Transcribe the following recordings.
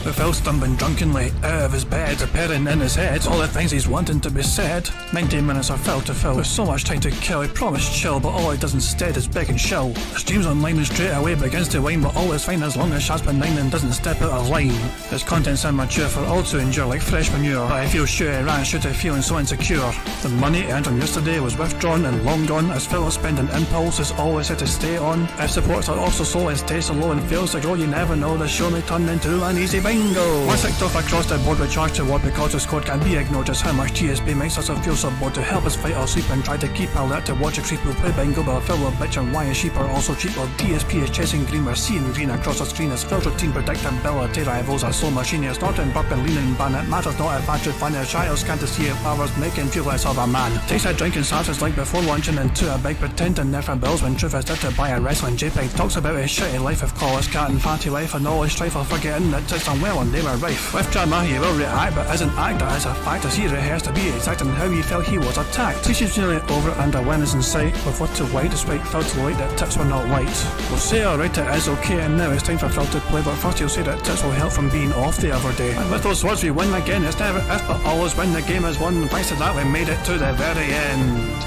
With Phil stumbling drunkenly out of his bed, appearing in his head all the things he's wanting to be said. 90 minutes of Phil to Phil, with so much time to kill. He promised chill, but all he does instead is beg and shill. His dreams online and straight away begins to whine, but all is fine as long as Shad's benign and doesn't step out of line. His content's immature for all to endure like fresh manure, but I feel sure he ran should have feeling so insecure. The money he earned on yesterday was withdrawn and long gone, as Phil's spending impulse is always had to stay on. If supports are also slow and stays so low and fails to grow, you never know, the show may turn into an easy bingo. Once ticked off across the board with charge to what because his code can be ignored, just how much DSP makes us feel so bored. To help us fight or sleep and try to keep alert to watch a creep who play bingo, but Phil will bitch and why his sheep are also cheap. While DSP is chasing green, we're seeing green across the screen as Phil's routine predictability rivals are slow machine. It's not in burp and leaning ban, it matters not if actually fun. His child can't see if powers making feel less of a man. Takes a drink and starts his like before lunching into a big pretending there for bills when truth is there to buy a wrestling JPEG. Talks about his shitty life of college cat and fatty life and all his strife of forgetting that it's unwell and they were rife. With drama he will react but isn't act, that is a fact as he rehearsed to be exact in how he felt he was attacked. He's nearly over and awareness in sight with what to white despite Phil to light that tips were not white. We'll say alright it is okay and now it's time for Phil to play, but first he'll say that tips will help from being off the other day. And with those words we win again, it's never if but always when the game is won. Thanks to that we made it to the very end.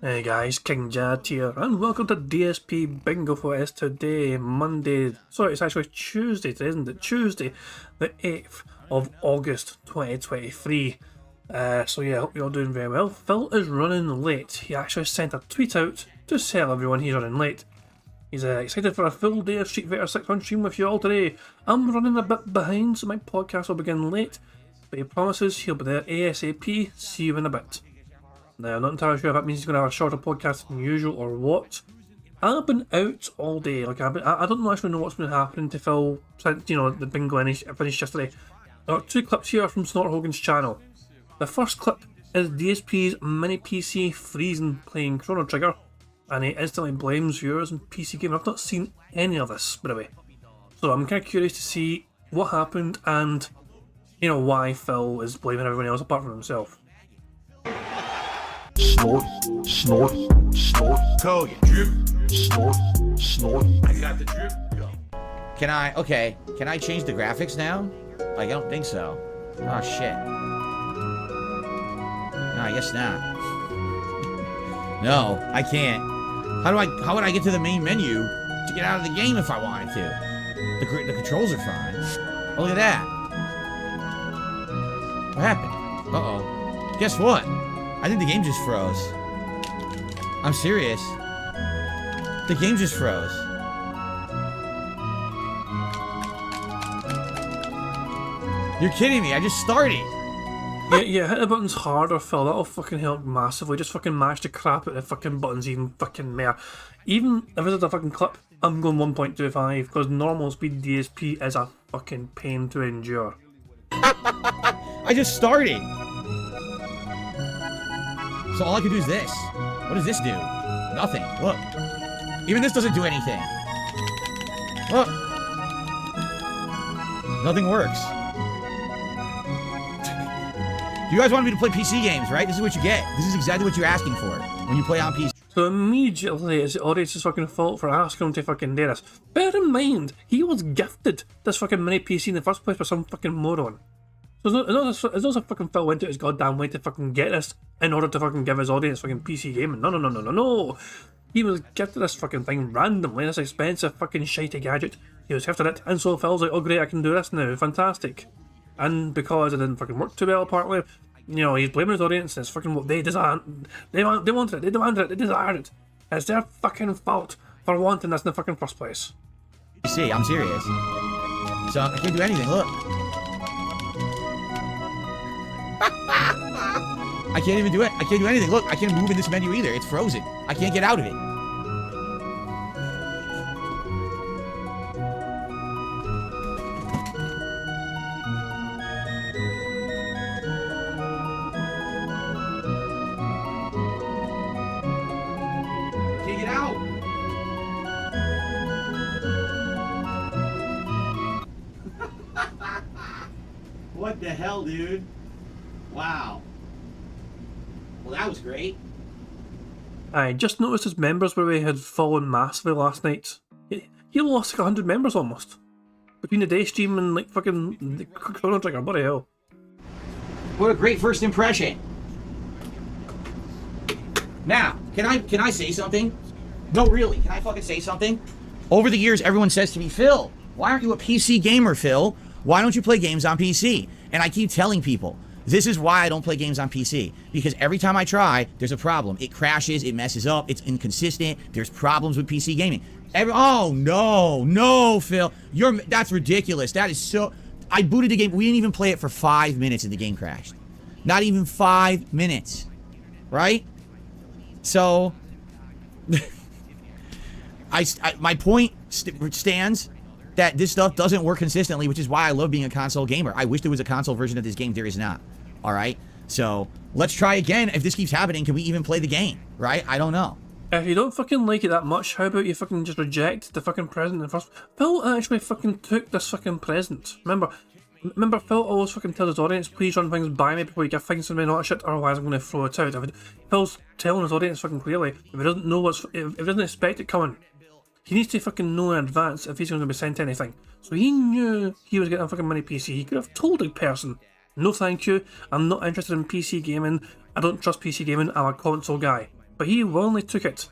Hey guys, King Jad here, and welcome to DSP Bingo for us today, Monday, sorry it's actually Tuesday today, isn't it? Tuesday, the 8th of August 2023. So yeah, I hope you're all doing very well. Phil is running late. He actually sent a tweet out to tell everyone he's running late. He's excited for a full day of Street Fighter 6 on stream with you all today. I'm running a bit behind, so my podcast will begin late, but he promises he'll be there ASAP. See you in a bit. Now, I'm not entirely sure if that means he's going to have a shorter podcast than usual or what. I've been out all day. Like I don't actually know what's been happening to Phil since, you know, the bingo finished yesterday. I've got two clips here from Snort Hogan's channel. The first clip is DSP's mini PC freezing playing Chrono Trigger, and he instantly blames viewers and PC Gamer. I've not seen any of this, by the way. So I'm kind of curious to see what happened and, you know, why Phil is blaming everyone else apart from himself. Snort, snort, snort. Code, drip. Snort, snort. I got the drip. Go. Can I change the graphics now? I don't think so. Oh shit. No, I guess not. No, I can't. How would I get to the main menu to get out of the game if I wanted to? The controls are fine. Oh, look at that. What happened? Uh-oh. Guess what? I think the game just froze. I'm serious. The game just froze. You're kidding me, I just started. Yeah, hit the buttons harder, Phil. That'll fucking help massively. Just fucking mash the crap out of the fucking buttons even fucking more. Even if it's a fucking clip, I'm going 1.25 because normal speed DSP is a fucking pain to endure. I just started. So all I can do is this. What does this do? Nothing. Look. Even this doesn't do anything. Look. Nothing works. You guys want me to play PC games, right? This is what you get. This is exactly what you're asking for when you play on PC. So immediately it's the audience's fucking fault for asking him to fucking do this. Bear in mind, he was gifted this fucking mini PC in the first place by some fucking moron. So it's not as fucking Phil went to his goddamn way to fucking get this in order to fucking give his audience fucking PC gaming. No. He was gifted this fucking thing randomly, this expensive fucking shitey gadget. He was gifted it, and so Phil's like, oh great, I can do this now, fantastic. And because it didn't fucking work too well apparently, you know, he's blaming his audience, and it's fucking what they designed. They wanted it, they demanded it, they desired it. It's their fucking fault for wanting this in the fucking first place. You see, I'm serious. So I can't do anything, look. I can't even do it. I can't do anything. Look, I can't move in this menu either. It's frozen. I can't get out of it. Can't get out. What the hell, dude? Wow. Well, that was great. I just noticed his members where we had fallen massively last night. He lost like 100 members almost. Between the day stream and like fucking the Chrono Trigger, bloody hell. What a great first impression. Now, can I say something? No, really, can I fucking say something? Over the years, everyone says to me, Phil, why aren't you a PC gamer, Phil? Why don't you play games on PC? And I keep telling people, this is why I don't play games on PC. Because every time I try, there's a problem. It crashes, it messes up, it's inconsistent, there's problems with PC gaming. Oh, no, Phil. That's ridiculous. That is so... I booted the game. We didn't even play it for 5 minutes and the game crashed. Not even 5 minutes. Right? So... my point stands that this stuff doesn't work consistently, which is why I love being a console gamer. I wish there was a console version of this game. There is not. All right? So, let's try again. If this keeps happening, can we even play the game? Right? I don't know. If you don't fucking like it that much, how about you fucking just reject the fucking present in the first... Phil actually fucking took this fucking present. Remember Phil always fucking tells his audience, please run things by me before you give things to me, not shit, otherwise I'm going to throw it out. Phil's telling his audience fucking clearly, if he doesn't know if he doesn't expect it coming, he needs to fucking know in advance if he's going to be sent anything. So he knew he was getting a fucking mini PC. He could have told a person, no thank you, I'm not interested in PC gaming, I don't trust PC gaming, I'm a console guy. But he willingly took it.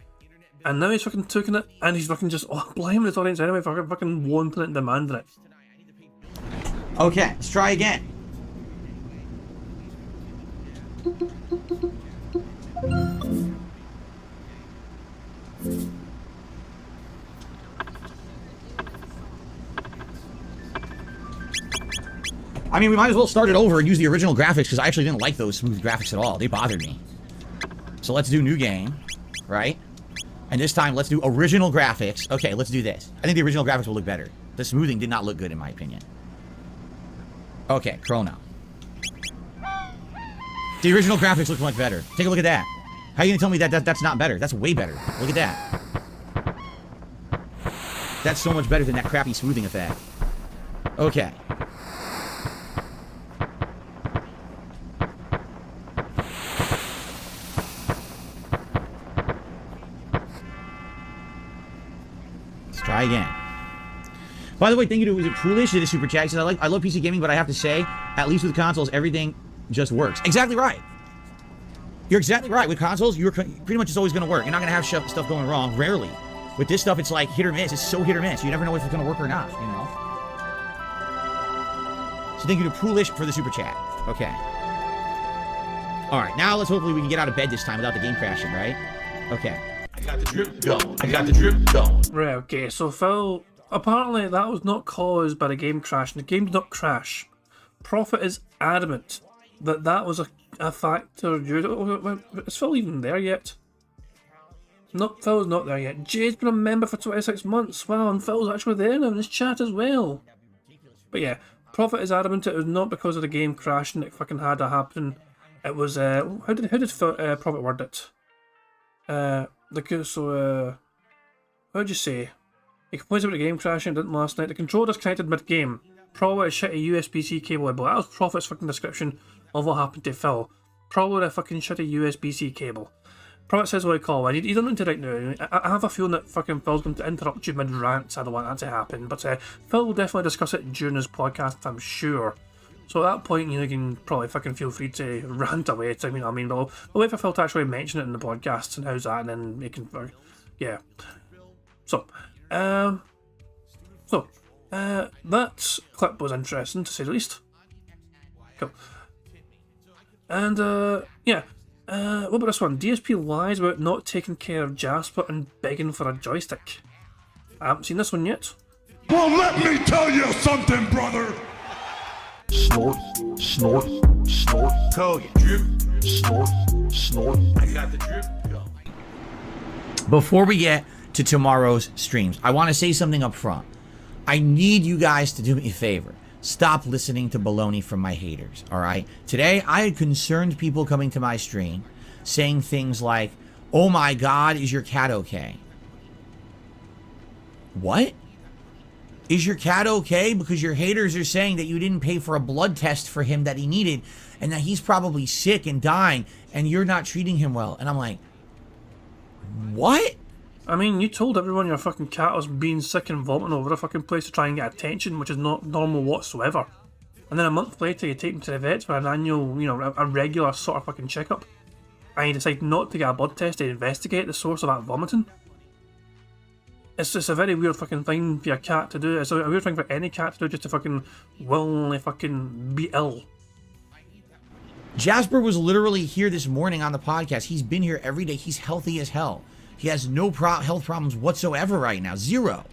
And now he's fucking taking it, and he's fucking just blaming his audience anyway for fucking wanting it and demanding it. Okay, let's try again. I mean, we might as well start it over and use the original graphics, because I actually didn't like those smooth graphics at all. They bothered me. So let's do new game, right? And this time, let's do original graphics. Okay, let's do this. I think the original graphics will look better. The smoothing did not look good, in my opinion. Okay, Chrono. The original graphics look much better. Take a look at that. How are you going to tell me that that's not better? That's way better. Look at that. That's so much better than that crappy smoothing effect. Okay. Let's try again. By the way, thank you to, was it Foolish, did a super chat. He says, I love PC gaming, but I have to say, at least with consoles, everything just works. Exactly right. You're exactly right. With consoles, you're pretty much it's always going to work. You're not going to have stuff going wrong. Rarely. With this stuff, it's like hit or miss. It's so hit or miss. You never know if it's going to work or not, you know? So thank you to Foolish for the super chat. Okay. Alright, now let's hopefully we can get out of bed this time without the game crashing, right? Okay. I got the drip going. I got the drip going. Right, okay, so Phil... Apparently that was not caused by the game crash, and the game did not crash. Prophet is adamant that that was a factor. Is Phil even there yet? No, Phil's not there yet. Jade's been a member for 26 months. Wow, and Phil's actually there now in this chat as well. But yeah, Prophet is adamant it was not because of the game crashing that fucking had to happen. It was, how did Prophet word it? How'd you say? He complains about the game crashing, didn't last night. The controller disconnected mid-game. Probably a shitty USB-C cable. But that was Prophet's fucking description of what happened to Phil. Probably a fucking shitty USB-C cable. Prophet says what I call it. You don't need to right now. I have a feeling that fucking Phil's going to interrupt you mid-rants. I don't want that to happen. But Phil will definitely discuss it during his podcast, I'm sure. So at that point, you can probably fucking feel free to rant away. I mean, but we'll wait for Phil to actually mention it in the podcast and how's that, and then you can, yeah. So, that clip was interesting to say the least. Cool. And, yeah. What about this one? DSP lies about not taking care of Jasper and begging for a joystick. I haven't seen this one yet. Well, let me tell you something, brother. Snort, snort, snort. Code drip. Snort, snort. I got the drip going. Before we get to tomorrow's streams, I want to say something up front. I need you guys to do me a favor. Stop listening to baloney from my haters, alright? Today, I had concerned people coming to my stream saying things like, oh my god, is your cat okay? What? Is your cat okay? Because your haters are saying that you didn't pay for a blood test for him that he needed and that he's probably sick and dying and you're not treating him well. And I'm like, what? I mean, you told everyone your fucking cat was being sick and vomiting over a fucking place to try and get attention, which is not normal whatsoever. And then a month later, you take him to the vets for an annual, a regular sort of fucking checkup. And you decide not to get a blood test to investigate the source of that vomiting. It's just a very weird fucking thing for your cat to do. It's a weird thing for any cat to do, just to fucking willingly fucking be ill. Jasper was literally here this morning on the podcast. He's been here every day. He's healthy as hell. He has no health problems whatsoever right now. Zero.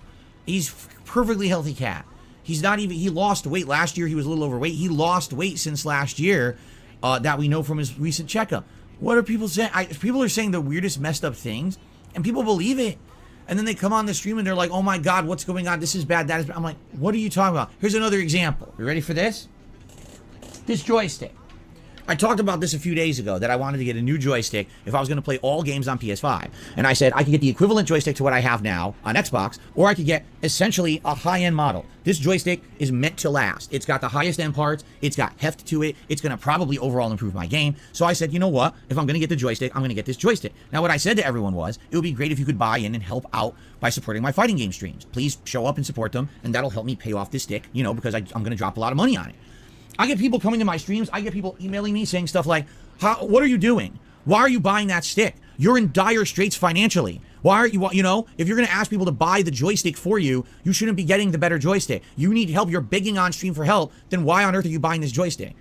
He's perfectly healthy cat. He's not even, he lost weight last year. He was a little overweight. He lost weight since last year that we know from his recent checkup. What are people saying? People are saying the weirdest messed up things and people believe it. And then they come on the stream and they're like, oh my God, what's going on? This is bad, that is bad. I'm like, what are you talking about? Here's another example. You ready for this? This joystick. I talked about this a few days ago, that I wanted to get a new joystick if I was going to play all games on PS5. And I said I could get the equivalent joystick to what I have now on Xbox, or I could get essentially a high-end model. This joystick is meant to last. It's got the highest end parts. It's got heft to it. It's going to probably overall improve my game. So I said, you know what? If I'm going to get the joystick, I'm going to get this joystick. Now, what I said to everyone was, it would be great if you could buy in and help out by supporting my fighting game streams. Please show up and support them, and that'll help me pay off this stick, because I'm going to drop a lot of money on it. I get people coming to my streams. I get people emailing me saying stuff like, what are you doing? Why are you buying that stick? You're in dire straits financially. Why aren't you, if you're going to ask people to buy the joystick for you, you shouldn't be getting the better joystick. You need help. You're begging on stream for help. Then why on earth are you buying this joystick?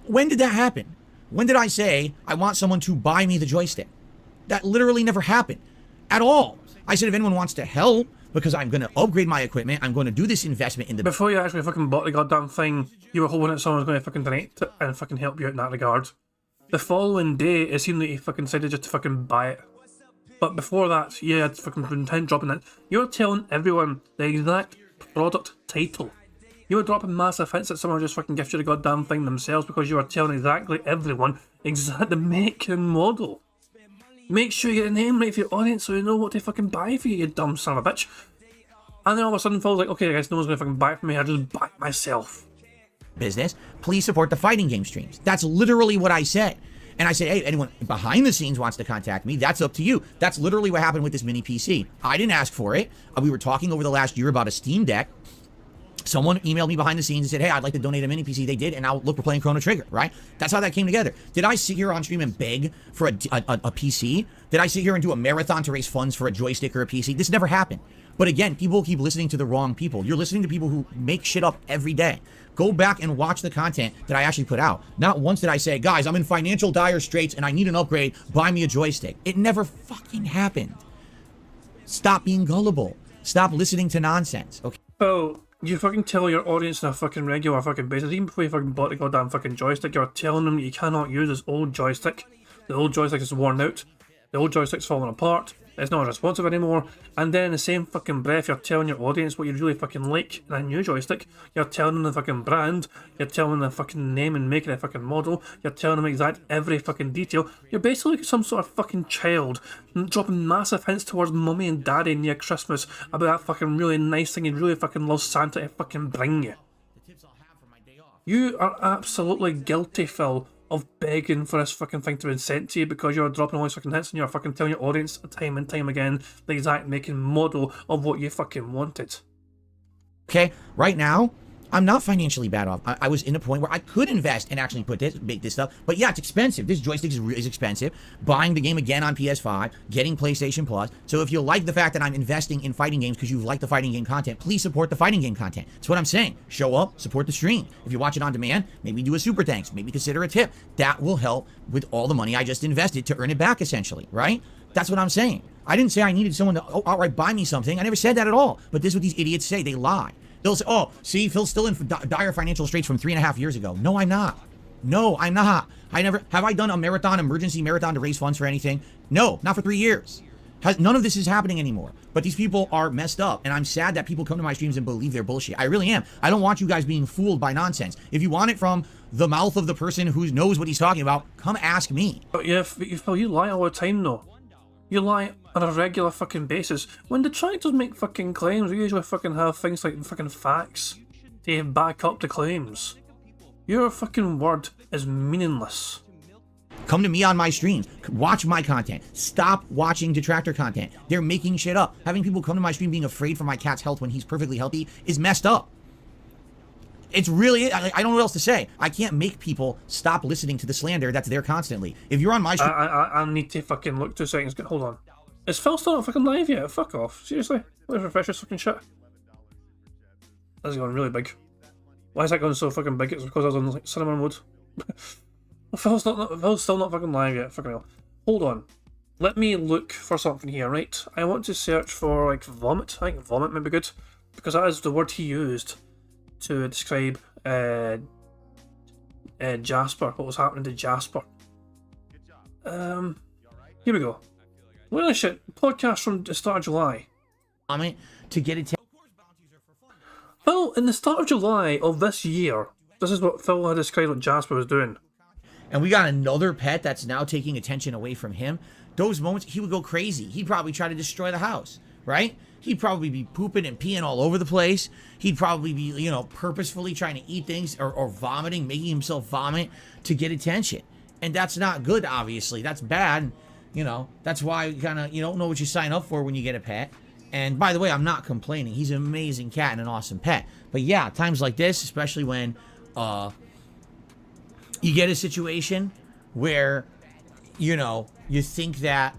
When did that happen? When did I say I want someone to buy me the joystick? That literally never happened at all. I said, if anyone wants to help, because I'm going to upgrade my equipment, I'm going to do this investment in the... Before you actually fucking bought the goddamn thing, you were hoping that someone was going to fucking donate it and fucking help you out in that regard. The following day, it seemed like you fucking decided just to fucking buy it. But before that, you had fucking intent dropping it. You were telling everyone the exact product title. You were dropping massive hints that someone just fucking gift you the goddamn thing themselves because you were telling exactly everyone the make and model. Make sure you get a name right for your audience so you know what to fucking buy for you, you dumb son of a bitch. And then all of a sudden Phil's like, okay guys, no one's gonna fucking buy it for me, I'll just buy it myself. Business, please support the fighting game streams. That's literally what I said. And I said, hey, anyone behind the scenes wants to contact me, that's up to you. That's literally what happened with this mini PC. I didn't ask for it. We were talking over the last year about a Steam Deck. Someone emailed me behind the scenes and said, hey, I'd like to donate a mini PC. They did, and now look, we're playing Chrono Trigger, right? That's how that came together. Did I sit here on stream and beg for a PC? Did I sit here and do a marathon to raise funds for a joystick or a PC? This never happened. But again, people keep listening to the wrong people. You're listening to people who make shit up every day. Go back and watch the content that I actually put out. Not once did I say, guys, I'm in financial dire straits and I need an upgrade. Buy me a joystick. It never fucking happened. Stop being gullible. Stop listening to nonsense, okay? Oh. You fucking tell your audience on a fucking regular fucking basis, even before you fucking bought the goddamn fucking joystick, you're telling them that you cannot use this old joystick. The old joystick is worn out. The old joystick's falling apart. It's not responsive anymore. And then in the same fucking breath, you're telling your audience what you really fucking like in a new joystick. You're telling them the fucking brand. You're telling them the fucking name and make of the fucking model. You're telling them exact every fucking detail. You're basically some sort of fucking child dropping massive hints towards mummy and daddy near Christmas about that fucking really nice thing you really fucking love Santa to fucking bring you. You are absolutely guilty, Phil, of begging for this fucking thing to be sent to you because you're dropping all these fucking hints and you're fucking telling your audience time and time again the exact make and model of what you fucking wanted. Okay, right now, I'm not financially bad off. I was in a point where I could invest and actually make this stuff. But yeah, it's expensive. This joystick is expensive. Buying the game again on PS5, getting PlayStation Plus. So if you like the fact that I'm investing in fighting games because you like the fighting game content, please support the fighting game content. That's what I'm saying. Show up, support the stream. If you watch it on demand, maybe do a super thanks. Maybe consider a tip. That will help with all the money I just invested to earn it back, essentially, right? That's what I'm saying. I didn't say I needed someone to outright buy me something. I never said that at all. But this is what these idiots say. They lie. They'll say, oh, see, Phil's still in dire financial straits from 3.5 years ago. No, I'm not. No, I'm not. Have I done a emergency marathon to raise funds for anything? No, not for 3 years. None of this is happening anymore. But these people are messed up, and I'm sad that people come to my streams and believe their bullshit. I really am. I don't want you guys being fooled by nonsense. If you want it from the mouth of the person who knows what he's talking about, come ask me. But yeah, Phil, you lie all the time, though. You lie on a regular fucking basis. When detractors make fucking claims, we usually fucking have things like fucking facts to back up the claims. Your fucking word is meaningless. Come to me on my streams. Watch my content. Stop watching detractor content. They're making shit up. Having people come to my stream being afraid for my cat's health when he's perfectly healthy is messed up. It's really, I don't know what else to say. I can't make people stop listening to the slander that's there constantly. If you're on my stream... I need to fucking look 2 seconds. Hold on. Is Phil still not fucking live yet? Fuck off. Seriously? Let's refresh this fucking shit. That's going really big. Why is that going so fucking big? It's because I was on like cinema mode. Phil's still not fucking live yet. Fucking hell. Hold on. Let me look for something here, right? I want to search for like vomit. I think vomit may be good. Because that is the word he used to describe Jasper, what was happening to Jasper. Here we go. Well, shit, podcast from the start of July. To get it. Phil, in the start of July of this year, this is what Phil had described what Jasper was doing. And we got another pet that's now taking attention away from him. Those moments, he would go crazy. He'd probably try to destroy the house, right? He'd probably be pooping and peeing all over the place. He'd probably be, you know, purposefully trying to eat things or vomiting, making himself vomit to get attention. And that's not good, obviously. That's bad. You know, that's why you don't know what you sign up for when you get a pet. And by the way, I'm not complaining. He's an amazing cat and an awesome pet. But yeah, times like this, especially when you get a situation where, you know, you think that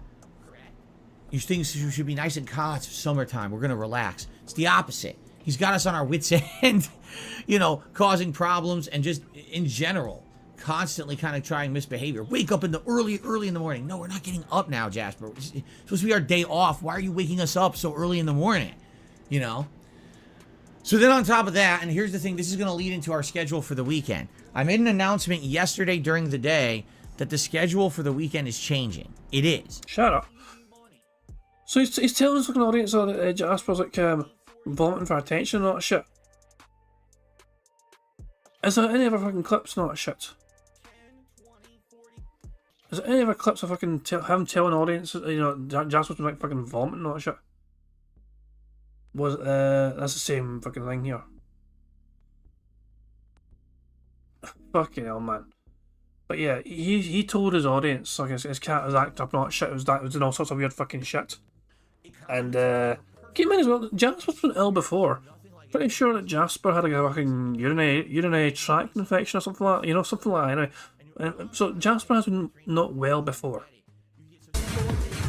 things should be nice and calm. It's summertime. We're going to relax. It's the opposite. He's got us on our wits' end, you know, causing problems and just in general, constantly kind of trying misbehavior. Wake up in the early in the morning. No, we're not getting up now, Jasper. It's supposed to be our day off. Why are you waking us up so early in the morning? You know? So then on top of that, and here's the thing, this is going to lead into our schedule for the weekend. I made an announcement yesterday during the day that the schedule for the weekend is changing. It is. Shut up. So he's telling us fucking audience that Jasper's like vomiting for attention and all that shit. Is there any other fucking clips and all that shit? Is there any other clips of fucking him telling audience, you know, Jasper's been like fucking vomiting and all that shit? Was that's the same fucking thing here. Fucking hell, man. But yeah, he told his audience like his cat was acting up and all that shit. It was doing all sorts of weird fucking shit. And keep in mind as well, Jasper's been ill before. Pretty sure that Jasper had like a fucking urinary tract infection or something like that. You know, something like that. Anyway, so Jasper has been not well before.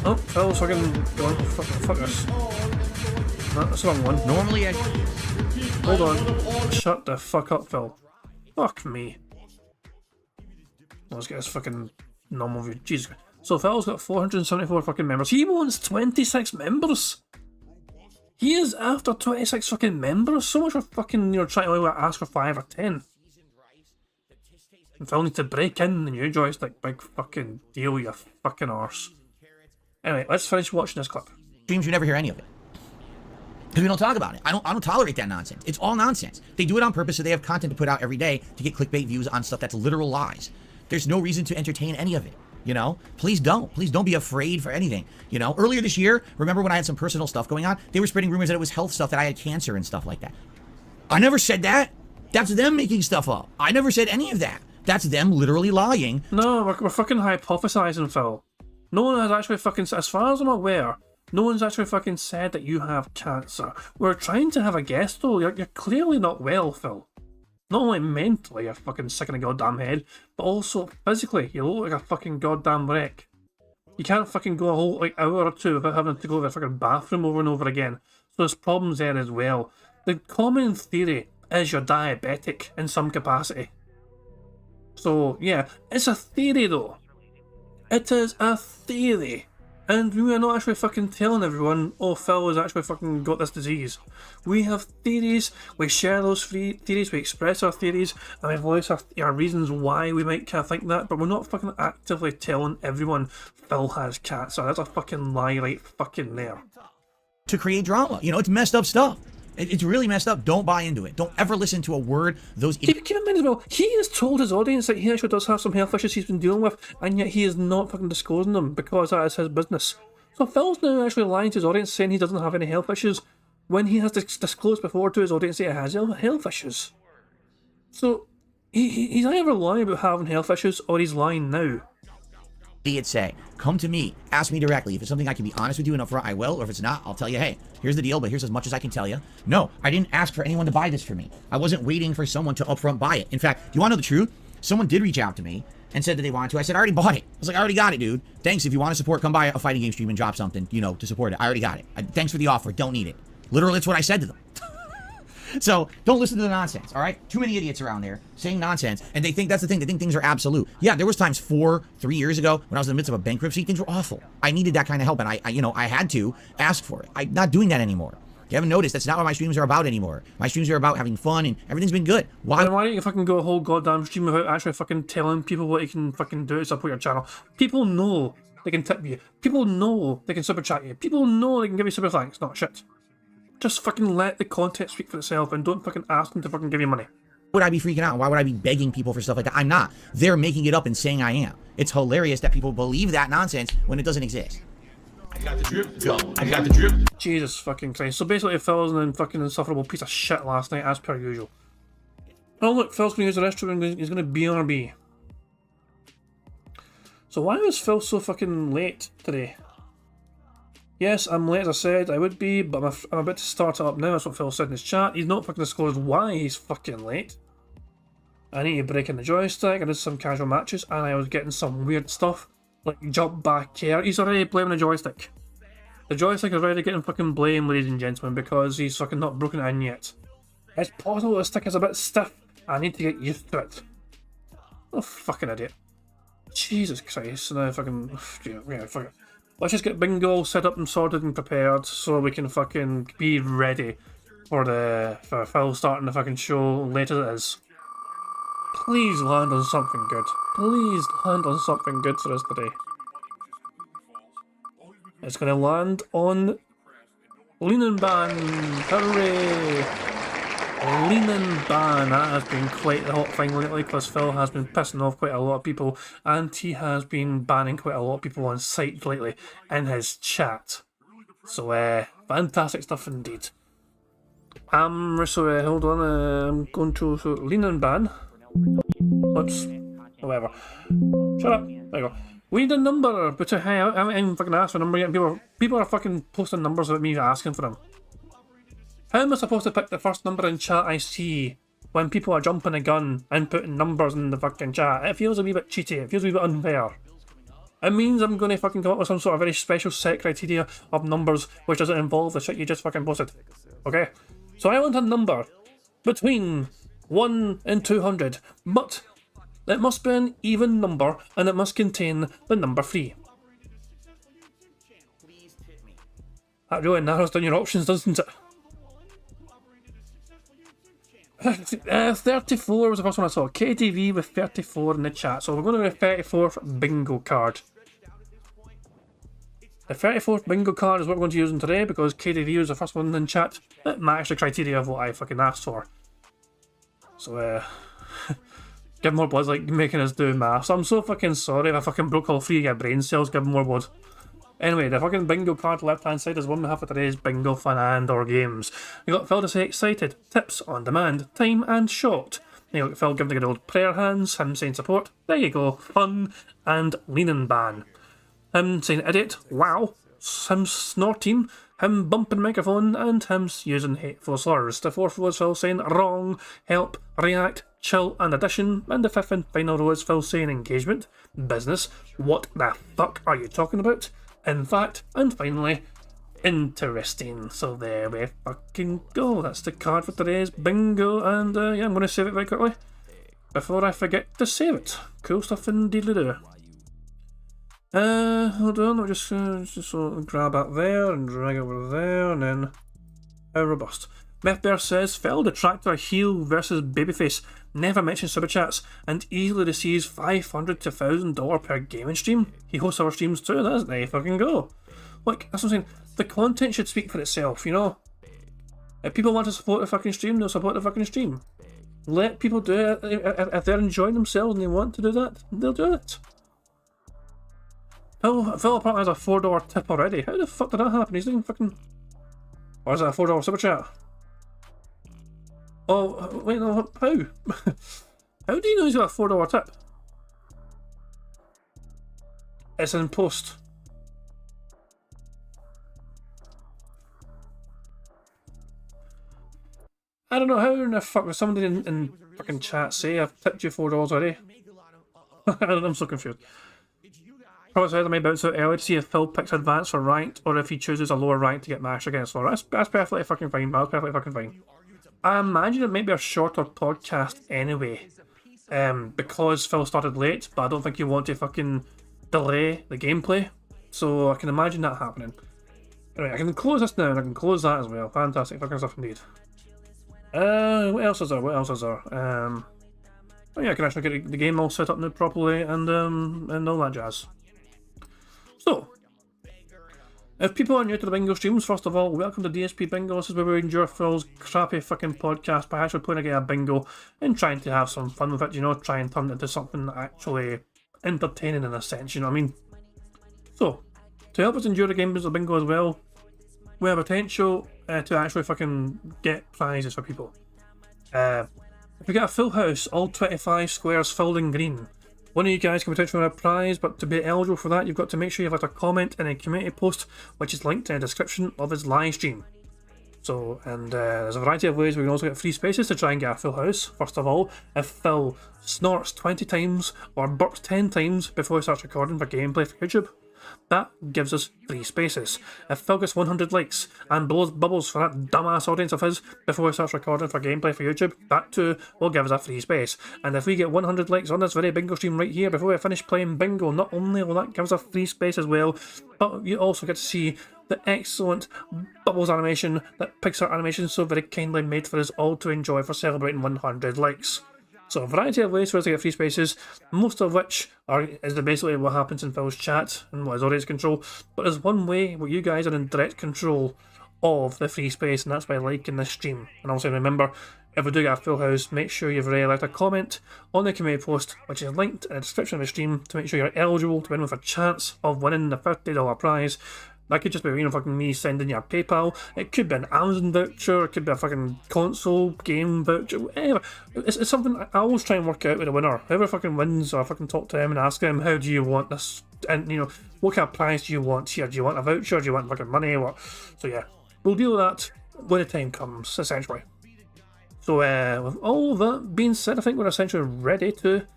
Oh, Phil's fucking going. Fuck this. No, that's the wrong one. Normally I... Hold on. Shut the fuck up, Phil. Fuck me. Let's get this fucking normal view. Jesus Christ. So Phil's got 474 fucking members. He wants 26 members. He is after 26 fucking members. So much for fucking, you know, trying to ask for 5 or 10. And Phil needs to break in the new joystick. Big fucking deal, you fucking arse. Anyway, let's finish watching this clip. Streams, you never hear any of it. Because we don't talk about it. I don't tolerate that nonsense. It's all nonsense. They do it on purpose so they have content to put out every day to get clickbait views on stuff that's literal lies. There's no reason to entertain any of it. You know, please don't be afraid for anything. You know, earlier this year, remember when I had some personal stuff going on? They were spreading rumors that it was health stuff, that I had cancer and stuff like that. I never said that. That's them making stuff up. I never said any of that. That's them literally lying. No, we're fucking hypothesizing, Phil. No one has actually fucking, as far as I'm aware, no one's actually fucking said that you have cancer. We're trying to have a guess though. You're clearly not well, Phil. Not only mentally, you're fucking sick in the goddamn head, but also physically, you look like a fucking goddamn wreck. You can't fucking go a whole like hour or two without having to go to the fucking bathroom over and over again. So there's problems there as well. The common theory is you're diabetic in some capacity. So yeah, it's a theory though. It is a theory. And we are not actually fucking telling everyone, oh, Phil has actually fucking got this disease. We have theories, we share those theories, we express our theories, and we voice our reasons why we might kind of think that, but we're not fucking actively telling everyone Phil has cancer. That's a fucking lie right fucking there. To create drama. You know, it's messed up stuff. It's really messed up. Don't buy into it. Don't ever listen to a word those... Keep in mind as well, he has told his audience that he actually does have some health issues he's been dealing with, and yet he is not fucking disclosing them because that is his business. So Phil's now actually lying to his audience saying he doesn't have any health issues when he has disclosed before to his audience that he has health issues. So he's either lying about having health issues or he's lying now. Idiots say, come to me, ask me directly. If it's something I can be honest with you and upfront, I will. Or if it's not, I'll tell you, hey, here's the deal, but here's as much as I can tell you. No, I didn't ask for anyone to buy this for me. I wasn't waiting for someone to upfront buy it. In fact, do you want to know the truth? Someone did reach out to me and said that they wanted to. I said, I already bought it. I was like, I already got it, dude. Thanks. If you want to support, come buy a fighting game stream and drop something, you know, to support it. I already got it. Thanks for the offer. Don't need it. Literally, that's what I said to them. So don't listen to the nonsense, all right? Too many idiots around there saying nonsense, and they think that's the thing. They think things are absolute. Yeah, there was times 3 years ago when I was in the midst of a bankruptcy, things were awful. I needed that kind of help, and I had to ask for it. I'm not doing that anymore. You haven't noticed? That's not what my streams are about anymore. My streams are about having fun, and everything's been good. Why don't you fucking go a whole goddamn stream without actually fucking telling people what you can fucking do to support your channel? People know they can tip you. People know they can super chat you. People know they can give you super thanks. Not shit. Just fucking let the content speak for itself and don't fucking ask them to fucking give you money. Would I be freaking out? Why would I be begging people for stuff like that? I'm not. They're making it up and saying I am. It's hilarious that people believe that nonsense when it doesn't exist. I got the drip going. I got the drip. Jesus fucking Christ. So basically Phil was a fucking insufferable piece of shit last night as per usual. Oh look, Phil's gonna use the restroom and he's gonna BRB. So why was Phil so fucking late today? Yes, I'm late as I said I would be, but I'm about to start it up now. That's what Phil said in his chat. He's not fucking disclosed why he's fucking late. I need to break in the joystick. I did some casual matches and I was getting some weird stuff. Like jump back here. He's already blaming the joystick. The joystick is already getting fucking blamed, ladies and gentlemen, because he's fucking not broken it in yet. It's possible the stick is a bit stiff. I need to get used to it. What a fucking idiot. Jesus Christ. Now fucking... yeah, fuck it. Let's just get Bingo set up and sorted and prepared so we can fucking be ready for Phil starting the fucking show late as it is. Please land on something good. Please land on something good for us today. It's gonna land on Leanin' Ban. Hooray! Leanin' Ban. That has been quite the hot thing lately because Phil has been pissing off quite a lot of people and he has been banning quite a lot of people on site lately in his chat. So, fantastic stuff indeed. Hold on, I'm going to Leanin' Ban. Oops. Whatever. Shut up. There you go. We need a number, but hey, I haven't even fucking asked for a number yet. People are fucking posting numbers without me asking for them. How am I supposed to pick the first number in chat I see when people are jumping a gun and putting numbers in the fucking chat? It feels a wee bit cheaty. It feels a wee bit unfair. It means I'm going to fucking come up with some sort of very special set criteria of numbers which doesn't involve the shit you just fucking posted. Okay? So I want a number between 1 and 200, but it must be an even number and it must contain the number 3. That really narrows down your options, doesn't it? 34 was the first one I saw. KTV with 34 in the chat. So we're going to the 34th bingo card. The 34th bingo card is what we're going to use today because KTV was the first one in chat. It matched the criteria of what I fucking asked for. So, give more blood's like making us do maths. I'm so fucking sorry if I fucking broke all 3 of your brain cells. Give more blood. Anyway, the fucking bingo card left hand side is one we have for today's bingo fun and or games. You got Phil to say excited, tips on demand, time and short. You got Phil giving the good old prayer hands, him saying support, there you go, fun, and Leanin' Ban. Him saying idiot, wow, him snorting, him bumping microphone, and him using hateful slurs. The 4th was Phil saying wrong, help, react, chill, and addition. And the 5th and final row is Phil saying engagement, business, what the fuck are you talking about? In fact, and finally, interesting. So there we fucking go. That's the card for today's bingo, and yeah, I'm going to save it very quickly before I forget to save it. Cool stuff indeedly do. Hold on, I'll just sort of grab that there and drag over there, and then robust. Methbear says, Phil detractor heel versus babyface, never mentions super chats, and easily receives $500 to $1,000 per gaming stream. He hosts our streams too, that's there you fucking go. Look, that's what I'm saying, the content should speak for itself, you know? If people want to support the fucking stream, they'll support the fucking stream. Let people do it. If they're enjoying themselves and they want to do that, they'll do it. Phil apparently has a $4 tip already. How the fuck did that happen? He's doing fucking... Or is that a $4 super chat? Oh, wait, no, how? How do you know he's got a $4 tip? It's in post. I don't know how in the fuck was somebody in fucking chat say I've tipped you $4 already. I'm so confused. Probably said I may bounce out early to see if Phil picks advance for ranked or if he chooses a lower rank to get matched against Laura. That's perfectly fucking fine. That's perfectly fucking fine. I imagine it might be a shorter podcast anyway. Because Phil started late, but I don't think you want to fucking delay the gameplay. So I can imagine that happening. Anyway, I can close this now and I can close that as well. Fantastic fucking stuff indeed. What else is there? What else is there? Oh yeah, I can actually get the game all set up now properly and all that jazz. So, if people are new to the Bingo streams, first of all, welcome to DSP Bingo. This is where we endure Phil's crappy fucking podcast by actually playing a game of bingo and trying to have some fun with it, you know, try and turn it into something actually entertaining in a sense, you know what I mean? So, to help us endure the games of bingo as well, we have potential to actually fucking get prizes for people. If we get a full house, all 25 squares filled in green, one of you guys can potentially win a prize, but to be eligible for that, you've got to make sure you've left a comment in a community post, which is linked in the description of his live stream. So, and there's a variety of ways we can also get free spaces to try and get a full house. First of all, if Phil snorts 20 times or burps 10 times before he starts recording for gameplay for YouTube, that gives us free spaces. If Phil gets 100 likes and blows bubbles for that dumbass audience of his before he starts recording for gameplay for YouTube, that too will give us a free space. And if we get 100 likes on this very bingo stream right here before we finish playing bingo, not only will that give us a free space as well, but you also get to see the excellent bubbles animation that Pixar Animation so very kindly made for us all to enjoy for celebrating 100 likes. So a variety of ways for us to get free spaces, most of which is basically what happens in Phil's chat and what his audience control. But there's one way where you guys are in direct control of the free space, and that's by liking this stream. And also remember, if we do get a full house, make sure you've already left a comment on the community post, which is linked in the description of the stream, to make sure you're eligible to win with a chance of winning the $50 prize. That could just be, you know, fucking me sending you a PayPal. It could be an Amazon voucher. It could be a fucking console game voucher. Whatever. It's something I always try and work out with the winner. Whoever fucking wins, or fucking talk to him and ask him, how do you want this? And, you know, what kind of prize do you want here? Do you want a voucher? Do you want fucking money? What? So yeah, we'll deal with that when the time comes, essentially. So with all of that being said, I think we're essentially ready to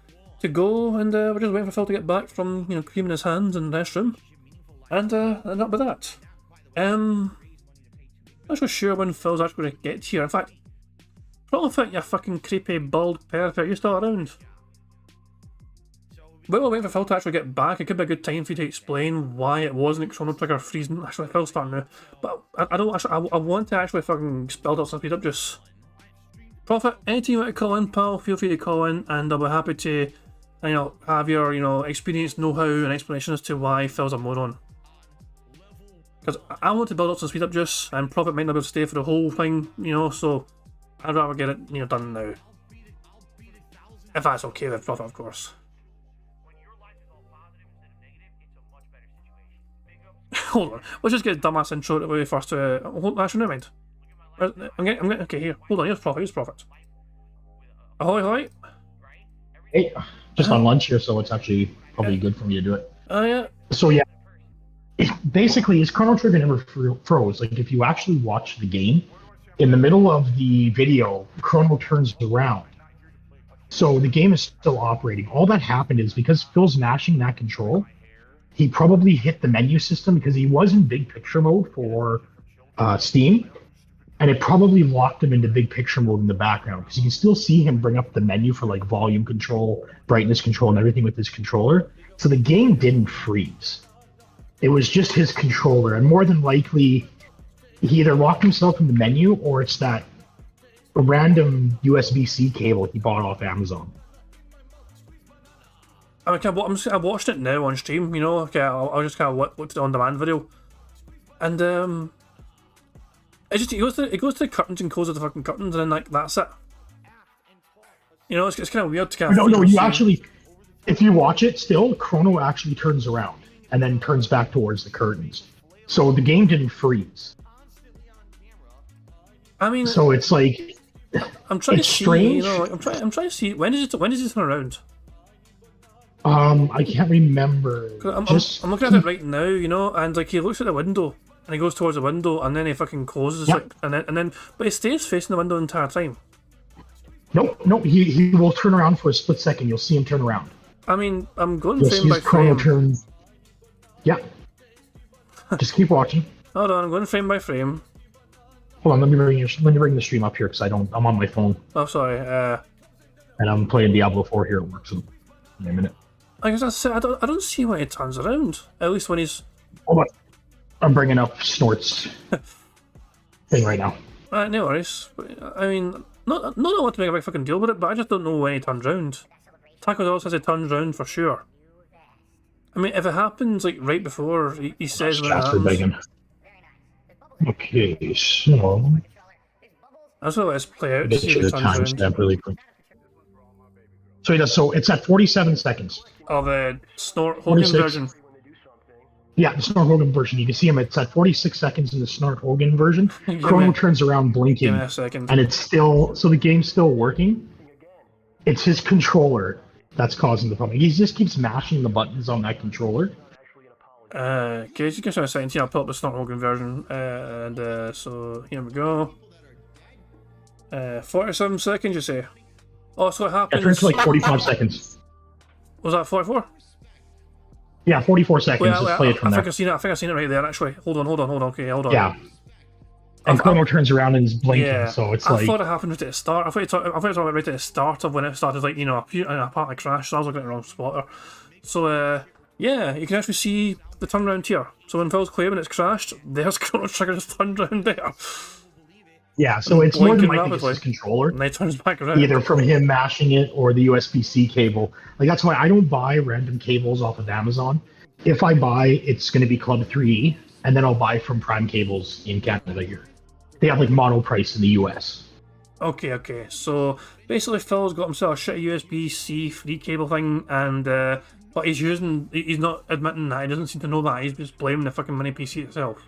go, and we're just waiting for Phil to get back from, you know, creaming his hands in the restroom. And up with that. I'm not so sure when Phil's actually going to get here. In fact, probably think you fucking creepy bald pervert. Are you still around? We'll wait for Phil to actually get back. It could be a good time for you to explain why it wasn't Chrono Trigger freezing. Actually, Phil's starting now. But I don't actually. I want to actually fucking spell out some speed up juice. Prophet, anytime you want to call in, pal, feel free to call in, and I'll be happy to, you know, have your, you know, experience, know-how, and explanation as to why Phil's a moron. Because I want to build up some speed up juice, and Prophet might not be able to stay for the whole thing, you know, so I'd rather get it, you know, done now. If that's okay with Prophet, of course. Hold on, let's just get a dumbass intro out of the way first. Actually, never mind. I'm getting, okay, here, hold on, here's Prophet. Ahoy, ahoy. Hey, just on lunch here, so it's actually probably good for me to do it. Oh, yeah. So, yeah. Basically, his Chrono Trigger never froze. Like, if you actually watch the game, in the middle of the video, Chrono turns around. So the game is still operating. All that happened is because Phil's mashing that control, he probably hit the menu system because he was in big picture mode for Steam, and it probably locked him into big picture mode in the background because you can still see him bring up the menu for like volume control, brightness control, and everything with his controller. So the game didn't freeze. It was just his controller, and more than likely, he either locked himself in the menu or it's that random USB-C cable he bought off Amazon. I mean, I watched it now on stream, you know. Okay, I'll just kind of looked at the on-demand video, and it goes to the curtains and closes the fucking curtains, and then like that's it. You know, it's kind of weird to kind of. No, you actually, if you watch it, still Chrono actually turns around. and then turns back towards the curtains. So the game didn't freeze. I mean, so it's like I'm trying to see. strange. You know, I'm trying to see when does it turn around? I can't remember. I'm looking at it right now, you know, and like he looks at the window and he goes towards the window and then he fucking closes it, and then but he stays facing the window the entire time. Nope. He will turn around for a split second. You'll see him turn around. I mean, I'm going You'll frame see by his chrono frame. turn. Yeah. Just keep watching. Hold on, I'm going frame by frame. Hold on, let me bring the stream up here because I'm on my phone Oh, sorry. and I'm playing Diablo 4 here at work. So, in a minute. I guess I said I don't see why he turns around. At least when he's. Hold on. I'm bringing up Snort's thing right now. No worries. But, I mean, not that I want to make a big fucking deal with it, but I just don't know when he turns round. Taco Dog says he turns round for sure. I mean, if it happens like right before he says when it happens. Okay, so I just want to let this play out to get see if you he the turns round. timestamp really quick. So he does. So it's at 47 seconds. Of the Snort Hogan 46. version. Yeah, the Snort Hogan version. You can see him. It's at 46 seconds in the Snort Hogan version. Chrono turns around blinking, Give me a second. and it's still the game's still working. It's his controller that's causing the problem. He just keeps mashing the buttons on that controller. Okay, just give me a second here. I'll pull up the Snort Hogan version. So here we go. 47 seconds, you say? Oh, so it happens. It turns to like 45 seconds. Was that 44? Yeah, 44 seconds. Just play it from I there. think I've seen it right there, actually. Hold on. Okay, hold on. Yeah. And Chrono turns around and is blinking, Yeah, so it's I like... thought it happened right at the start. I thought you were talking right at the start of when it started, like, you know, apparently crashed, so I was looking at the wrong spotter. So, yeah, you can actually see the turnaround here. So when Phil's claiming it's crashed, there's Chrono Trigger just turned around there. Yeah, so it's more than Blinking likely just his controller. And then he turns back around. Either from him mashing it or the USB-C cable. Like, that's why I don't buy random cables off of Amazon. If I buy, it's going to be Club 3, and then I'll buy from Prime Cables in Canada here. They have like mono price in the US. Okay. So basically, Phil's got himself a shitty USB-C free cable thing, and but he's not admitting that. He doesn't seem to know that. He's just blaming the fucking mini PC itself.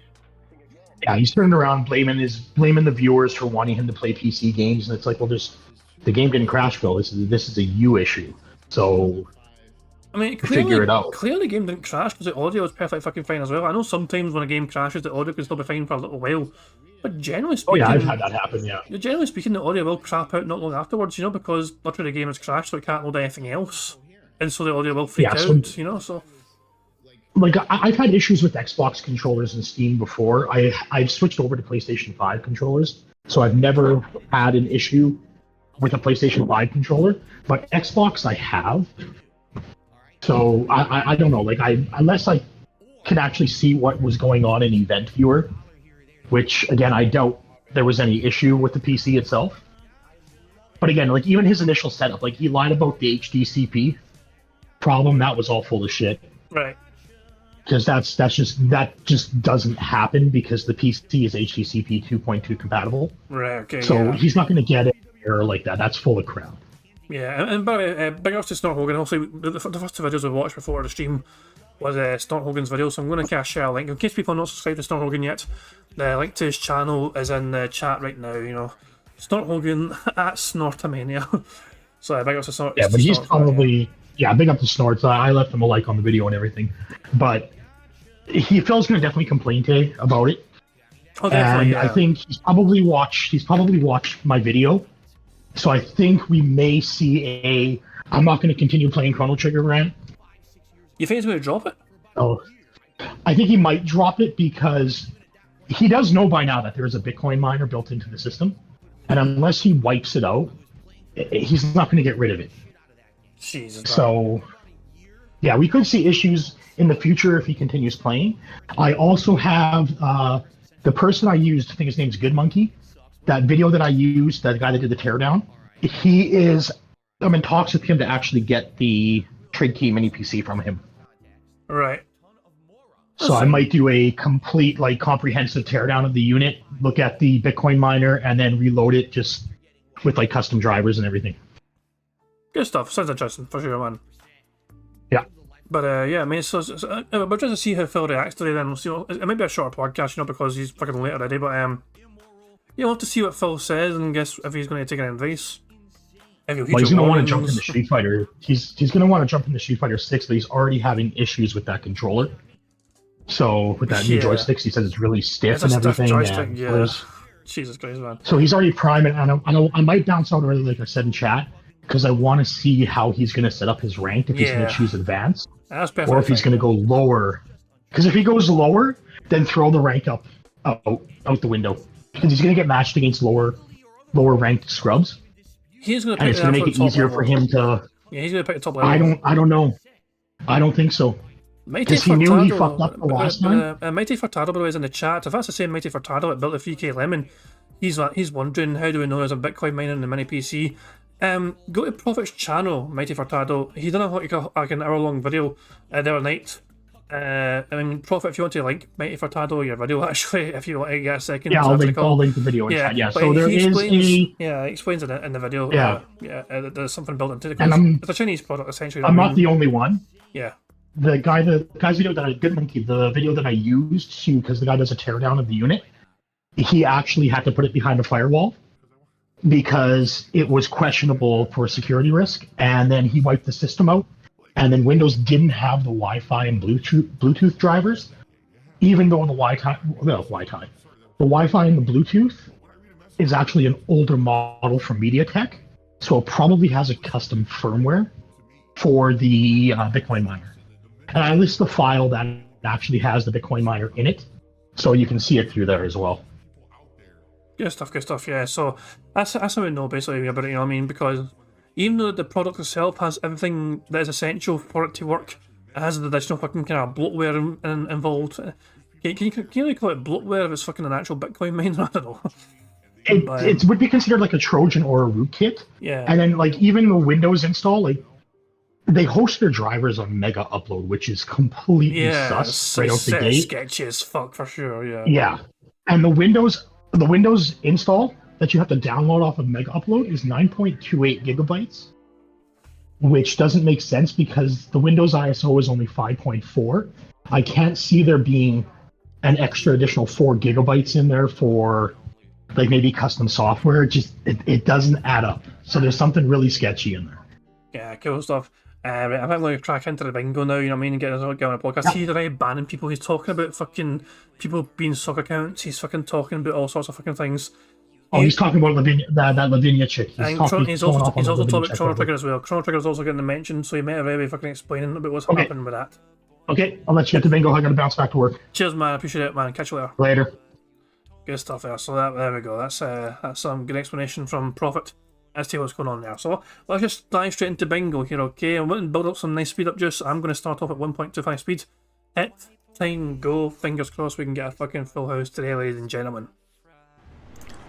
Yeah, he's turned around blaming the viewers for wanting him to play PC games, and it's like, well, the game didn't crash, Phil. This is a you issue. So I mean, figure it out. Clearly, the game didn't crash because the audio is perfectly fucking fine as well. I know sometimes when a game crashes, the audio can still be fine for a little while, but generally speaking, I've had that happen. Yeah. Generally speaking, the audio will crap out not long afterwards. You know, because literally the game has crashed, so it can't load anything else, and so the audio will freak out. You know, so. Like, I've had issues with Xbox controllers and Steam before. I've switched over to PlayStation 5 controllers, so I've never had an issue with a PlayStation 5 controller. But Xbox, I have. So I don't know. Like, unless I could actually see what was going on in Event Viewer, which again I doubt there was any issue with the PC itself. But again, like even his initial setup, like he lied about the HDCP problem. That was all full of shit. Right. Because that just doesn't happen because the PC is HDCP 2.2 compatible. Right. Okay. So he's not going to get an error like that. That's full of crap. Yeah, and by the way, big ups to Snort Hogan. Also, the first two videos we watched before the stream was Snort Hogan's video, so I'm going to share a link. In case people are not subscribed to Snort Hogan yet, the link to his channel is in the chat right now, you know. Snort Hogan at Snortamania. So big ups to Snort. Yeah, but he's probably... Yeah, big up to Snorts. I left him a like on the video and everything. But Phil's going to definitely complain today about it. Oh, definitely, yeah. I think he's probably watched my video. So I think we may see I'm not going to continue playing Chrono Trigger rant. You think he's going to drop it? Oh, I think he might drop it because he does know by now that there is a Bitcoin miner built into the system. And unless he wipes it out, he's not going to get rid of it. Jesus. So, yeah, we could see issues in the future if he continues playing. I also have the person I used, I think his name's Good Monkey. That video that I used, that guy that did the teardown, I'm in talks with him to actually get the Trig Key mini PC from him. Right. So I might do a complete, like, comprehensive teardown of the unit, look at the Bitcoin miner, and then reload it just with, like, custom drivers and everything. Good stuff. Sounds interesting, for sure, man. Yeah. Yeah, I mean, we're trying to see how Phil reacts today. Then we'll see. It might be a shorter podcast, because he's fucking late already. But yeah, we'll have to see what Phil says and guess if he's going to take any advice. Well, he's going to want to jump into Street Fighter. He's going to want to jump into Street Fighter 6, but he's already having issues with that controller. So with that new joysticks, he says it's really stiff and everything. Joystick, Jesus Christ, man. So he's already priming, and I might bounce out early, like I said in chat, because I want to see how he's going to set up his rank, if he's going to choose advanced, or if he's going to go lower. Because if he goes lower, then throw the rank out the window, because he's going to get matched against lower ranked scrubs. He's going to and it's going to make it easier for him to. Yeah, he's going to pick the top level. I don't know. I don't think so. Because he knew he fucked up the last time. Mighty Furtado, by the way, is in the chat. If that's the same Mighty Furtado that built the 3K Lemon, he's wondering, how do we know there's a Bitcoin miner in the mini PC? Go to Prophet's channel, Mighty Furtado. He done like an hour-long video the other night. I mean, Prophet, if you want to link Mighty Furtado, your video, actually, if you want to get a second. Yeah, I'll link the video in chat. Yeah, so there is he explains it in the video. There's something built into it. It's a Chinese product, essentially. I'm not the only one. Yeah. The guy's video that I did link, the video that I used because the guy does a teardown of the unit, he actually had to put it behind a firewall because it was questionable for security risk, and then he wiped the system out, and then Windows didn't have the Wi-Fi and Bluetooth drivers, even though the Wi-Fi and the Bluetooth is actually an older model from MediaTek, so it probably has a custom firmware for the Bitcoin miner. And I list the file that actually has the Bitcoin miner in it, so you can see it through there as well. Good stuff, yeah. So that's how we know, basically, about it, you know what I mean? Because even though the product itself has everything that is essential for it to work, it has the additional fucking kind of bloatware involved. Can you really call it bloatware if it's fucking an actual Bitcoin miner? I don't know. It would be considered like a Trojan or a rootkit. Yeah. And then, like, even the Windows install, like, they host their drivers on Mega Upload, which is completely sus right out the gate. Sketchy as fuck for sure, yeah. Yeah. And the Windows install that you have to download off of Mega Upload is 9.28 gigabytes, which doesn't make sense because the Windows ISO is only 5.4. I can't see there being an extra additional 4 gigabytes in there for like maybe custom software. It doesn't add up. So there's something really sketchy in there. Yeah, cool stuff. I'm going to crack into the bingo now, you know what I mean, and get on a podcast. He's already banning people. He's talking about fucking people being suck accounts. He's fucking talking about all sorts of fucking things. Oh, he's talking about that Lavinia chick. He's also talking about Chrono Trigger as well. Chrono Trigger's also getting mentioned, so he may have already fucking explaining about what's happening with that. Okay, I'll let you get to bingo. I gotta bounce back to work. Cheers, man. I appreciate it, man. Catch you later. Later. Good stuff there. So there we go. That's some good explanation from Prophet as to what's going on there. So let's just dive straight into bingo here, okay? I'm going to build up some nice speed up juice. I'm going to start off at 1.25 speed. Hit, time, go. Fingers crossed we can get a fucking full house today, ladies and gentlemen.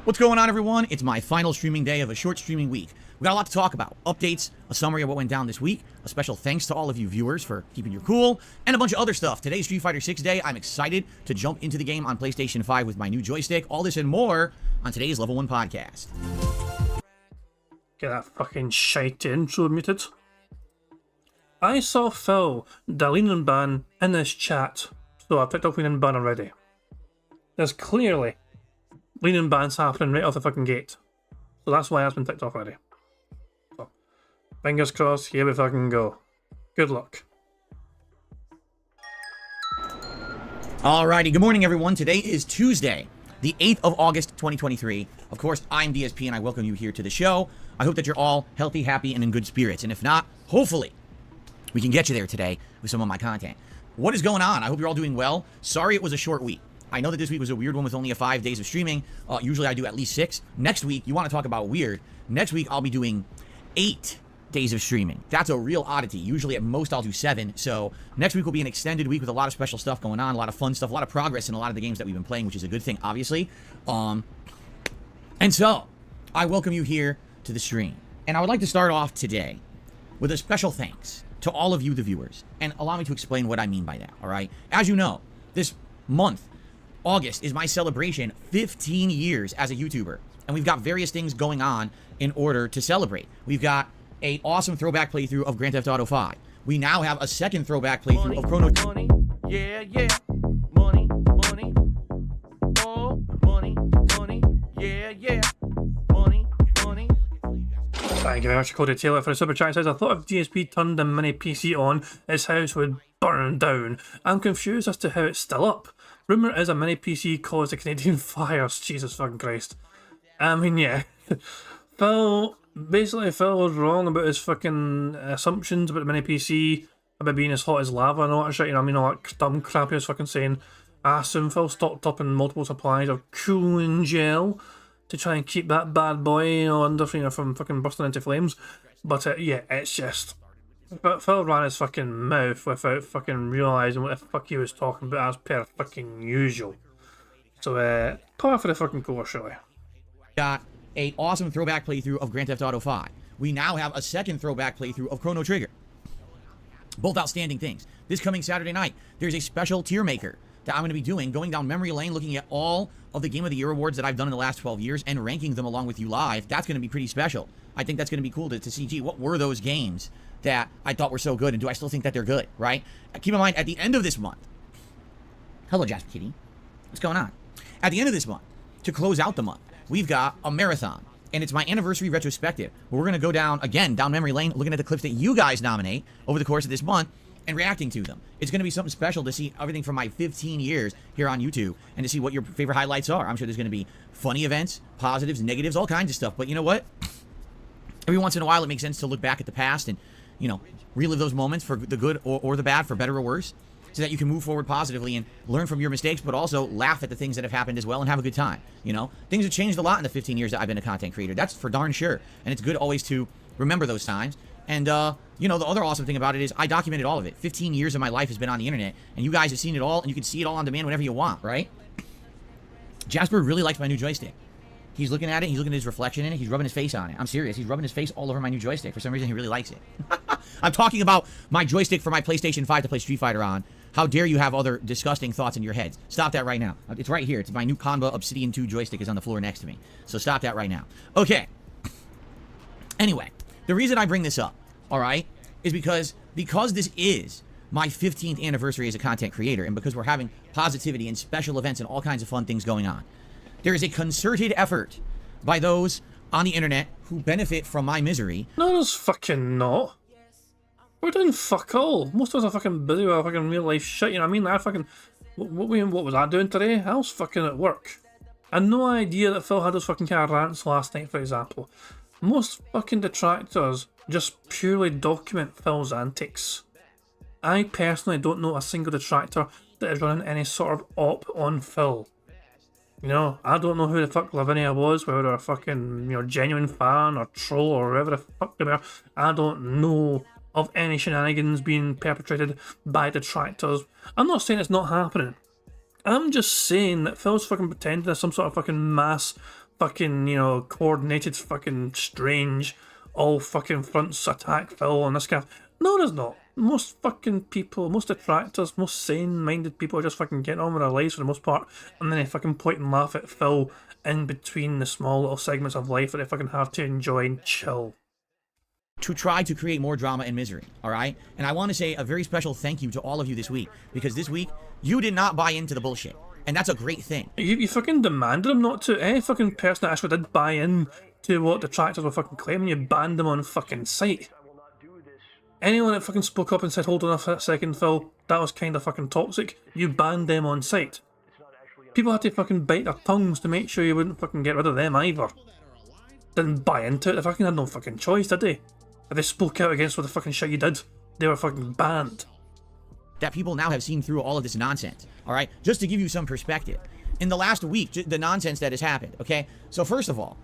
What's going on, everyone? It's my final streaming day of a short streaming week. We got a lot to talk about. Updates, a summary of what went down this week, a special thanks to all of you viewers for keeping your cool, and a bunch of other stuff. Today's Street Fighter 6 day. I'm excited to jump into the game on PlayStation 5 with my new joystick. All this and more on today's Level 1 podcast. Get that fucking shite intro muted. I saw Phil, the Lean ban, in this chat, so I picked up Lean ban already. There's clearly Lean bans happening right off the fucking gate, so that's why that's been ticked off already. So, fingers crossed, here we fucking go. Good luck. Alrighty, good morning, everyone. Today is Tuesday, the 8th of August, 2023. Of course, I'm DSP, and I welcome you here to the show. I hope that you're all healthy, happy, and in good spirits. And if not, hopefully, we can get you there today with some of my content. What is going on? I hope you're all doing well. Sorry it was a short week. I know that this week was a weird one with only 5 days of streaming. Usually I do at least 6. Next week, you want to talk about weird. Next week, I'll be doing 8 days of streaming. That's a real oddity. Usually at most, I'll do 7. So next week will be an extended week with a lot of special stuff going on, a lot of fun stuff, a lot of progress in a lot of the games that we've been playing, which is a good thing, obviously. And so, I welcome you here to the stream. And I would like to start off today with a special thanks to all of you, the viewers. And allow me to explain what I mean by that, all right? As you know, this month, August, is my celebration 15 years as a YouTuber. And we've got various things going on in order to celebrate. We've got an awesome throwback playthrough of Grand Theft Auto 5. we now have a second throwback playthrough of Chrono Trigger. Money, yeah, yeah. Money, money. Oh, money, money. Yeah, yeah. Money, money. Thank you very much, Cody Taylor, for the super chat. It says, I thought if DSP turned the mini PC on, his house would burn down. I'm confused as to how it's still up. Rumour is a mini PC caused the Canadian fires. Jesus fucking Christ. I mean, yeah. Phil was wrong about his fucking assumptions about the mini PC, about being as hot as lava and all that shit, you know what I mean, all that dumb crap he was fucking saying. I assume Phil stocked up in multiple supplies of cooling gel to try and keep that bad boy, you know, under, you know, from fucking bursting into flames. But yeah, it's just... But Phil ran his fucking mouth without fucking realising what the fuck he was talking about, as per fucking usual. So, par for the fucking course, really. Got an awesome throwback playthrough of Grand Theft Auto 5. We now have a second throwback playthrough of Chrono Trigger. Both outstanding things. This coming Saturday night, there's a special tier maker that I'm going to be doing, going down memory lane, looking at all of the Game of the Year awards that I've done in the last 12 years and ranking them along with you live. That's going to be pretty special. I think that's going to be cool to see, gee, what were those games that I thought were so good, and do I still think that they're good, right? Keep in mind, at the end of this month, hello, Jasper Kitty. What's going on? At the end of this month, to close out the month, we've got a marathon, and it's my anniversary retrospective, where we're going to go down, again, down memory lane, looking at the clips that you guys nominate over the course of this month, and reacting to them. It's going to be something special to see everything from my 15 years here on YouTube and to see what your favorite highlights are. I'm sure there's going to be funny events, positives, negatives, all kinds of stuff. But you know what? Every once in a while, it makes sense to look back at the past and, you know, relive those moments for the good or the bad, for better or worse, so that you can move forward positively and learn from your mistakes, but also laugh at the things that have happened as well and have a good time. You know, things have changed a lot in the 15 years that I've been a content creator. That's for darn sure. And it's good always to remember those times. And, you know, the other awesome thing about it is I documented all of it. 15 years of my life has been on the internet, and you guys have seen it all, and you can see it all on demand whenever you want, right? Jasper really likes my new joystick. He's looking at it, he's looking at his reflection in it, he's rubbing his face on it. I'm serious, he's rubbing his face all over my new joystick. For some reason, he really likes it. I'm talking about my joystick for my PlayStation 5 to play Street Fighter on. How dare you have other disgusting thoughts in your heads? Stop that right now. It's right here. It's my new Conva Obsidian 2 joystick is on the floor next to me. So stop that right now. Okay. Anyway, the reason I bring this up, all right, is because this is my 15th anniversary as a content creator, and because we're having positivity and special events and all kinds of fun things going on. There is a concerted effort by those on the internet who benefit from my misery. No, there's fucking not. We're doing fuck all. Most of us are fucking busy with fucking real life shit, you know what I mean? I fucking... What was I doing today? I was fucking at work. I had no idea that Phil had those fucking kind of rants last night, for example. Most fucking detractors just purely document Phil's antics. I personally don't know a single detractor that is running any sort of op on Phil. You know, I don't know who the fuck Lavinia was, whether they're a fucking, you know, genuine fan or troll or whatever the fuck they were. I don't know of any shenanigans being perpetrated by detractors. I'm not saying it's not happening. I'm just saying that Phil's fucking pretending there's some sort of fucking mass fucking, you know, coordinated fucking strange all fucking fronts attack Phil on this guy. No, there's not. Most fucking people, most detractors, most sane-minded people are just fucking getting on with their lives for the most part, and then they fucking point and laugh at Phil in between the small little segments of life that they fucking have to enjoy and chill. To try to create more drama and misery, all right? And I want to say a very special thank you to all of you this week, because this week, you did not buy into the bullshit. And that's a great thing. You fucking demanded them not to. Any fucking person that actually did buy in to what detractors were fucking claiming, you banned them on fucking sight. Anyone that fucking spoke up and said, hold on a second, Phil, that was kind of fucking toxic, you banned them on sight. People had to fucking bite their tongues to make sure you wouldn't fucking get rid of them either. Didn't buy into it, they fucking had no fucking choice, did they? If they spoke out against what the fucking shit you did, they were fucking banned. That people now have seen through all of this nonsense, all right? Just to give you some perspective. In the last week, the nonsense that has happened, okay? So first of all,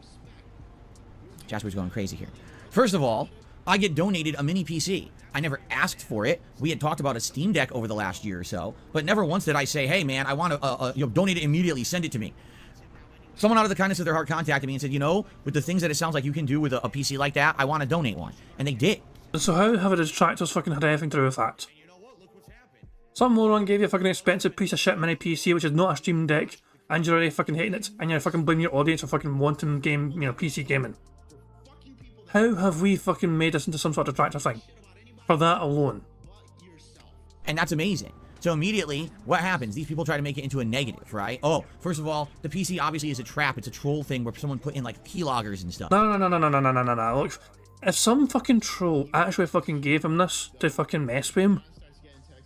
Jasper's going crazy here. First of all, I get donated a mini PC. I never asked for it. We had talked about a Steam Deck over the last year or so, but never once did I say, hey man, I want to donate it immediately, send it to me. Someone out of the kindness of their heart contacted me and said, you know, with the things that it sounds like you can do with a PC like that, I want to donate one. And they did. So how have the detractors fucking had anything to do with that? Some moron gave you a fucking expensive piece of shit mini PC, which is not a Steam Deck, and you're already fucking hating it, and you're fucking blaming your audience for fucking wanting game, you know, PC gaming. How have we fucking made this into some sort of detractor thing? For that alone. And that's amazing. So immediately, what happens? These people try to make it into a negative, right? Oh, first of all, the PC obviously is a trap. It's a troll thing where someone put in like keyloggers and stuff. No. Look, if some fucking troll actually fucking gave him this to fucking mess with him,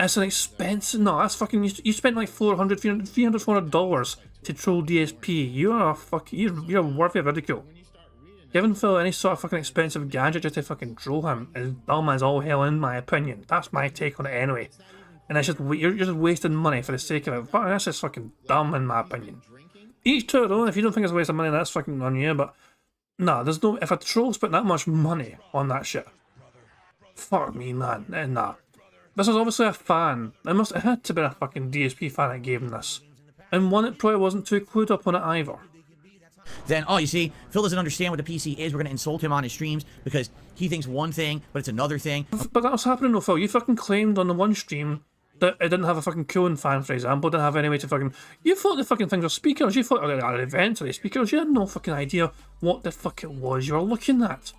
it's an expensive. No, that's fucking. You spent like $400, $400 to troll DSP. You're worthy of ridicule. Giving Phil any sort of fucking expensive gadget just to fucking troll him is dumb as all hell, in my opinion. That's my take on it anyway. And it's just you're just wasting money for the sake of it. That's just fucking dumb in my opinion. Each to their own. If you don't think it's a waste of money, that's fucking on you. But no, there's no. If a troll spent that much money on that shit, fuck me, man. Nah. This was obviously a fan. It had to be a fucking DSP fan that gave him this, and one that probably wasn't too clued up on it either. Then, oh, you see, Phil doesn't understand what the PC is. We're going to insult him on his streams because he thinks one thing, but it's another thing. But that was happening though, Phil. You fucking claimed on the one stream that it didn't have a fucking cooling fan, for example. It didn't have any way to fucking... You thought the fucking things were speakers. You thought they were events or the speakers. You had no fucking idea what the fuck it was you were looking at.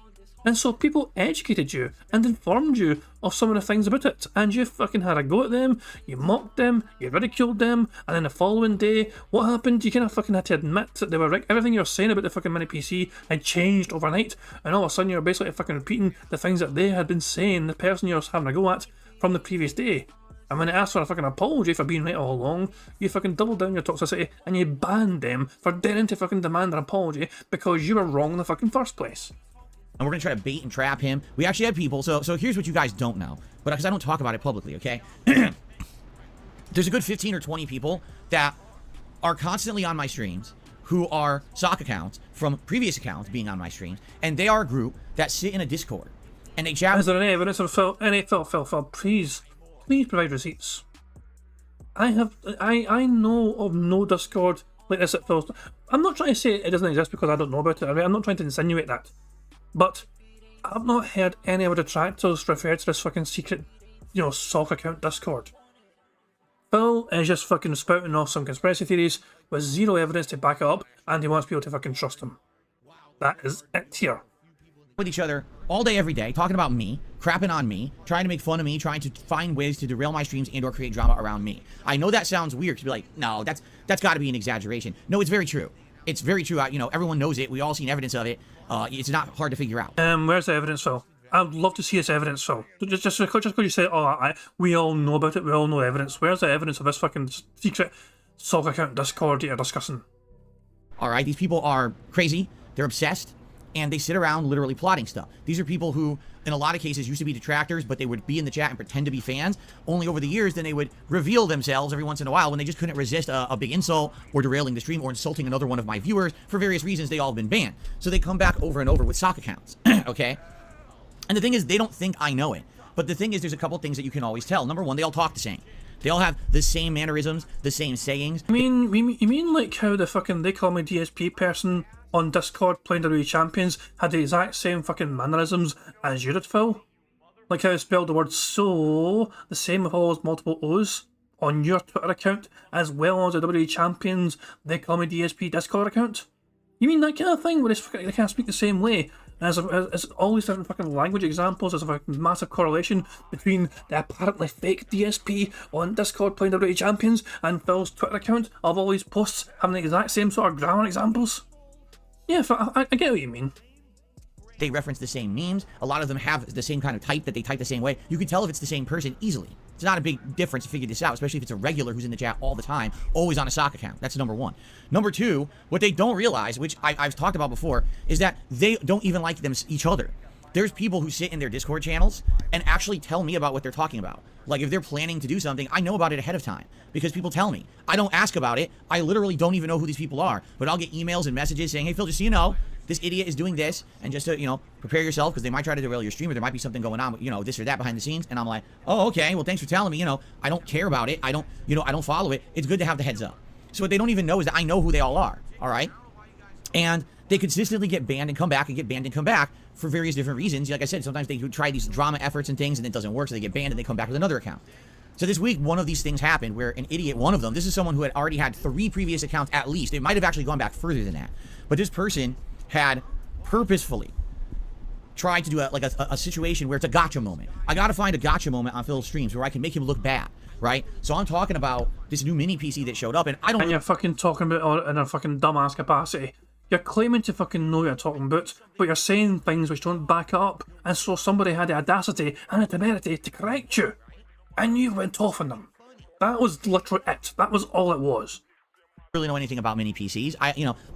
And so people educated you and informed you of some of the things about it, and you fucking had a go at them, you mocked them, you ridiculed them, and then the following day, what happened? You kind of fucking had to admit that they were everything you were saying about the fucking mini PC had changed overnight, and all of a sudden you're basically fucking repeating the things that they had been saying, the person you're having a go at, from the previous day. And when they asked for a fucking apology for being right all along, you fucking doubled down your toxicity and you banned them for daring to fucking demand an apology because you were wrong in the fucking first place. And we're going to try to bait and trap him. We actually have people, so here's what you guys don't know, but because I don't talk about it publicly, okay? There's a good 15 or 20 people that are constantly on my streams who are sock accounts from previous accounts being on my streams, and they are a group that sit in a Discord, and they chat. Is there any evidence of Phil, please provide receipts. I know of no Discord like this at Phil's. I'm not trying to say it doesn't exist because I don't know about it. I'm not trying to insinuate that. But I've not heard any of the detractors refer to this fucking secret, sock account Discord. Phil is just fucking spouting off some conspiracy theories with zero evidence to back it up, and he wants people to fucking trust him. That is it here. With each other all day, every day, talking about me, crapping on me, trying to make fun of me, trying to find ways to derail my streams and or create drama around me. I know that sounds weird to be like, no, that's got to be an exaggeration. No, it's very true. It's very true. Everyone knows it. We all seen evidence of it. It's not hard to figure out. Where's the evidence, Phil? I'd love to see this evidence, Phil. Just because you say, we all know about it, we all know evidence. Where's the evidence of this fucking secret sock account Discord you're discussing? All right, these people are crazy. They're obsessed. And they sit around literally plotting stuff. These are people who, in a lot of cases, used to be detractors, but they would be in the chat and pretend to be fans. Only over the years, then they would reveal themselves every once in a while when they just couldn't resist a big insult or derailing the stream or insulting another one of my viewers. For various reasons, they all have been banned. So they come back over and over with sock accounts, okay? And the thing is, they don't think I know it. But the thing is, there's a couple things that you can always tell. Number one, they all talk the same. They all have the same mannerisms, the same sayings. You mean like how the fucking They Call Me DSP person on Discord playing WWE Champions had the exact same fucking mannerisms as you did, Phil? Like how it spelled the word so the same with all those multiple O's on your Twitter account, as well as the WWE Champions They Call Me DSP Discord account? You mean that kind of thing where they can't speak the same way? As all these different fucking language examples, there's a massive correlation between the apparently fake DSP on Discord playing WWE Champions and Phil's Twitter account of all these posts having the exact same sort of grammar examples? Yeah, I get what you mean. They reference the same memes. A lot of them have the same kind of type that they type the same way. You can tell if it's the same person easily. It's not a big difference to figure this out, especially if it's a regular who's in the chat all the time, always on a sock account. That's number one. Number two, what they don't realize, which I've talked about before, is that they don't even like each other. There's people who sit in their Discord channels and actually tell me about what they're talking about. Like if they're planning to do something, I know about it ahead of time because people tell me. I don't ask about it. I literally don't even know who these people are, but I'll get emails and messages saying, hey Phil, just so you know, this idiot is doing this, and just to, prepare yourself because they might try to derail your stream or there might be something going on with, this or that behind the scenes. And I'm like, oh, okay, well, thanks for telling me, I don't care about it. I don't follow it. It's good to have the heads up. So what they don't even know is that I know who they all are, all right? And they consistently get banned and come back and get banned and come back for various different reasons. Like I said, sometimes they try these drama efforts and things and it doesn't work, so they get banned and they come back with another account. So this week, one of these things happened where an idiot, one of them, this is someone who had already had 3 previous accounts at least. It might have actually gone back further than that. But this person had purposefully try to do a situation where it's a gotcha moment. I gotta find a gotcha moment on Phil's streams where I can make him look bad, right? So I'm talking about this new mini PC that showed up, and I don't. And you're fucking talking about it in a fucking dumbass capacity. You're claiming to fucking know what you're talking about, but you're saying things which don't back it up, and so somebody had the audacity and the temerity to correct you, and you went off on them. That was literally it. That was all it was. Really know anything about mini PCs.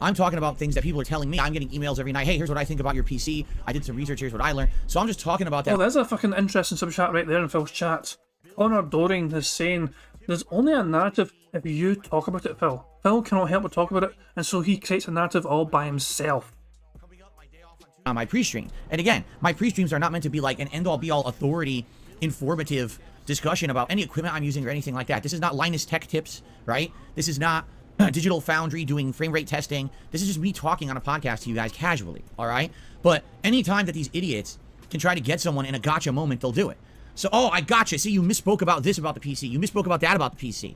I'm talking about things that people are telling me. I'm getting emails every night. Hey, here's what I think about your PC. I did some research. Here's what I learned. So I'm just talking about that. Well, there's a fucking interesting sub chat right there in Phil's chat. Connor Doring is saying there's only a narrative if you talk about it, Phil. Phil cannot help but talk about it, and so he creates a narrative all by himself. On my pre-stream, and again, my pre-streams are not meant to be like an end-all be-all authority informative discussion about any equipment I'm using or anything like that. This is not Linus Tech Tips, right? This is not Digital Foundry doing frame rate testing. This is just me talking on a podcast to you guys casually, all right? But anytime that these idiots can try to get someone in a gotcha moment, they'll do it. So, oh, I gotcha. See, you misspoke about this about the PC. You misspoke about that about the PC.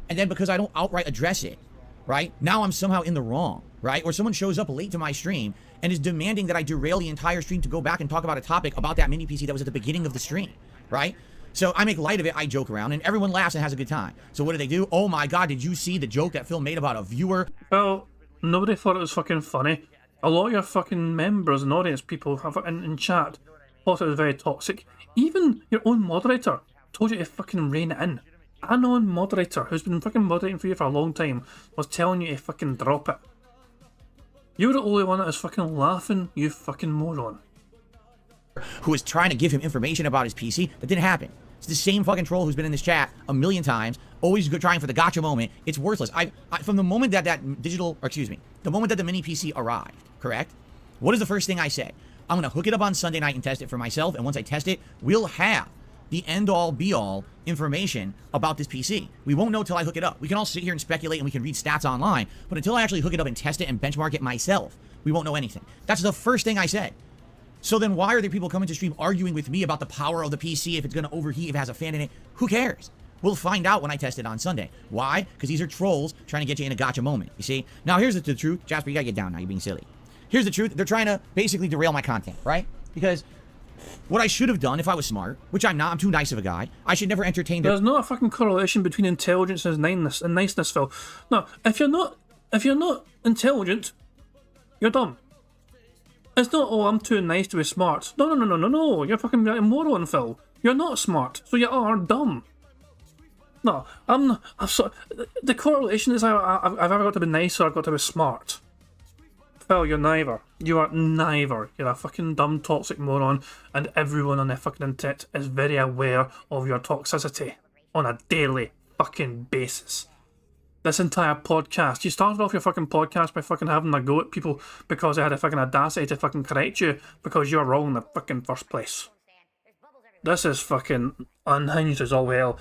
And then because I don't outright address it, right? Now I'm somehow in the wrong, right? Or someone shows up late to my stream and is demanding that I derail the entire stream to go back and talk about a topic about that mini PC that was at the beginning of the stream, right? So I make light of it, I joke around, and everyone laughs and has a good time. So what do? Oh my god, did you see the joke that Phil made about a viewer? Well, nobody thought it was fucking funny. A lot of your fucking members and audience people have in chat thought it was very toxic. Even your own moderator told you to fucking rein it in. A non-moderator who's been fucking moderating for you for a long time was telling you to fucking drop it. You're the only one that is fucking laughing, you fucking moron. Who was trying to give him information about his PC. That didn't happen. It's the same fucking troll who's been in this chat a million times, always trying for the gotcha moment. It's worthless. From the moment that the moment that the mini PC arrived, correct? What is the first thing I said? I'm going to hook it up on Sunday night and test it for myself, and once I test it, we'll have the end-all, be-all information about this PC. We won't know till I hook it up. We can all sit here and speculate and we can read stats online, but until I actually hook it up and test it and benchmark it myself, we won't know anything. That's the first thing I said. So then why are there people coming to stream arguing with me about the power of the PC, if it's going to overheat, if it has a fan in it? Who cares? We'll find out when I test it on Sunday. Why? Because these are trolls trying to get you in a gotcha moment, you see? Now here's the truth. Jasper, you got to get down now. You're being silly. Here's the truth. They're trying to basically derail my content, right? Because what I should have done if I was smart, which I'm not, I'm too nice of a guy, I should never entertain their... There's not a fucking correlation between intelligence and niceness, Phil. No, if you're not intelligent, you're dumb. It's not, oh, I'm too nice to be smart. No. You're fucking a moron, Phil. You're not smart, so you are dumb. No, I'm not. The correlation is I've either got to be nice or I've got to be smart. Phil, you're neither. You are neither. You're a fucking dumb, toxic moron, and everyone on the fucking internet is very aware of your toxicity on a daily fucking basis. This entire podcast, you started off your fucking podcast by fucking having a go at people because they had a fucking audacity to fucking correct you because you're wrong in the fucking first place. This is fucking unhinged as all hell.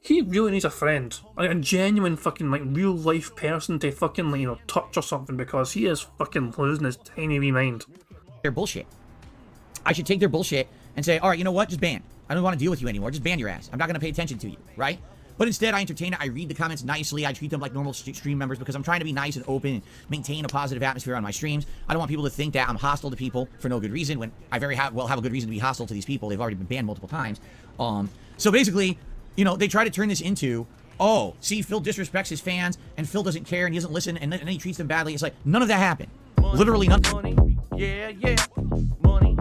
He really needs a friend, like a genuine fucking like real life person to fucking like, you know, touch or something, because he is fucking losing his tiny wee mind. Their bullshit. I should take their bullshit and say, all right, you know what? Just ban. I don't want to deal with you anymore. Just ban your ass. I'm not going to pay attention to you, right? But instead, I entertain it. I read the comments nicely. I treat them like normal stream members because I'm trying to be nice and open and maintain a positive atmosphere on my streams. I don't want people to think that I'm hostile to people for no good reason when I very well have a good reason to be hostile to these people. They've already been banned multiple times. So basically, you know, they try to turn this into, oh, see, Phil disrespects his fans and Phil doesn't care and he doesn't listen and then he treats them badly. It's like, none of that happened. Literally none. Money, yeah. Money.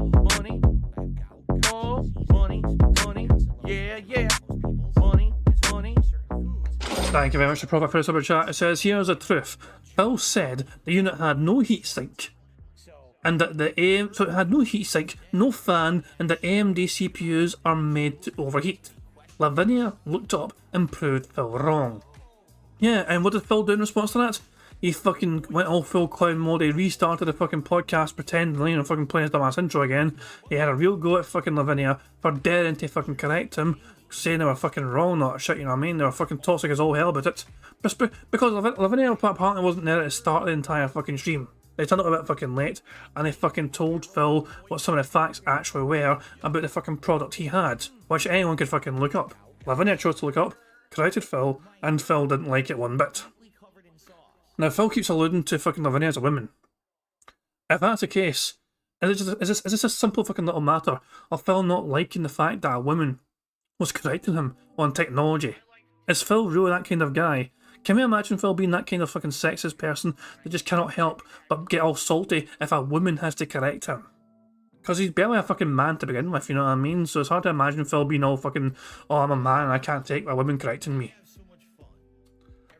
Oh, money, yeah. Money. Thank you very much to Prophet for the super chat. It says, here's the truth. Phil said the unit had no heatsink, and that so it had no heatsink, no fan, and that AMD CPUs are made to overheat. Lavinia looked up and proved Phil wrong. Yeah, and what did Phil do in response to that? He fucking went all full clown mode. He restarted the fucking podcast, pretending, you know, fucking playing his dumbass intro again. He had a real go at fucking Lavinia for daring to fucking correct him, saying they were fucking wrong, not shit, you know what I mean? They were fucking toxic as all hell about it. Because Lavinia apparently wasn't there at the start of the entire fucking stream. They turned up a bit fucking late, and they fucking told Phil what some of the facts actually were about the fucking product he had, which anyone could fucking look up. Lavinia chose to look up, corrected Phil, and Phil didn't like it one bit. Now, Phil keeps alluding to fucking Lavinia as a woman. If that's the case, Is this a simple fucking little matter of Phil not liking the fact that a woman was correcting him on technology? Is Phil really that kind of guy? Can we imagine Phil being that kind of fucking sexist person that just cannot help but get all salty if a woman has to correct him? Because he's barely a fucking man to begin with, you know what I mean? So it's hard to imagine Phil being all fucking, oh, I'm a man and I can't take my woman correcting me.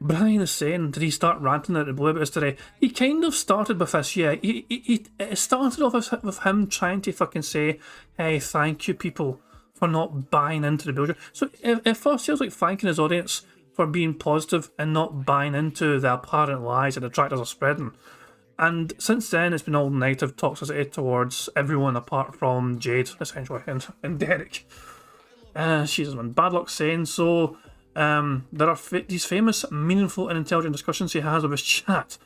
Brian is saying, did he start ranting at the blue about this today? He kind of started with this, yeah. It started off with him trying to fucking say, hey, thank you people for not buying into the bullshit. So at first he was like thanking his audience for being positive and not buying into the apparent lies that the detractors are spreading. And since then it's been all negative toxicity towards everyone apart from Jade, essentially, and Derek. She's been bad luck saying so. There are these famous, meaningful and intelligent discussions he has with his chat.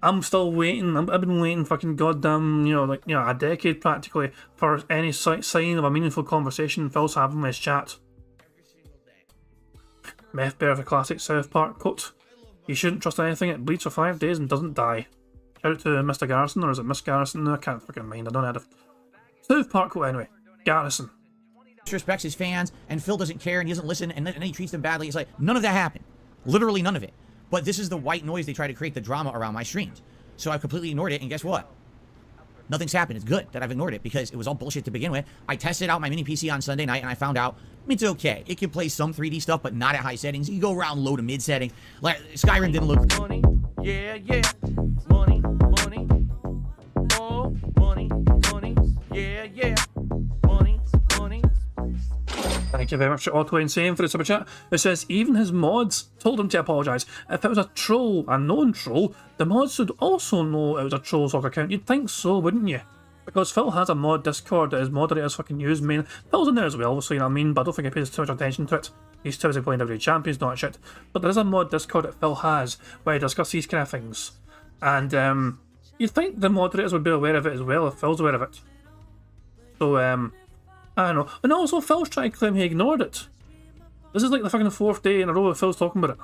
I'm still waiting. I've been waiting fucking goddamn, a decade practically for any sign of a meaningful conversation Phil's having with his chat. Meth Bear of a classic South Park quote. You shouldn't trust anything. It bleeds for 5 days and doesn't die. Shout out to Mr. Garrison, or is it Miss Garrison? I can't fucking mind. I don't know. South Park quote anyway. Garrison. Disrespects his fans, and Phil doesn't care, and he doesn't listen, and then he treats them badly. It's like, none of that happened. Literally none of it. But this is the white noise they try to create, the drama around my streams. So I've completely ignored it, and guess what? Nothing's happened. It's good that I've ignored it, because it was all bullshit to begin with. I tested out my mini PC on Sunday night, and I found out it's okay. It can play some 3D stuff, but not at high settings. You go around low to mid settings. Like, Skyrim didn't look... Money, yeah, yeah. Money, money. Oh, money, money. Yeah, yeah. Money, money. Thank you very much to Otto Insane for the super chat. It says, even his mods told him to apologise. If it was a troll, a known troll, the mods should also know it was a troll soccer account. You'd think so, wouldn't you? Because Phil has a mod Discord that his moderators fucking use, man. Phil's in there as well, obviously, you know what I mean? But I don't think he pays too much attention to it. He's too busy playing WWE Champions, not shit. But there is a mod Discord that Phil has where he discusses these kind of things. And you'd think the moderators would be aware of it as well if Phil's aware of it. So, I don't know. And also, Phil's trying to claim he ignored it. This is like the fucking 4th day in a row where Phil's talking about it.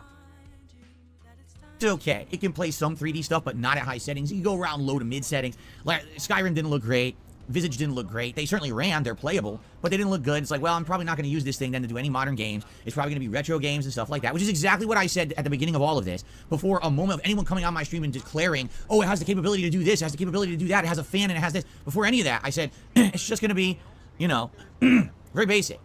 It's okay. It can play some 3D stuff, but not at high settings. You go around low to mid settings. Like, Skyrim didn't look great. Visage didn't look great. They certainly ran. They're playable, but they didn't look good. It's like, well, I'm probably not going to use this thing then to do any modern games. It's probably going to be retro games and stuff like that, which is exactly what I said at the beginning of all of this, before a moment of anyone coming on my stream and declaring, oh, it has the capability to do this, it has the capability to do that, it has a fan and it has this. Before any of that, I said, it's just going to be, very basic.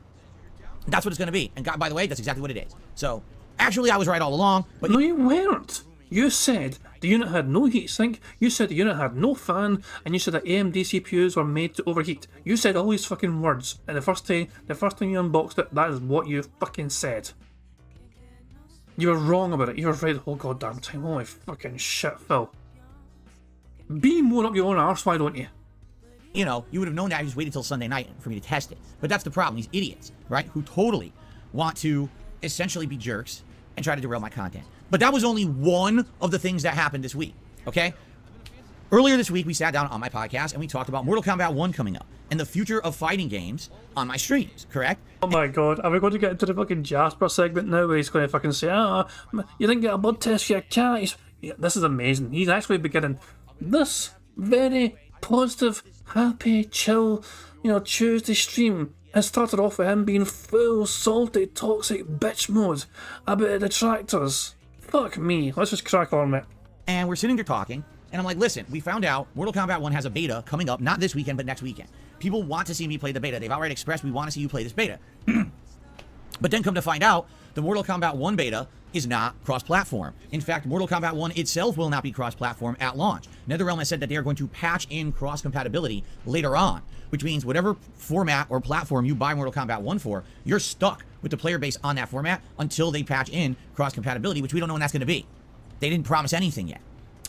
That's what it's going to be. And God, by the way, that's exactly what it is. So, actually, I was right all along. But no, you weren't. You said the unit had no heatsink, you said the unit had no fan, and you said that AMD CPUs were made to overheat. You said all these fucking words, and the first time you unboxed it, that is what you fucking said. You were wrong about it. You were right the whole goddamn time. Holy fucking shit, Phil. Be more up your own arse, why don't you? You would have known that. I just waited till Sunday night for me to test it. But that's the problem. These idiots, right, who totally want to essentially be jerks and try to derail my content. But that was only one of the things that happened this week, okay? Earlier this week, we sat down on my podcast and we talked about Mortal Kombat 1 coming up and the future of fighting games on my streams, correct? Oh my god, are we going to get into the fucking Jasper segment now where he's going to fucking say, you didn't get a blood test for your cat? This is amazing. He's actually beginning this very positive, happy, chill, Tuesday stream. It started off with him being full, salty, toxic bitch mode about the detractors. Fuck me. Let's just crack on, mate. And we're sitting there talking, and I'm like, listen, we found out Mortal Kombat 1 has a beta coming up, not this weekend, but next weekend. People want to see me play the beta. They've already expressed, we want to see you play this beta. But then come to find out, the Mortal Kombat 1 beta is not cross-platform. In fact, Mortal Kombat 1 itself will not be cross-platform at launch. NetherRealm has said that they are going to patch in cross-compatibility later on, which means whatever format or platform you buy Mortal Kombat 1 for, you're stuck with the player base on that format until they patch in cross-compatibility, which we don't know when that's going to be. They didn't promise anything yet.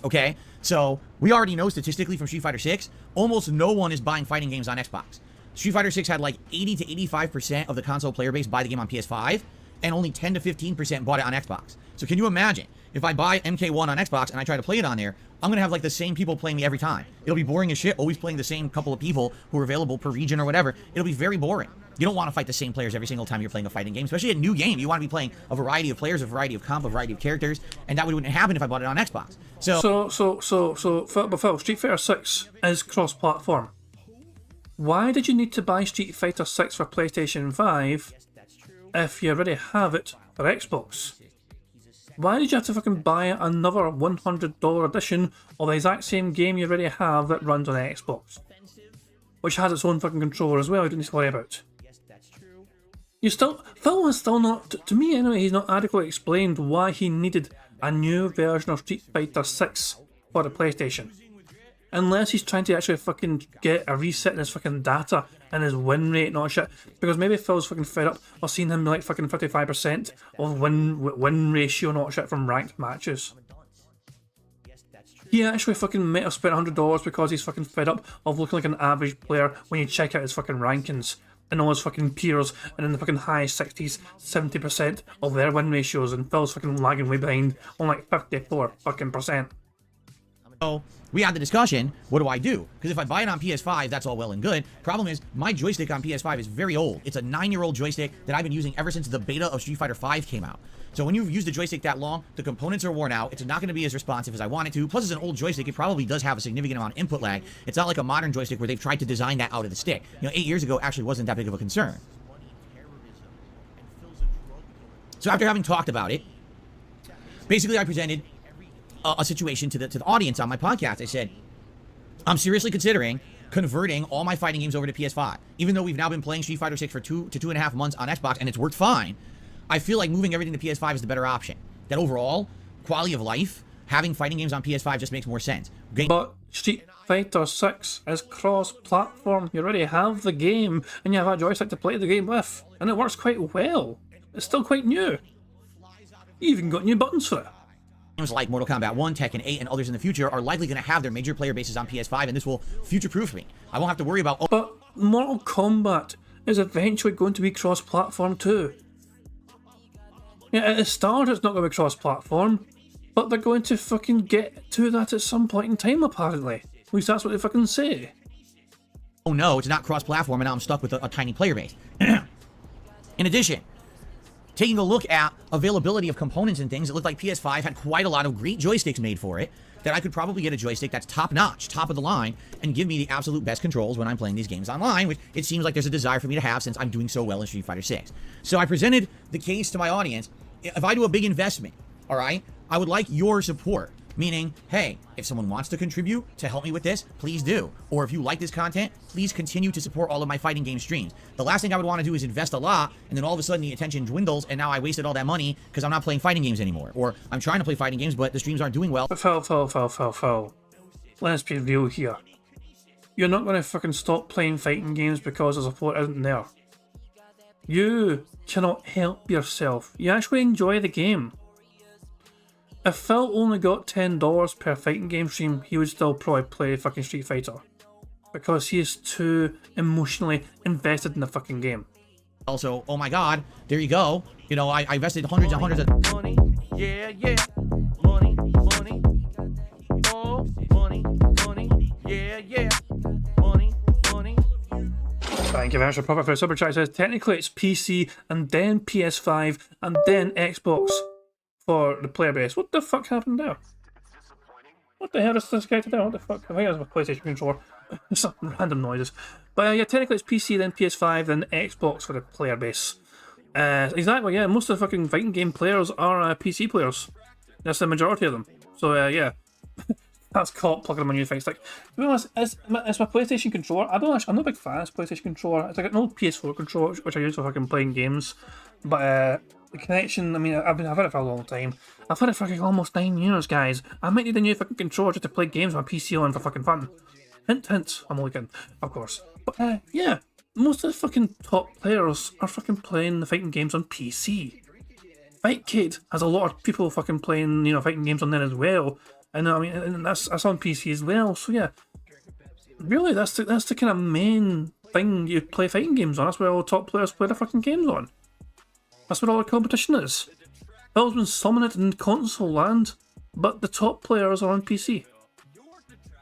Okay? So, we already know statistically from Street Fighter 6, almost no one is buying fighting games on Xbox. Street Fighter 6 had like 80 to 85% of the console player base buy the game on PS5, and only 10 to 15% bought it on Xbox. So can you imagine if I buy MK1 on Xbox and I try to play it on there, I'm going to have like the same people playing me every time. It'll be boring as shit, always playing the same couple of people who are available per region or whatever. It'll be very boring. You don't want to fight the same players every single time you're playing a fighting game, especially a new game. You want to be playing a variety of players, a variety of comp, a variety of characters, and that wouldn't happen if I bought it on Xbox. Phil, Street Fighter 6 is cross-platform. Why did you need to buy Street Fighter 6 for PlayStation 5 if you already have it for Xbox? Why did you have to fucking buy another $100 edition of the exact same game you already have that runs on Xbox? Which has its own fucking controller as well, you don't need to worry about. Phil has still not, to me anyway, he's not adequately explained why he needed a new version of Street Fighter 6 for the PlayStation. Unless he's trying to actually fucking get a reset in his fucking data and his win rate and all that shit. Because maybe Phil's fucking fed up of seeing him like fucking 55% of win ratio and all that shit from ranked matches. He actually fucking might have spent $100 because he's fucking fed up of looking like an average player when you check out his fucking rankings and all his fucking peers and in the fucking high 60s, 70% of their win ratios, and Phil's fucking lagging way behind on like 54 fucking percent. So we had the discussion, what do I do? Because if I buy it on PS5, that's all well and good. Problem is, my joystick on PS5 is very old. It's a 9-year-old joystick that I've been using ever since the beta of Street Fighter V came out. So when you've used the joystick that long, the components are worn out. It's not going to be as responsive as I want it to. Plus, it's an old joystick. It probably does have a significant amount of input lag. It's not like a modern joystick where they've tried to design that out of the stick. 8 years ago actually wasn't that big of a concern. So after having talked about it, basically I presented a situation to the audience on my podcast. I said, I'm seriously considering converting all my fighting games over to PS5. Even though we've now been playing Street Fighter 6 for 2 to 2.5 months on Xbox and it's worked fine, I feel like moving everything to PS5 is the better option. That overall, quality of life, having fighting games on PS5 just makes more sense. But Street Fighter 6 is cross-platform. You already have the game and you have a joystick to play the game with. And it works quite well. It's still quite new. You even got new buttons for it. Games like Mortal Kombat 1, Tekken 8, and others in the future are likely going to have their major player bases on PS5, and this will future-proof me. I won't have to worry about... But Mortal Kombat is eventually going to be cross-platform too. Yeah, at the start it's not going to be cross-platform, but they're going to fucking get to that at some point in time, apparently. At least that's what they fucking say. Oh no, it's not cross-platform, and now I'm stuck with a tiny player base. In addition, taking a look at availability of components and things, it looked like PS5 had quite a lot of great joysticks made for it, that I could probably get a joystick that's top-notch, top of the line, and give me the absolute best controls when I'm playing these games online, which it seems like there's a desire for me to have since I'm doing so well in Street Fighter 6. So I presented the case to my audience. If I do a big investment, all right, I would like your support. Meaning, hey, if someone wants to contribute to help me with this, please do. Or if you like this content, please continue to support all of my fighting game streams. The last thing I would want to do is invest a lot, and then all of a sudden the attention dwindles, and now I wasted all that money because I'm not playing fighting games anymore. Or I'm trying to play fighting games, but the streams aren't doing well. Phil. Let's be real here. You're not going to fucking stop playing fighting games because the support isn't there. You cannot help yourself. You actually enjoy the game. If Phil only got $10 per fighting game stream, he would still probably play fucking Street Fighter. Because he is too emotionally invested in the fucking game. Also, oh my god, there you go. I invested hundreds and hundreds of... Money, yeah, money, oh, money, yeah, money. Thank you very much for the super chat. It says technically it's PC and then PS5 and then Xbox for the player base. What the fuck happened there? What the hell is this guy there? What the fuck? I think it was a PlayStation controller. Some random noises. But yeah, technically it's PC, then PS5, then Xbox for the player base. Exactly, yeah. Most of the fucking fighting game players are PC players. That's the majority of them. So yeah. That's caught plugging in my new fight stick. To be honest, it's my PlayStation controller. I'm not a big fan of this PlayStation controller. It's like an old PS4 controller, which I use for fucking playing games. But the connection, I mean, I've had it for a long time. I've had it for fucking almost 9 years, guys. I might need a new fucking controller just to play games on my PC on for fucking fun. Hint, I'm only kidding, of course. But yeah, most of the fucking top players are fucking playing the fighting games on PC. Fightcade has a lot of people fucking playing, fighting games on there as well. And I mean, and that's on PC as well. So yeah, really, that's the kind of main thing you play fighting games on. That's where all the top players play their fucking games on. That's what all the competition is. Phil's been summoning it in console land, but the top players are on PC.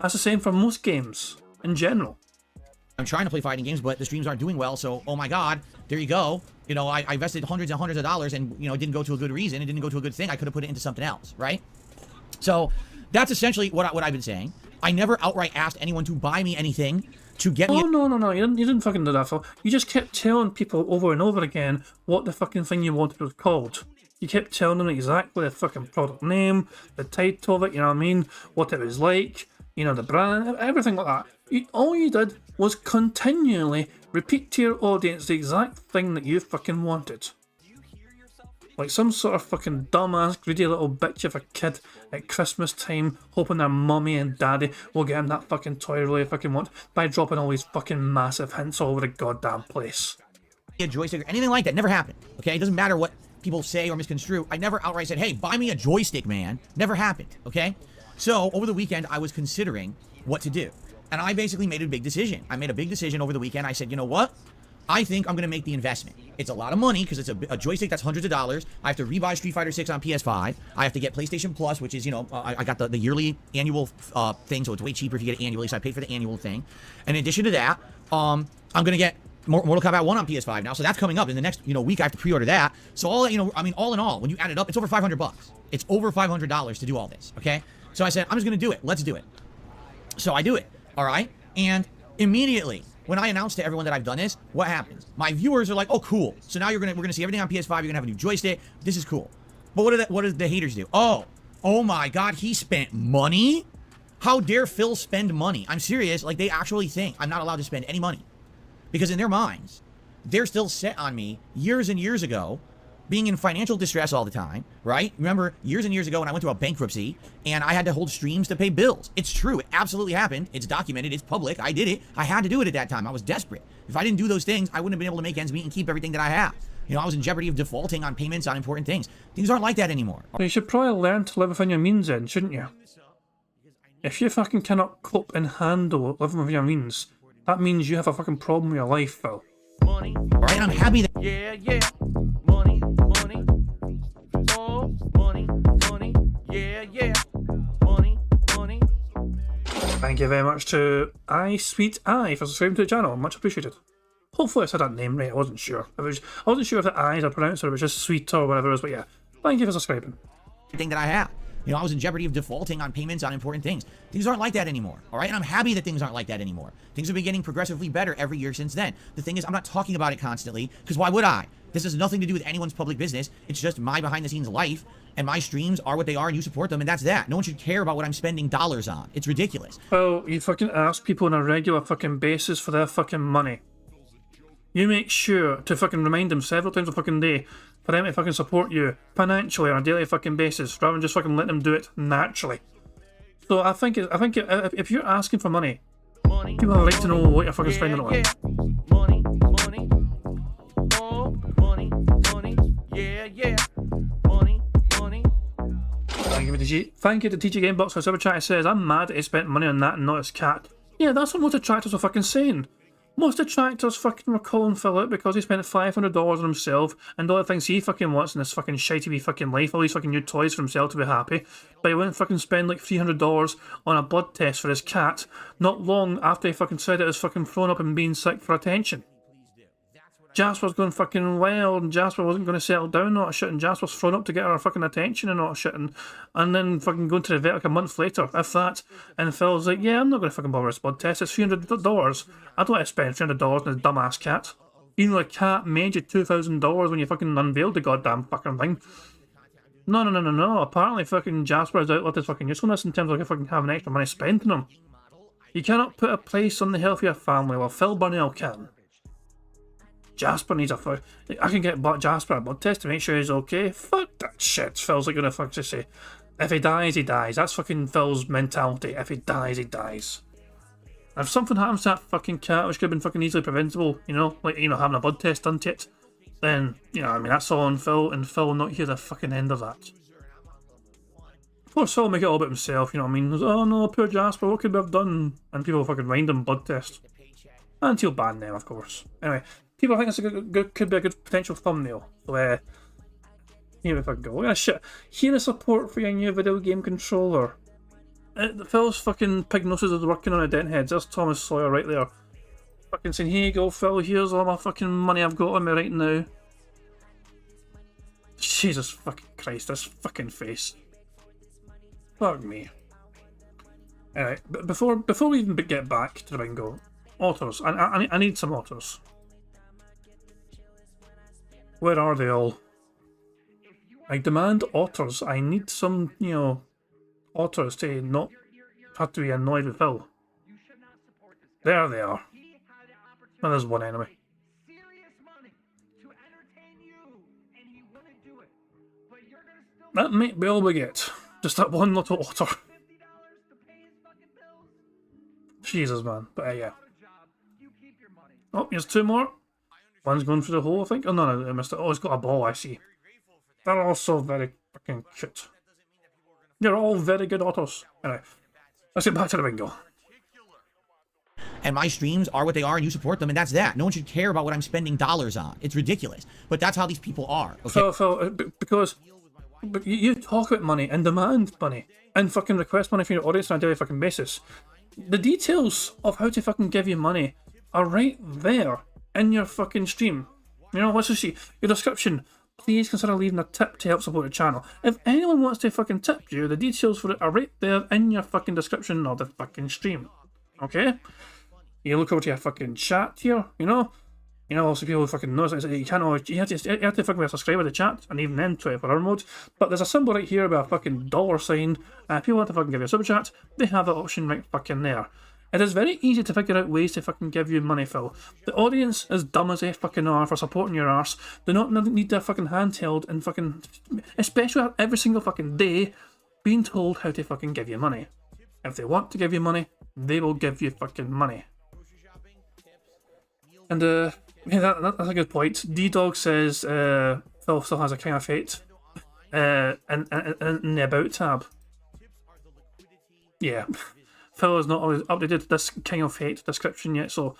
That's the same for most games, in general. I'm trying to play fighting games, but the streams aren't doing well, so, oh my god, there you go. You know, I invested hundreds and hundreds of dollars and, you know, it didn't go to a good reason, it didn't go to a good thing, I could have put it into something else, right? So, that's essentially what I've been saying. I never outright asked anyone to buy me anything to get me... Oh, no, you didn't fucking do that, Phil. You just kept telling people over and over again what the fucking thing you wanted was called. You kept telling them exactly the fucking product name, the title of it, you know what I mean, what it was like, you know, the brand, everything like that. All you did was continually repeat to your audience the exact thing that you fucking wanted. Like some sort of fucking dumbass, greedy little bitch of a kid at Christmas time, hoping their mummy and daddy will get him that fucking toy they really fucking want by dropping all these fucking massive hints all over the goddamn place. A joystick or anything like that never happened, okay? It doesn't matter what people say or misconstrue. I never outright said, hey, buy me a joystick, man. Never happened, okay? So, over the weekend, I was considering what to do. And I basically made a big decision. I made a big decision over the weekend. I said, you know what? I think I'm going to make the investment. It's a lot of money because it's a joystick that's hundreds of dollars. I have to rebuy Street Fighter 6 on PS5. I have to get PlayStation Plus, which is, you know, I got the yearly annual thing, so it's way cheaper if you get it annually, so I paid for the annual thing. And in addition to that, I'm going to get Mortal Kombat 1 on PS5 now, so that's coming up in the next, you know, week. I have to pre-order that. So all that, you know, I mean, all in all, when you add it up, it's over $500. It's over $500 to do all this, okay? So I said, I'm just going to do it. Let's do it. So I do it, all right? And immediately, when I announce to everyone that I've done this, what happens? My viewers are like, oh, cool. So now we're gonna see everything on PS5. You're gonna have a new joystick. This is cool. But what do the haters do? Oh my God, he spent money? How dare Phil spend money? I'm serious. Like, they actually think I'm not allowed to spend any money. Because in their minds, they're still set on me years and years ago being in financial distress all the time, right? Remember, years and years ago when I went through a bankruptcy and I had to hold streams to pay bills. It's true. It absolutely happened. It's documented. It's public. I did it. I had to do it at that time. I was desperate. If I didn't do those things, I wouldn't have been able to make ends meet and keep everything that I have. You know, I was in jeopardy of defaulting on payments on important things. Things aren't like that anymore. You should probably learn to live within your means then, shouldn't you? If you fucking cannot cope and handle living within your means, that means you have a fucking problem in your life, Phil. Money, All right, and I'm happy that... yeah, money, oh, money, yeah, money. Thank you very much to Sweet Eye for subscribing to the channel. Much appreciated. Hopefully I said that name right. I wasn't sure. I wasn't sure if the I's are pronounced or it was just Sweet or whatever it is, but yeah. Thank you for subscribing. Thing that I have. You know, I was in jeopardy of defaulting on payments on important things. Things aren't like that anymore, all right? And I'm happy that things aren't like that anymore. Things have been getting progressively better every year since then. The thing is, I'm not talking about it constantly, because why would I? This has nothing to do with anyone's public business. It's just my behind-the-scenes life, and my streams are what they are, and you support them, and that's that. No one should care about what I'm spending dollars on. It's ridiculous. Well, you fucking ask people on a regular fucking basis for their fucking money. You make sure to fucking remind them several times a fucking day for them to fucking support you financially on a daily fucking basis, rather than just fucking letting them do it naturally. So I think if you're asking for money, people have a right to know what you're fucking spending it on. Money, oh, money, yeah, money. Thank you to TG Gamebox for super chat. It says, I'm mad that he spent money on that and not his cat. Yeah, that's what most detractors are fucking saying. Most detractors fucking were calling Phil out because he spent $500 on himself and all the things he fucking wants in this fucking shitey wee fucking life, all these fucking new toys for himself to be happy, but he wouldn't fucking spend like $300 on a blood test for his cat not long after he fucking said it was fucking thrown up and being sick for attention. Jasper's going fucking wild and Jasper wasn't going to settle down all that shit and Jasper's thrown up to get her fucking attention and all that shit and then fucking going to the vet like a month later, if that, and Phil's like, yeah, I'm not going to fucking bother with this blood test, it's $300. I'd like to spend $300 on this dumbass cat. Even though a cat made you $2,000 when you fucking unveiled the goddamn fucking thing. No. Apparently fucking Jasper has outlived his fucking usefulness in terms of fucking having extra money spent on him. You cannot put a price on the health of your family while Phil Burnell can. Jasper needs a I can get Jasper a blood test to make sure he's okay. Fuck that shit. Phil's like gonna fucking say, if he dies, he dies. That's fucking Phil's mentality. If he dies, he dies. And if something happens to that fucking cat, which could have been fucking easily preventable, you know, like, you know, having a blood test done to it, then, you know, I mean, that's all on Phil, and Phil will not hear the fucking end of that. Of course, Phil will make it all about himself, you know what I mean? Oh no, poor Jasper, what could we have done? And people will fucking mind him blood test. Until ban them, of course. Anyway, people think it's could be a good potential thumbnail. So, here if I go. Yeah, shit. Here is support for your new video game controller. The Phil's fucking pig noses is working on a dent heads. There's Thomas Sawyer right there. Fucking saying, here you go, Phil. Here's all my fucking money I've got on me right now. Jesus fucking Christ, this fucking face. Fuck me. Anyway, but before we even get back to the bingo, otters. I need some otters. Where are they all? I demand otters. I need some, you know, otters to not have to be annoyed with Phil. There they are. Well, there's one enemy. That might be all we get. Just that one little otter. Jesus, man. But yeah. Oh, here's two more. One's going through the hole, I think. Oh, no, I missed it. Oh, it's got a ball, I see. They're also very fucking cute. You're all very good otters. Anyway, let's get back to the bingo. And my streams are what they are, and you support them, and that's that. No one should care about what I'm spending dollars on. It's ridiculous. But that's how these people are. Okay? Phil, because you talk about money and demand money and fucking request money from your audience on a daily fucking basis. The details of how to fucking give you money are right there in your fucking stream. You know, let's just see. Your description. Please consider leaving a tip to help support the channel. If anyone wants to fucking tip you, the details for it are right there in your fucking description of the fucking stream. Okay? You look over to your fucking chat here, you know? You know, also people fucking notice that you can't always, you have to fucking be a subscriber to the chat, and even then 24-hour mode. But there's a symbol right here with a fucking $sign. If people want to fucking give you a super chat, they have that option right fucking there. It is very easy to figure out ways to fucking give you money, Phil. The audience, as dumb as they fucking are for supporting your arse, do not need their fucking handheld and fucking, especially every single fucking day, being told how to fucking give you money. If they want to give you money, they will give you fucking money. And yeah, that's a good point. D-Dog says Phil still has a King of Fate in the About tab. Yeah. Phil has not always updated this King of Fate description yet, so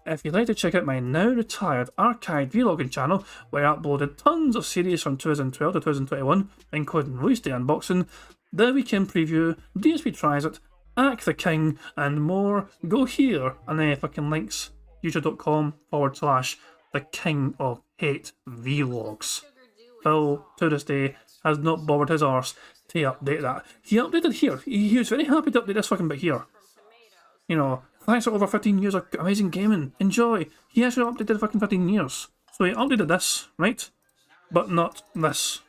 if you'd like to check out my now retired archived vlogging channel, where I uploaded tons of series from 2012 to 2021, including Release Day Unboxing, The Weekend Preview, DSP Tries It, Act the King, and more, go here, and then fucking links, youtube.com/the King of Hate Vlogs. Phil, to this day, has not bothered his arse to update that. He updated here. He was very happy to update this fucking bit here. You know, thanks for over 15 years of amazing gaming. Enjoy. He actually updated fucking 15 years. So he updated this, right? But not this.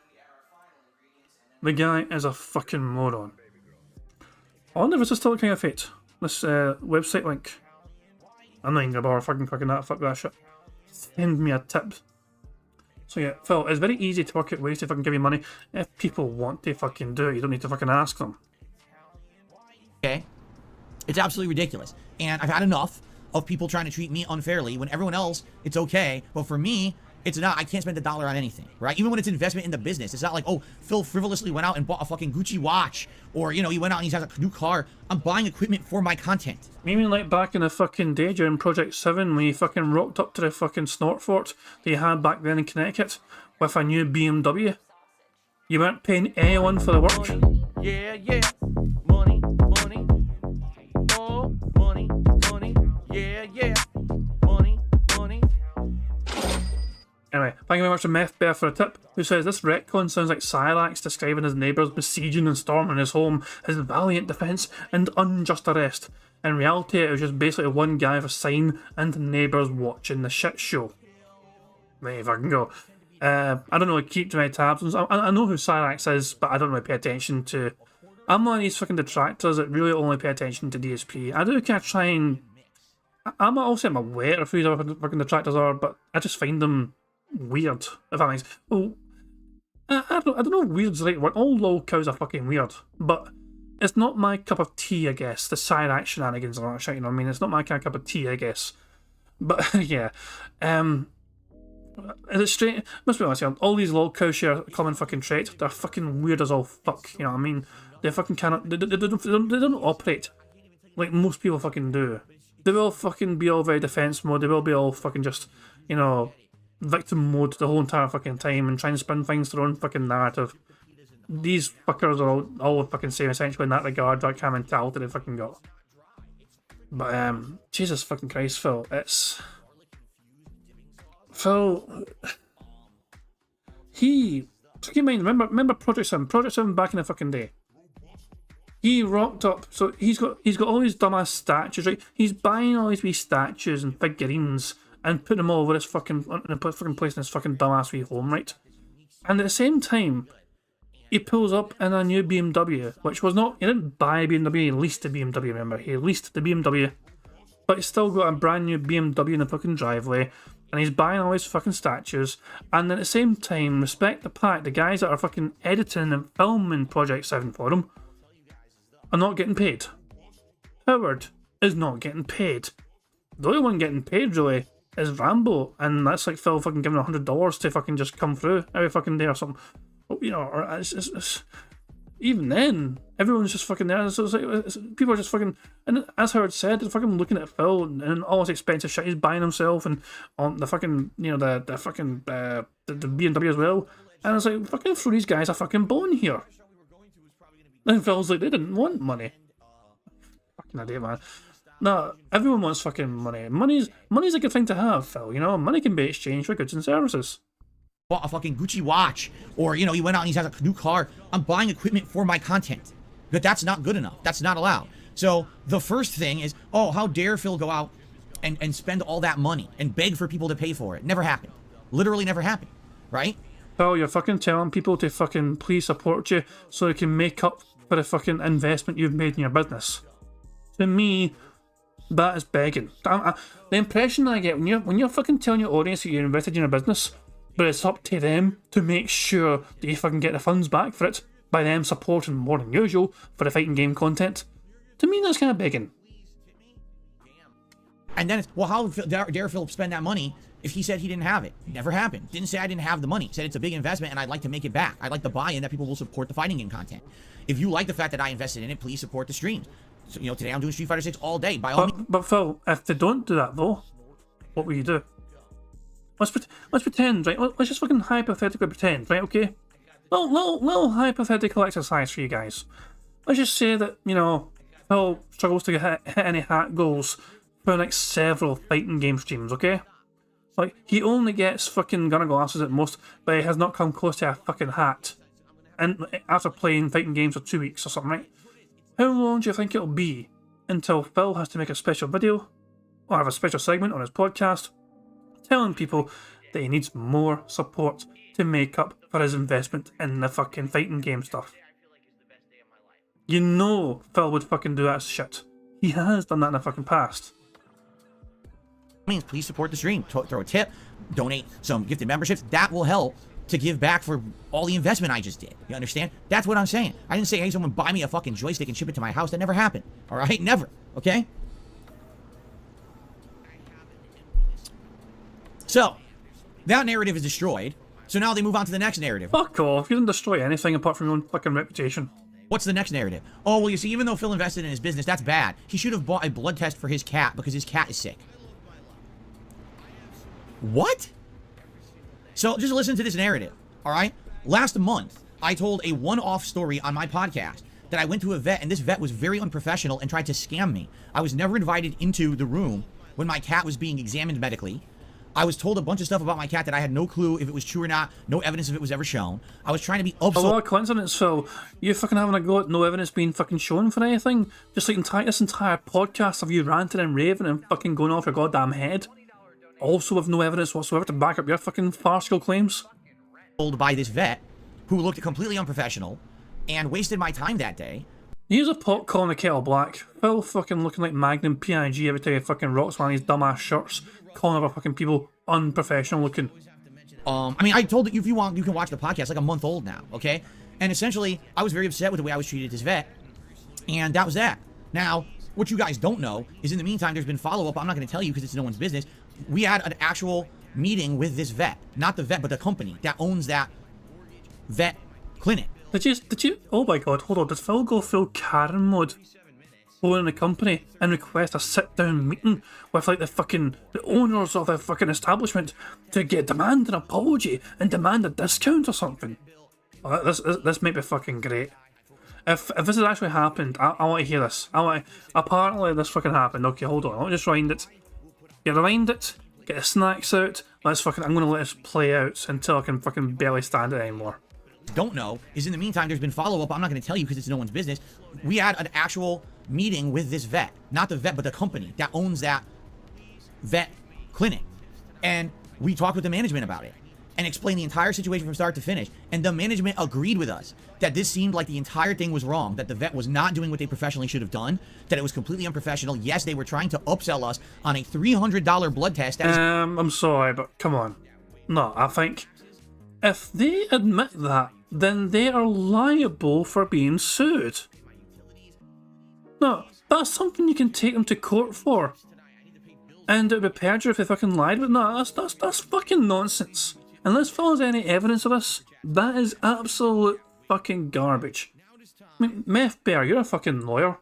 The guy is a fucking moron. I wonder if this is still a King of Fate. This website link. I'm not even gonna bother fucking clicking that. Fuck that shit. Send me a tip. So yeah, Phil, it's very easy to work out ways to fucking give you money. If people want to fucking do it, you don't need to fucking ask them. Okay? It's absolutely ridiculous. And I've had enough of people trying to treat me unfairly when everyone else, it's okay. But for me, it's not. I can't spend $1 on anything, right? Even when it's investment in the business. It's not like, oh, Phil frivolously went out and bought a fucking Gucci watch. Or, you know, he went out and he has a new car. I'm buying equipment for my content. You mean like back in the fucking day during Project 7 when you fucking rocked up to the fucking snort fort that you had back then in Connecticut with a new BMW? You weren't paying anyone for the work? Yeah, yeah. Money, money. Oh, money, money. Yeah, yeah. Money, money. Anyway, thank you very much to Meth Bear for a tip, who says this retcon sounds like Cyrax describing his neighbours besieging and storming his home, his valiant defence and unjust arrest. In reality, it was just basically one guy with a sign and neighbours watching the shit show. There you fucking go. I don't really keep too many tabs. I know who Cyrax is, but I don't really pay attention to... I'm one of these fucking detractors that really only pay attention to DSP. I do kind of try and... I'm aware of who the fucking detractors are, but I just find them weird, if that makes... Oh, I don't know if weird's the right word. All lol cows are fucking weird, but it's not my cup of tea, I guess. The Cyrax shenanigans and all that shit, you know what I mean? It's not my kind of cup of tea, I guess. But, yeah. Is it straight? Must be honest here, all these lol cows share a common fucking trait. They're fucking weird as all fuck, you know what I mean? They fucking cannot... They don't operate like most people fucking do. They will fucking be all very defense mode. They will be all fucking just, you know, victim mode the whole entire fucking time and trying to spin things to their own fucking narrative. These fuckers are all the fucking same essentially in that regard, that kind of mentality they fucking got. But Jesus fucking Christ, Phil, it's Phil. He keep in mind, remember Project 7 back in the fucking day. He rocked up, so he's got all these dumbass statues, right? He's buying all these wee statues and figurines and putting them all over his fucking place in his fucking dumbass wee home, right? And at the same time, he pulls up in a new BMW, which was not, he didn't buy a BMW, he leased a BMW, remember? He leased the BMW, but he's still got a brand new BMW in the fucking driveway, and he's buying all his fucking statues, and at the same time, respect the fact the guys that are fucking editing and filming Project 7 for him are not getting paid. Howard is not getting paid. The only one getting paid, really, is Rambo, and that's like Phil fucking giving $100 to fucking just come through every fucking day or something. You know, or it's even then, everyone's just fucking there. So people are just fucking, and as Howard said, they're fucking looking at Phil and all this expensive shit he's buying himself, and on the fucking, you know, the fucking the BMW as well. And it's like, fucking throw these guys a fucking bone here. And Phil's like, they didn't want money. Fucking idea, man. No, everyone wants fucking money. Money's a good thing to have, Phil. You know, money can be exchanged for goods and services. Bought a fucking Gucci watch, or, you know, he went out and he has a new car. I'm buying equipment for my content. But that's not good enough. That's not allowed. So the first thing is, oh, how dare Phil go out and spend all that money and beg for people to pay for it? Never happened. Literally never happened. Right? Phil, you're fucking telling people to fucking please support you so they can make up for the fucking investment you've made in your business. To me, that is begging. The impression I get when you're fucking telling your audience that you're invested in your business, but it's up to them to make sure that you fucking get the funds back for it by them supporting more than usual for the fighting game content. To me, that's kind of begging. And then it's, well, how dare Phil spend that money if he said he didn't have it? Never happened. Didn't say I didn't have the money. Said it's a big investment and I'd like to make it back. I'd like to buy in that people will support the fighting game content. If you like the fact that I invested in it, please support the streams. So, you know, today I'm doing Street Fighter 6 all day. By all means. But Phil, if they don't do that though, what will you do? Let's pretend, right? Let's just fucking hypothetically pretend, right? Okay. Little hypothetical exercise for you guys. Let's just say that, you know, Phil struggles to hit any hat goals for the next several fighting game streams, okay? Like, he only gets fucking gunner glasses at most, but he has not come close to a fucking hat. And after playing fighting games for 2 weeks or something, right? How long do you think it'll be until Phil has to make a special video or have a special segment on his podcast telling people that he needs more support to make up for his investment in the fucking fighting game stuff? You know Phil would fucking do that shit. He has done that in the fucking past. Means please support the stream. Throw a tip, donate some gifted memberships. That will help to give back for all the investment I just did. You understand? That's what I'm saying. I didn't say, hey, someone buy me a fucking joystick and ship it to my house. That never happened. All right? Never. Okay? So, that narrative is destroyed. So now they move on to the next narrative. Fuck off. You didn't destroy anything apart from your own fucking reputation. What's the next narrative? Oh, well, you see, even though Phil invested in his business, that's bad. He should have bought a blood test for his cat because his cat is sick. What? So just listen to this narrative, all right? Last month, I told a one-off story on my podcast that I went to a vet, and this vet was very unprofessional and tried to scam me. I was never invited into the room when my cat was being examined medically. I was told a bunch of stuff about my cat that I had no clue if it was true or not, no evidence if it was ever shown. I was trying to be A lot of coincidence, Phil. You fucking having a go at no evidence being fucking shown for anything? Just like this entire podcast of you ranting and raving and fucking going off your goddamn head. Also with no evidence whatsoever to back up your fucking farcical claims. Told by this vet who looked completely unprofessional and wasted my time that day. Here's a pot calling the kettle black. Phil fucking looking like Magnum PIG every time he fucking rocks one of these dumbass shirts, calling other fucking people unprofessional looking. I mean, I told you if you want, you can watch the podcast, like a month old now, okay? And essentially, I was very upset with the way I was treated at this vet, and that was that. Now, what you guys don't know is in the meantime, there's been follow-up. I'm not going to tell you because it's no one's business. We had an actual meeting with this vet, not the vet, but the company that owns that vet clinic. Did you, oh my god, hold on, did Phil go full Karen mode? phone in the company and request a sit-down meeting with like the owners of the fucking establishment to demand an apology and demand a discount or something. Well, this might be fucking great. If this has actually happened, I want to hear this. Apparently this fucking happened. Okay, hold on. I'll just rewind it. Yeah, rewind it. Get the snacks out. I'm gonna let this play out until I can fucking barely stand it anymore. Don't know is in the meantime there's been follow-up. I'm not going to tell you because it's no one's business. We had an actual meeting with this vet, not the vet but the company that owns that vet clinic, and we talked with the management about it and explained the entire situation from start to finish, and the management agreed with us that this seemed like the entire thing was wrong, that the vet was not doing what they professionally should have done, that it was completely unprofessional. Yes, they were trying to upsell us on a $300 blood test. I'm sorry, but come on. No, I think if they admit that, then they are liable for being sued. No, that's something you can take them to court for. And it would be perjury if they fucking lied, but no, that's fucking nonsense. Unless there's any evidence of this, that is absolute fucking garbage. I mean, Meth Bear, you're a fucking lawyer.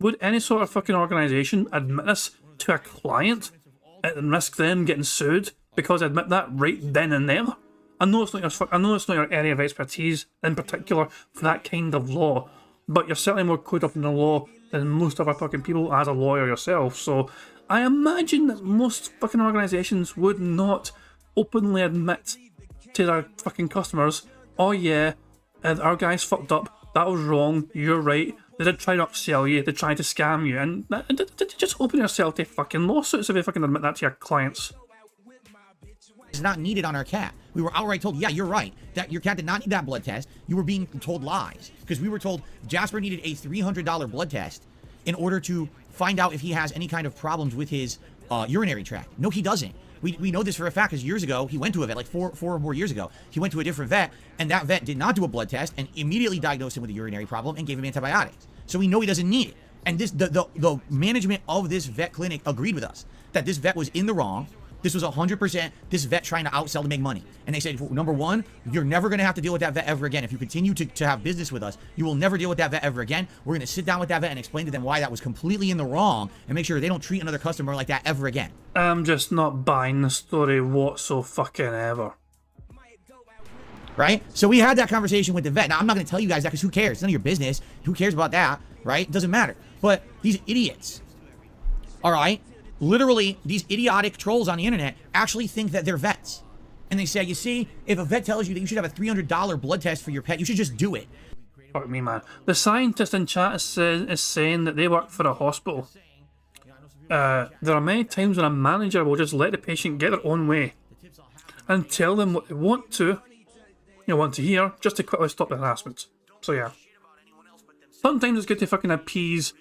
Would any sort of fucking organisation admit this to a client and risk them getting sued because they admit that right then and there? I know it's not your area of expertise in particular for that kind of law, but you're certainly more clued up in the law than most other fucking people as a lawyer yourself. So I imagine that most fucking organisations would not openly admit to their fucking customers, oh yeah, our guys fucked up, that was wrong, you're right, they did try to upsell you, they tried to scam you, and just open yourself to fucking lawsuits if you fucking admit that to your clients. It's not needed on our cat. We were outright told, yeah, you're right, that your cat did not need that blood test. You were being told lies, because we were told Jasper needed a $300 blood test in order to find out if he has any kind of problems with his urinary tract. No, he doesn't. We know this for a fact because years ago, he went to a vet, like four or more years ago. He went to a different vet, and that vet did not do a blood test and immediately diagnosed him with a urinary problem and gave him antibiotics. So we know he doesn't need it. And the management of this vet clinic agreed with us that this vet was in the wrong. This was 100% this vet trying to outsell to make money. And they said, number one, you're never going to have to deal with that vet ever again. If you continue to have business with us, you will never deal with that vet ever again. We're going to sit down with that vet and explain to them why that was completely in the wrong and make sure they don't treat another customer like that ever again. I'm just not buying the story whatsoever. Right? So we had that conversation with the vet. Now, I'm not going to tell you guys that because who cares? It's none of your business. Who cares about that? Right? It doesn't matter. But these idiots, all right? Literally, these idiotic trolls on the internet actually think that they're vets. And they say, you see, if a vet tells you that you should have a $300 blood test for your pet, you should just do it. Fuck me, man. The scientist in chat is saying that they work for a hospital. There are many times when a manager will just let the patient get their own way and tell them what they want to hear, just to quickly stop the harassment. So yeah. Sometimes it's good to fucking appease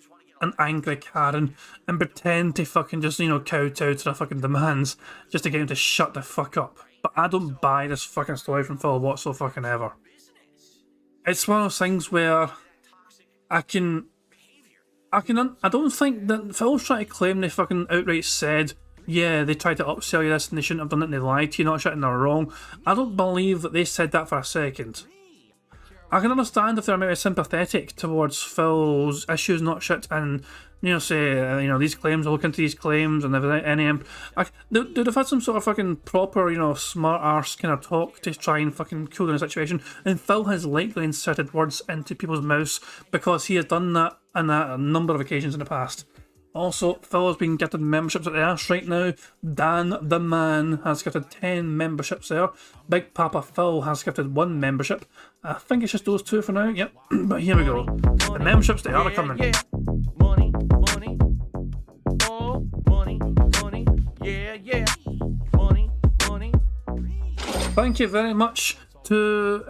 an angry Karen and pretend to fucking just, kowtow to their fucking demands just to get him to shut the fuck up. But I don't buy this fucking story from Phil whatsoever. It's one of those things where I don't think that Phil's trying to claim they fucking outright said, yeah, they tried to upsell you this and they shouldn't have done it and they lied to you, not shit and they're wrong. I don't believe that they said that for a second. I can understand if they're maybe sympathetic towards Phil's issues, not shit, and say these claims, I'll look into these claims, and if there's any, they'd have had some sort of fucking proper, smart arse kind of talk to try and fucking cool down the situation. And Phil has likely inserted words into people's mouths because he has done that on a number of occasions in the past. Also, Phil has been gifted memberships at the Ash right now. Dan the Man has gifted 10 memberships there. Big Papa Phil has gifted 1 membership. I think it's just those 2 for now, yep. But here we go. The memberships, they are coming. Yeah. Money, oh, money, yeah. Money. Thank you very much to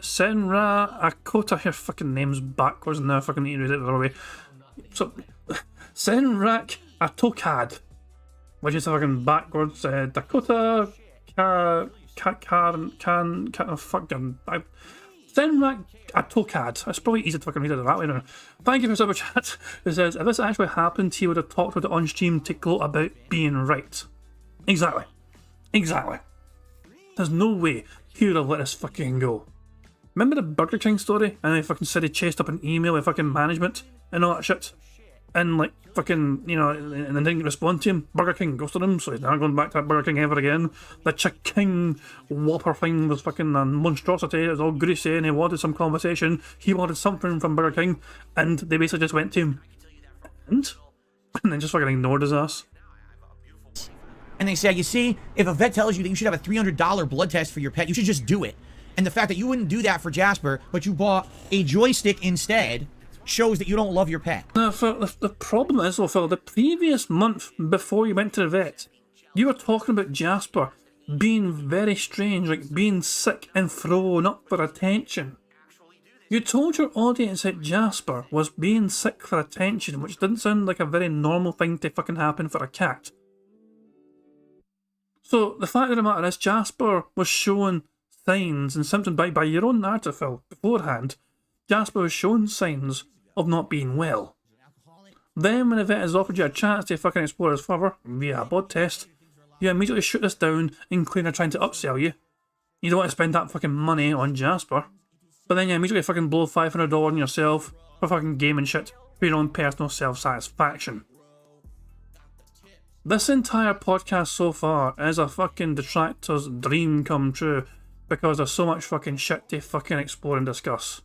Senra Akota. Her fucking name's backwards and now I fucking need to read it the other way. So, Senrak Atokad, which is fucking backwards. Dakota Senrak Atokad. It's probably easy to fucking read it that way now. Thank you for super chat. It says, if this actually happened, he would have talked with it on stream to gloat about being right. Exactly. There's no way he would have let us fucking go. Remember the Burger King story? And they fucking said he chased up an email with fucking management and all that shit? and like fucking, you know, and then didn't respond to him. Burger King ghosted him, so he's not going back to that Burger King ever again. The Chicken Whopper thing was fucking a monstrosity. It was all greasy, and he wanted some conversation. He wanted something from Burger King, and they basically just went to him and then just fucking ignored his ass. And they say, you see, if a vet tells you that you should have a $300 blood test for your pet, you should just do it. And the fact that you wouldn't do that for Jasper, but you bought a joystick instead, shows that you don't love your pet. Now, the problem is, though, Phil, the previous month before you went to the vet, you were talking about Jasper being very strange, like being sick and thrown up for attention. You told your audience that Jasper was being sick for attention, which didn't sound like a very normal thing to fucking happen for a cat. So, the fact of the matter is, Jasper was showing signs and symptoms by your own narrative, Phil, beforehand. Jasper was showing signs of not being well. Then, when the vet has offered you a chance to fucking explore this further via a blood test, you immediately shoot this down and claim they're trying to upsell you. You don't want to spend that fucking money on Jasper. But then you immediately fucking blow $500 on yourself for fucking gaming shit for your own personal self-satisfaction. This entire podcast so far is a fucking detractor's dream come true because there's so much fucking shit to fucking explore and discuss.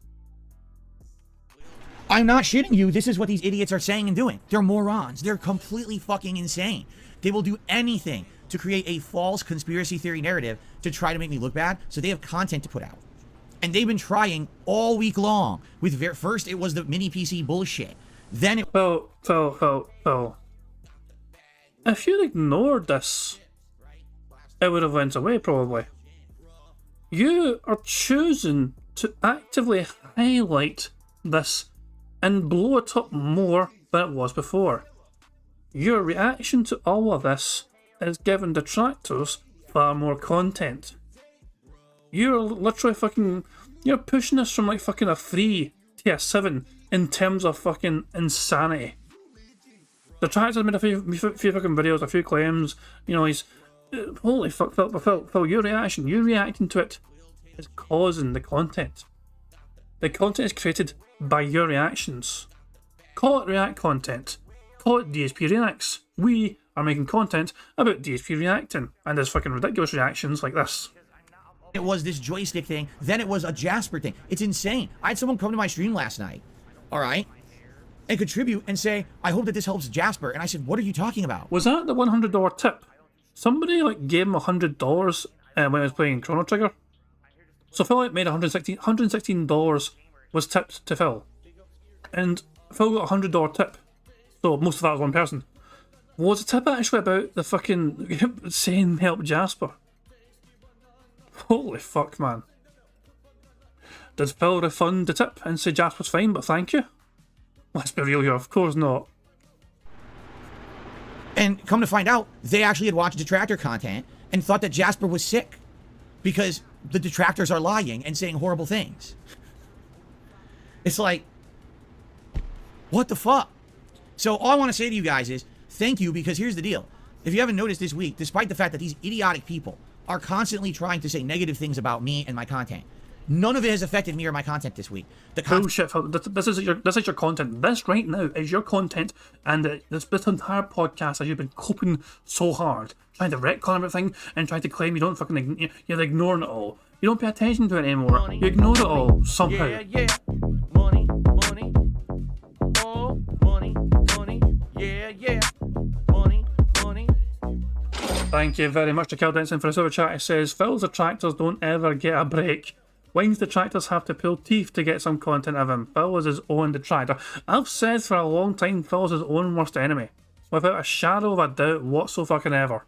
I'm not shitting you. This is what these idiots are saying and doing. They're morons. They're completely fucking insane. They will do anything to create a false conspiracy theory narrative to try to make me look bad so they have content to put out. And they've been trying all week long. With first it was the mini PC bullshit. Then it... Phil. If you'd ignored this, it would have went away, probably. You are choosing to actively highlight this and blow it up more than it was before. Your reaction to all of this is giving detractors far more content. You're literally fucking... You're pushing this from like fucking a 3 to a 7 in terms of fucking insanity. The Detractors made a few fucking videos, a few claims, you know, he's... Holy fuck, Phil, your reaction, you reacting to it is causing the content. The content is created by your reactions. Call it react content. Call it DSP reacts. We are making content about DSP reacting, and there's fucking ridiculous reactions like this. It was this joystick thing, then it was a Jasper thing. It's insane. I had someone come to my stream last night, alright, and contribute and say, I hope that this helps Jasper. And I said, what are you talking about? Was that the $100 tip? Somebody like gave him $100 when I was playing Chrono Trigger. So Phil made $116 was tipped to Phil. And Phil got a $100 tip. So most of that was one person. Was the tip actually about the fucking saying help Jasper? Holy fuck, man. Did Phil refund the tip and say Jasper's fine, but thank you? Let's be real here, of course not. And come to find out, they actually had watched Detractor content and thought that Jasper was sick because the Detractors are lying and saying horrible things. It's like, what the fuck? So all I want to say to you guys is, thank you, because here's the deal. If you haven't noticed this week, despite the fact that these idiotic people are constantly trying to say negative things about me and my content, none of it has affected me or my content this week. Bullshit, this is your content. This right now is your content, and this entire podcast as you've been coping so hard, trying to retcon everything and trying to claim you don't fucking, you're ignoring it all. You don't pay attention to it anymore. You ignore it all somehow. Yeah. Money. Oh, money. Yeah. Money. Thank you very much to Kel Denson for a super chat. It says, Phil's detractors don't ever get a break. Wayne's detractors have to pull teeth to get some content of him. Phil was his own detractor. I've said for a long time Phil's his own worst enemy. Without a shadow of a doubt whatsoever.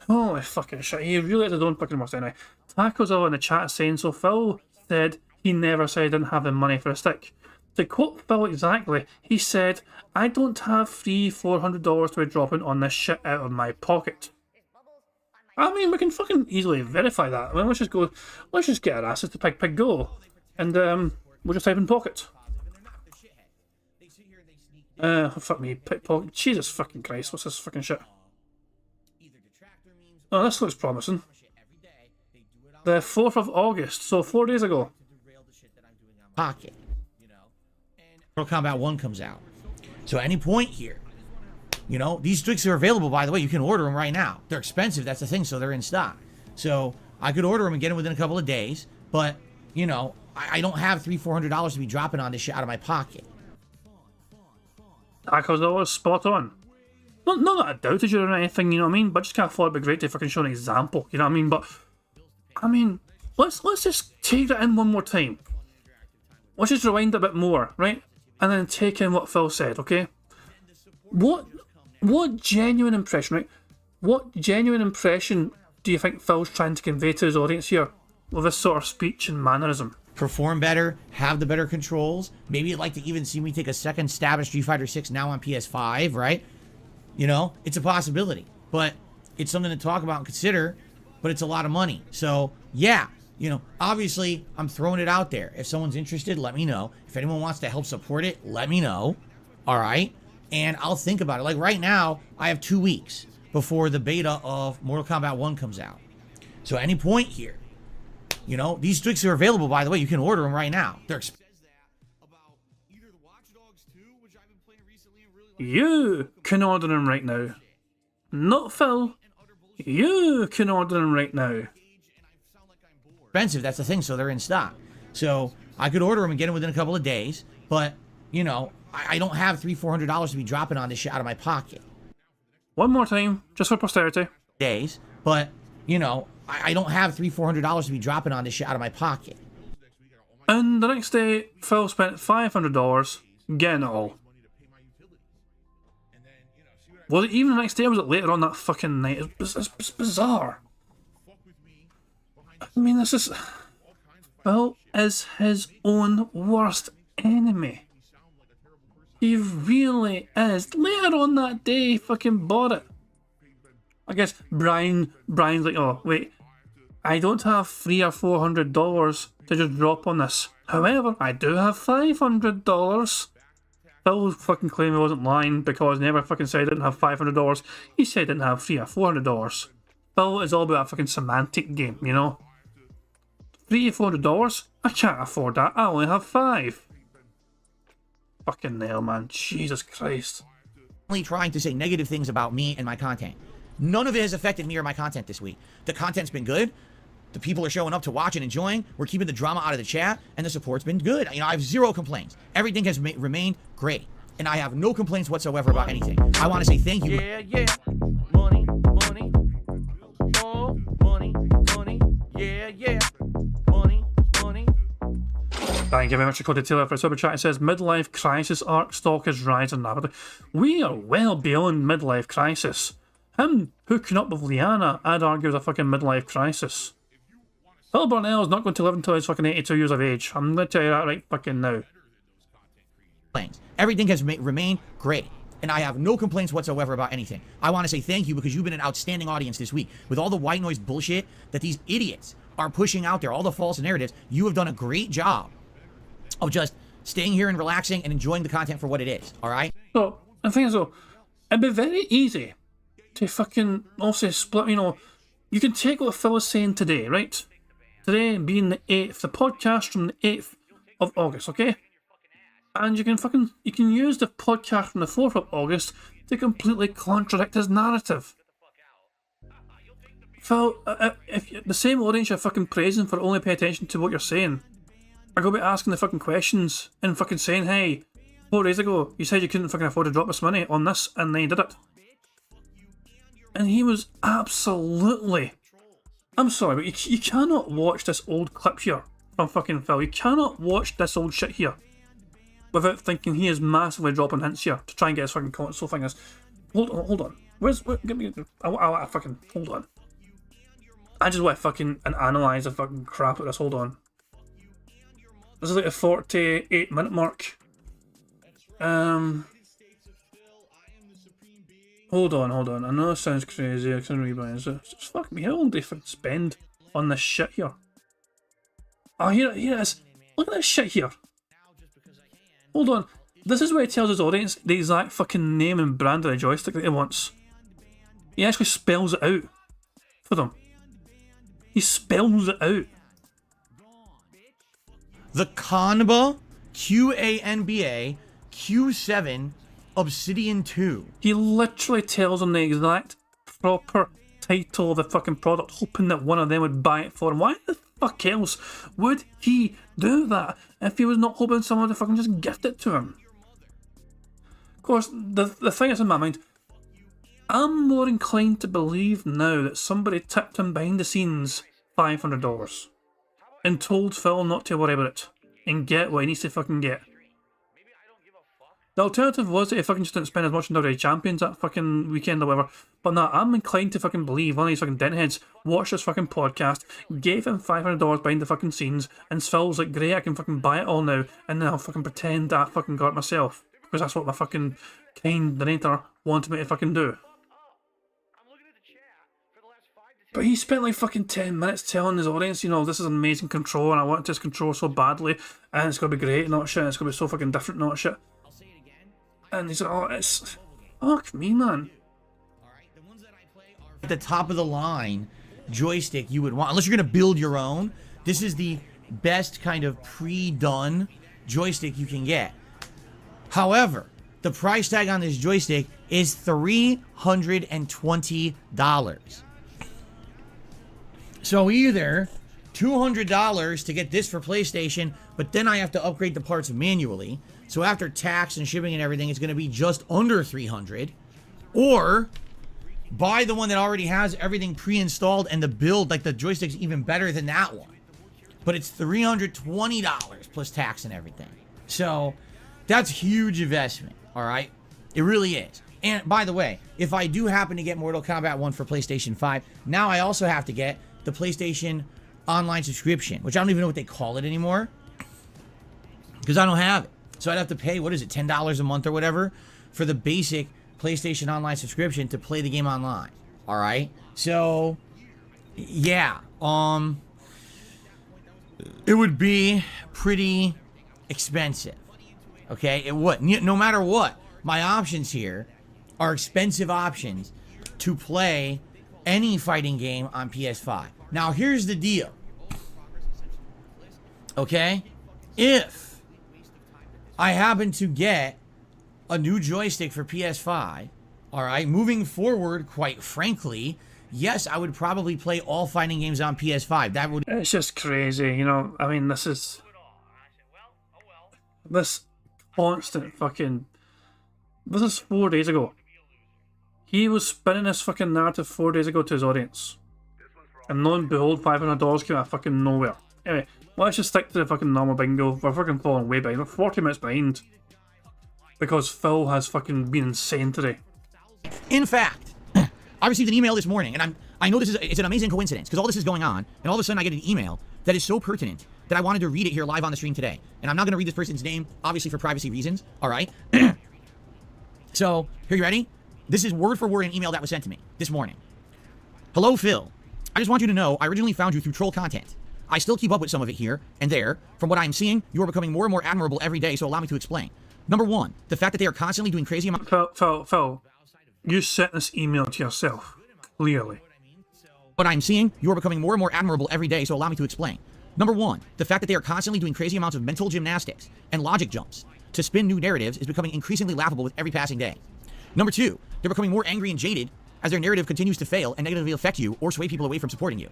Holy fucking shit, he really is his own fucking worst enemy. Taco's all in the chat saying, so Phil said he never said he didn't have the money for a stick. To quote Phil exactly, he said, I don't have free $400 to be dropping on this shit out of my pocket. I mean, we can fucking easily verify that. I mean, let's just get our asses to pig go. And we'll just type in pocket. Fuck me, pig pocket. Jesus fucking Christ, what's this fucking shit? Oh, this looks promising. The 4th of August, so 4 days ago. Pocket. Mortal Kombat 1 comes out. So at any point here, you know, these sticks are available, by the way. You can order them right now. They're expensive, that's the thing, so they're in stock. So I could order them and get them within a couple of days, but, you know, I don't have $300-400 to be dropping on this shit out of my pocket. Because that was spot on. Not that I doubted you or anything, you know what I mean? But just kind of thought it'd be great to fucking show an example, you know what I mean? But, I mean, let's just take that in one more time. Let's just rewind a bit more, right? And then take in what Phil said, okay? What genuine impression, right? What genuine impression do you think Phil's trying to convey to his audience here with this sort of speech and mannerism? Perform better, have the better controls. Maybe you'd like to even see me take a second stab at Street Fighter 6 now on PS5, right? You know, it's a possibility, but it's something to talk about and consider, but it's a lot of money. So, yeah, you know, obviously, I'm throwing it out there. If someone's interested, let me know. If anyone wants to help support it, let me know, all right? And I'll think about it. Like right now, I have 2 weeks before the beta of Mortal Kombat 1 comes out. So at any point here, you know, these sticks are available, by the way. You can order them right now. They're expensive. You can order them right now. Not Phil. You can order them right now. Expensive, that's the thing, so they're in stock. So I could order them and get them within a couple of days, but, you know, I don't have $300-400 to be dropping on this shit out of my pocket. One more time, just for posterity. Days, but, you know, I don't have $300-400 to be dropping on this shit out of my pocket. And the next day, Phil spent $500 getting it all. Was it even the next day or was it later on that fucking night? It's bizarre. I mean, this is... Phil is his own worst enemy. He really is. Later on that day, he fucking bought it. I guess Brian's like, oh, wait. I don't have $300 or $400 to just drop on this. However, I do have $500. Phil fucking claimed he wasn't lying because he never fucking said he didn't have $500. He said he didn't have $300 or $400. Phil is all about a fucking semantic game, you know? $300 or $400? I can't afford that. I only have $5. Fucking hell, man. Jesus Christ. Only trying to say negative things about me and my content. None of it has affected me or my content this week. The content's been good. The people are showing up to watch and enjoying. We're keeping the drama out of the chat, and the support's been good. You know, I have zero complaints. Everything has remained great, and I have no complaints whatsoever about anything. I want to say thank you. Yeah. Money, money. Oh, money, money. Yeah. Money, money. Thank you very much to Cody Taylor for a super chat. It says, midlife crisis arc stock is rising rapidly. We are well beyond midlife crisis. Him hooking up with Liana, I'd argue, is a fucking midlife crisis. Phil Burnell is not going to live until he's fucking 82 years of age. I'm going to tell you that right fucking now. Everything has remained great, and I have no complaints whatsoever about anything. I want to say thank you because you've been an outstanding audience this week. With all the white noise bullshit that these idiots are pushing out there, all the false narratives, you have done a great job of just staying here and relaxing and enjoying the content for what it is, all right? So, the thing is though, it'd be very easy to fucking also split, you know, you can take what Phil is saying today, right? Today being the 8th, the podcast from the 8th of August, okay? And you can use the podcast from the 4th of August to completely contradict his narrative. Phil, if the same audience you're fucking praising for only pay attention to what you're saying, are going to be asking the fucking questions and fucking saying, hey, 4 days ago you said you couldn't fucking afford to drop this money on this, and then you did it. And he was absolutely... I'm sorry, but you cannot watch this old clip here from fucking Phil. You cannot watch this old shit here without thinking he is massively dropping hints here to try and get his fucking console thing. Hold on. Give me... I fucking... Hold on. I just want to fucking analyse the fucking crap at this. Hold on. This is like a 48-minute mark. Hold on. I know it sounds crazy. I can rebuy it. Just fuck me. How long do they fucking spend on this shit here? Oh, here it is. Look at this shit here. Hold on. This is where he tells his audience the exact fucking name and brand of the joystick that he wants. He actually spells it out for them. He spells it out. The Kanba Q-A-N-B-A Q7 Obsidian 2. He literally tells them the exact proper title of the fucking product, hoping that one of them would buy it for him. Why the fuck else would he do that if he was not hoping someone would fucking just gift it to him? Of course, the thing that's in my mind, I'm more inclined to believe now that somebody tipped him behind the scenes $500 and told Phil not to worry about it and get what he needs to fucking get. The alternative was that he fucking just didn't spend as much on WWE Champions that fucking weekend or whatever. But nah, I'm inclined to fucking believe one of these fucking dentheads watched this fucking podcast, gave him $500 behind the fucking scenes, and Phil's like, great, I can fucking buy it all now, and then I'll fucking pretend that I fucking got it myself. Because that's what my fucking kind donator wanted me to fucking do. But he spent like fucking 10 minutes telling his audience, you know, this is an amazing control and I want this control so badly and it's going to be great, not shit, it's going to be so fucking different, not shit. And he's like, oh, it's... Fuck me, man. At the top of the line joystick you would want, unless you're going to build your own, this is the best kind of pre-done joystick you can get. However, the price tag on this joystick is $320. So either $200 to get this for PlayStation, but then I have to upgrade the parts manually. So after tax and shipping and everything, it's going to be just under $300. Or buy the one that already has everything pre-installed and the build, like the joystick's even better than that one. But it's $320 plus tax and everything. So that's huge investment, all right? It really is. And by the way, if I do happen to get Mortal Kombat 1 for PlayStation 5, now I also have to get the PlayStation Online subscription, which I don't even know what they call it anymore, because I don't have it. So I'd have to pay, what is it, $10 a month or whatever, for the basic PlayStation Online subscription to play the game online. All right? So, yeah. It would be pretty expensive. Okay? It would. No matter what, my options here are expensive options to play any fighting game on PS5. Now, here's the deal. Okay? If I happen to get a new joystick for PS5, all right, moving forward, quite frankly, yes, I would probably play all fighting games on PS5. That would... It's just crazy, you know? I mean, this is... This constant fucking... This is 4 days ago. He was spinning this fucking narrative 4 days ago to his audience. And lo and behold, $500 came out of fucking nowhere. Anyway, let's just stick to the fucking normal bingo. We're fucking falling way behind. We're 40 minutes behind. Because Phil has fucking been insane today. In fact, I received an email this morning, and I know it's an amazing coincidence, because all this is going on, and all of a sudden I get an email that is so pertinent that I wanted to read it here live on the stream today. And I'm not going to read this person's name, obviously for privacy reasons, all right? So, here, you ready? This is word for word an email that was sent to me this morning. Hello, Phil. I just want you to know I originally found you through troll content. I still keep up with some of it here and there. From what I'm seeing, you are becoming more and more admirable every day, so allow me to explain. Number one, the fact that they are constantly doing crazy amounts... Phil, you sent this email to yourself, clearly. What I'm seeing, you are becoming more and more admirable every day, so allow me to explain. Number one, the fact that they are constantly doing crazy amounts of mental gymnastics and logic jumps to spin new narratives is becoming increasingly laughable with every passing day. Number two, they're becoming more angry and jaded as their narrative continues to fail and negatively affect you or sway people away from supporting you.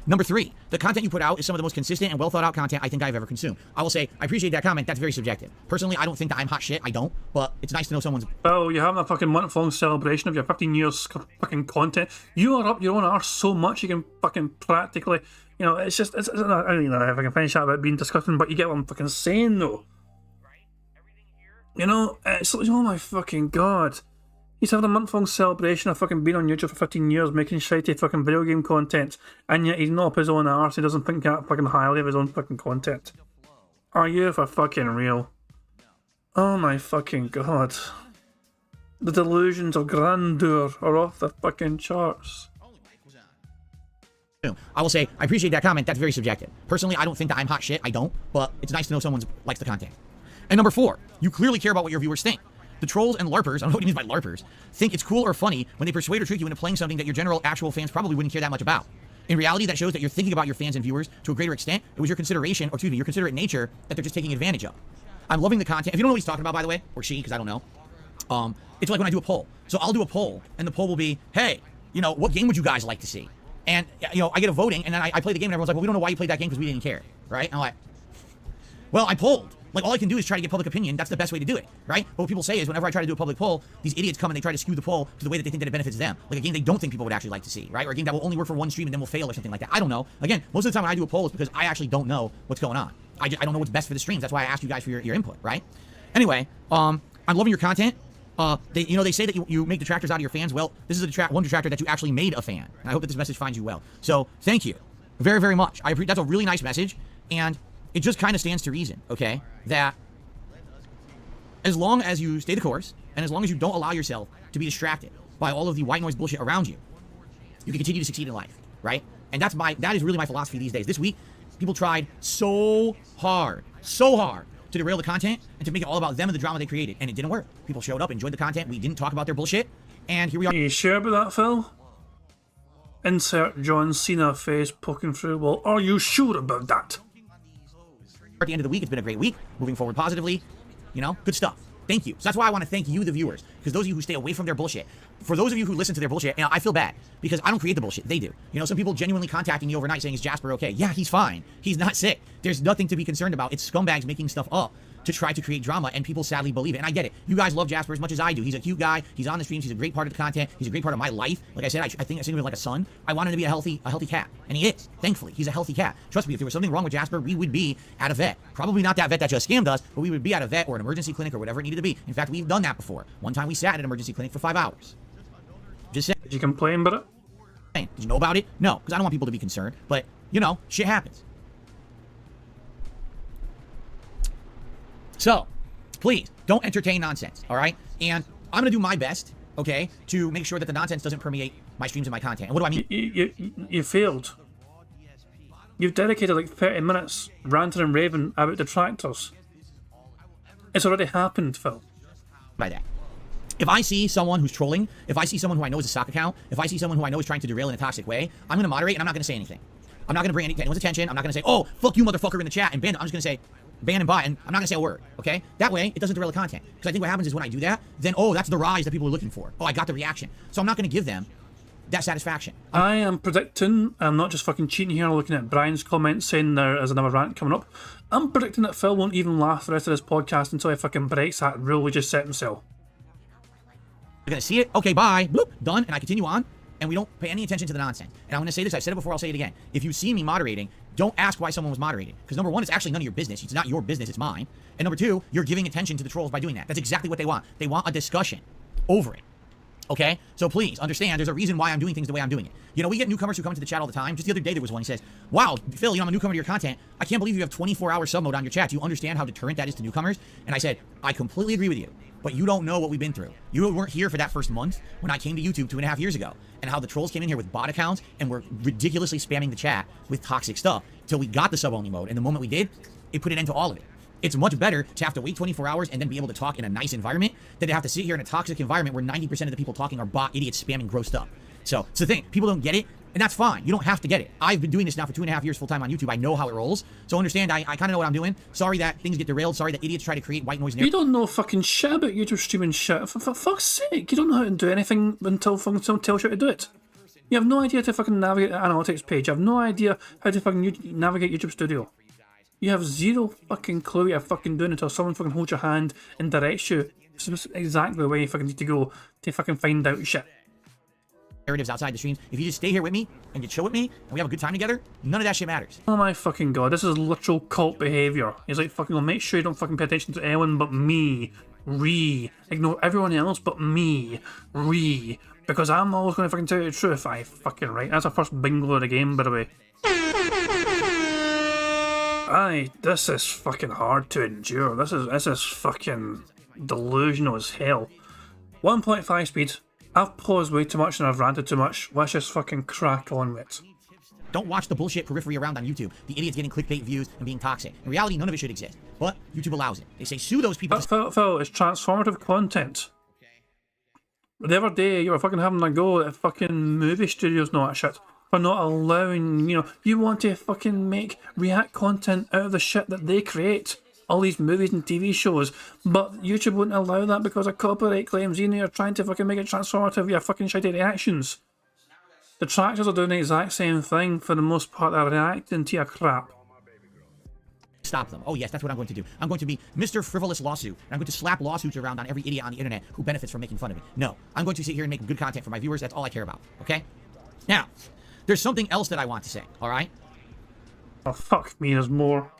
Number three, the content you put out is some of the most consistent and well thought out content I think I've ever consumed. I will say, I appreciate that comment. That's very subjective. Personally, I don't think that I'm hot shit. I don't. But it's nice to know someone's... Phil, you're having a fucking month-long celebration of your 15 years fucking content. You are up your own arse so much you can fucking practically... You know, it's just... I don't know if I can finish that about being disgusting, but you get what I'm fucking saying, though. You know, it's like, oh my fucking god. He's having a month-long celebration of fucking being on YouTube for 15 years, making shitty fucking video game content, and yet he's not up his own arse. He doesn't think that fucking highly of his own fucking content. Are you for fucking real? Oh my fucking god. The delusions of grandeur are off the fucking charts. I will say, I appreciate that comment. That's very subjective. Personally, I don't think that I'm hot shit. I don't. But it's nice to know someone likes the content. And number four, you clearly care about what your viewers think. The trolls and LARPers, I don't know what he means by LARPers, think it's cool or funny when they persuade or trick you into playing something that your general actual fans probably wouldn't care that much about. In reality, that shows that you're thinking about your fans and viewers to a greater extent. It was your consideration, or excuse me, your considerate nature that they're just taking advantage of. I'm loving the content. If you don't know what he's talking about, by the way, or she, because I don't know, It's like when I do a poll. So I'll do a poll, and the poll will be, hey, you know, what game would you guys like to see? And, you know, I get a voting, and then I play the game, and everyone's like, well, we don't know why you played that game because we didn't care, right? And I'm like, well, I polled. Like, all I can do is try to get public opinion. That's the best way to do it, right? But what people say is whenever I try to do a public poll, these idiots come and they try to skew the poll to the way that they think that it benefits them. Like a game they don't think people would actually like to see, right? Or a game that will only work for one stream and then will fail or something like that. I don't know. Again, most of the time when I do a poll, it's because I actually don't know what's going on. I don't know what's best for the streams. That's why I asked you guys for your input, right? Anyway, I'm loving your content. They say that you make detractors out of your fans. Well, this is one detractor that you actually made a fan. And I hope that this message finds you well. So, thank you very, very much. That's a really nice message. And it just kind of stands to reason, okay, that as long as you stay the course, and as long as you don't allow yourself to be distracted by all of the white noise bullshit around you, you can continue to succeed in life, right? And that is really my philosophy these days. This week, people tried so hard to derail the content and to make it all about them and the drama they created, and it didn't work. People showed up, enjoyed the content, we didn't talk about their bullshit, and here we are. Are you sure about that, Phil? Insert John Cena face poking through. Well, are you sure about that? At the end of the week, it's been a great week, moving forward positively, you know, good stuff. Thank you. So that's why I want to thank you, the viewers, because those of you who stay away from their bullshit, for those of you who listen to their bullshit, you know, I feel bad because I don't create the bullshit. They do. You know, some people genuinely contacting me overnight saying, is Jasper okay? Yeah, he's fine. He's not sick. There's nothing to be concerned about. It's scumbags making stuff up to try to create drama, and people sadly believe it. And I get it. You guys love Jasper as much as I do. He's a cute guy. He's on the streams. He's a great part of the content. He's a great part of my life. Like I said, I think of him like a son. I want him to be a healthy cat, and he is. Thankfully, he's a healthy cat. Trust me, if there was something wrong with Jasper, we would be at a vet. Probably not that vet that just scammed us, but we would be at a vet or an emergency clinic or whatever it needed to be. In fact, we've done that before. One time we sat at an emergency clinic for 5 hours. Just saying. Did you complain about it? Did you know about it? No, because I don't want people to be concerned. But, you know, shit happens. So, please, don't entertain nonsense, all right? And I'm going to do my best, okay, to make sure that the nonsense doesn't permeate my streams and my content. And what do I mean? You failed. You've dedicated like 30 minutes ranting and raving about detractors. It's already happened, Phil. By that. If I see someone who's trolling, if I see someone who I know is a sock account, if I see someone who I know is trying to derail in a toxic way, I'm going to moderate and I'm not going to say anything. I'm not going to bring anyone's attention. I'm not going to say, oh, fuck you, motherfucker, in the chat and ban. I'm just going to say, ban and buy, and I'm not gonna say a word, okay? That way, it doesn't derail the content. Because I think what happens is when I do that, then, oh, that's the rise that people are looking for. Oh, I got the reaction. So I'm not gonna give them that satisfaction. I am predicting, I'm not just fucking cheating here, looking at Brian's comments saying there is another rant coming up. I'm predicting that Phil won't even laugh the rest of this podcast until he fucking breaks that rule we just set himself. You're gonna see it, okay, bye, bloop, done, and I continue on, and we don't pay any attention to the nonsense. And I'm gonna say this, I've said it before, I'll say it again. If you see me moderating, don't ask why someone was moderating. Because number one, it's actually none of your business. It's not your business, it's mine. And number two, you're giving attention to the trolls by doing that. That's exactly what they want. They want a discussion over it. Okay? So please, understand, there's a reason why I'm doing things the way I'm doing it. You know, we get newcomers who come into the chat all the time. Just the other day there was one, he says, wow, Phil, you know, I'm a newcomer to your content. I can't believe you have 24-hour sub mode on your chat. Do you understand how deterrent that is to newcomers? And I said, I completely agree with you. But you don't know what we've been through. You weren't here for that first month when I came to YouTube 2.5 years ago, and how the trolls came in here with bot accounts and were ridiculously spamming the chat with toxic stuff until we got the sub-only mode. And the moment we did, it put an end to all of it. It's much better to have to wait 24 hours and then be able to talk in a nice environment than to have to sit here in a toxic environment where 90% of the people talking are bot idiots spamming gross stuff. So it's the thing. People don't get it, and that's fine. You don't have to get it. I've been doing this now for 2.5 years full-time on YouTube. I know how it rolls. So understand, I kind of know what I'm doing. Sorry that things get derailed. Sorry that idiots try to create white noise narratives. You don't know fucking shit about YouTube streaming shit. For fuck's sake, you don't know how to do anything until fucking someone tells you how to do it. You have no idea how to fucking navigate the analytics page. You have no idea how to fucking navigate YouTube Studio. You have zero fucking clue what you're fucking doing until someone fucking holds your hand and directs you exactly where you fucking need to go to fucking find out shit. Narratives outside the streams. If you just stay here with me and you chill with me and we have a good time together, none of that shit matters. Oh my fucking god, this is literal cult behaviour. He's like, fucking, well, make sure you don't fucking pay attention to anyone but me. Ignore everyone else but me. Because I'm always going to fucking tell you the truth. I fucking right. That's our first bingo of the game, by the way. Aye, this is fucking hard to endure. This is fucking delusional as hell. 1.5 speed. I've paused way too much and I've ranted too much. Let's just fucking crack on with it. Don't watch the bullshit periphery around on YouTube. The idiots getting clickbait views and being toxic. In reality, none of it should exist. But YouTube allows it. They say sue those people. Phil, it's transformative content. The other day, you were fucking having a go at fucking movie studios and all that shit. For not allowing, you know, you want to fucking make react content out of the shit that they create. all these movies and TV shows, but YouTube wouldn't allow that because of copyright claims. You know, you're trying to fucking make it transformative, you're fucking shitty reactions. The detractors are doing the exact same thing for the most part. They're reacting to your crap. Stop them. Oh yes, that's what I'm going to do. I'm going to be Mr. Frivolous Lawsuit. And I'm going to slap lawsuits around on every idiot on the internet who benefits from making fun of me. No, I'm going to sit here and make good content for my viewers. That's all I care about. Okay? Now, there's something else that I want to say. All right? Oh fuck me, there's more.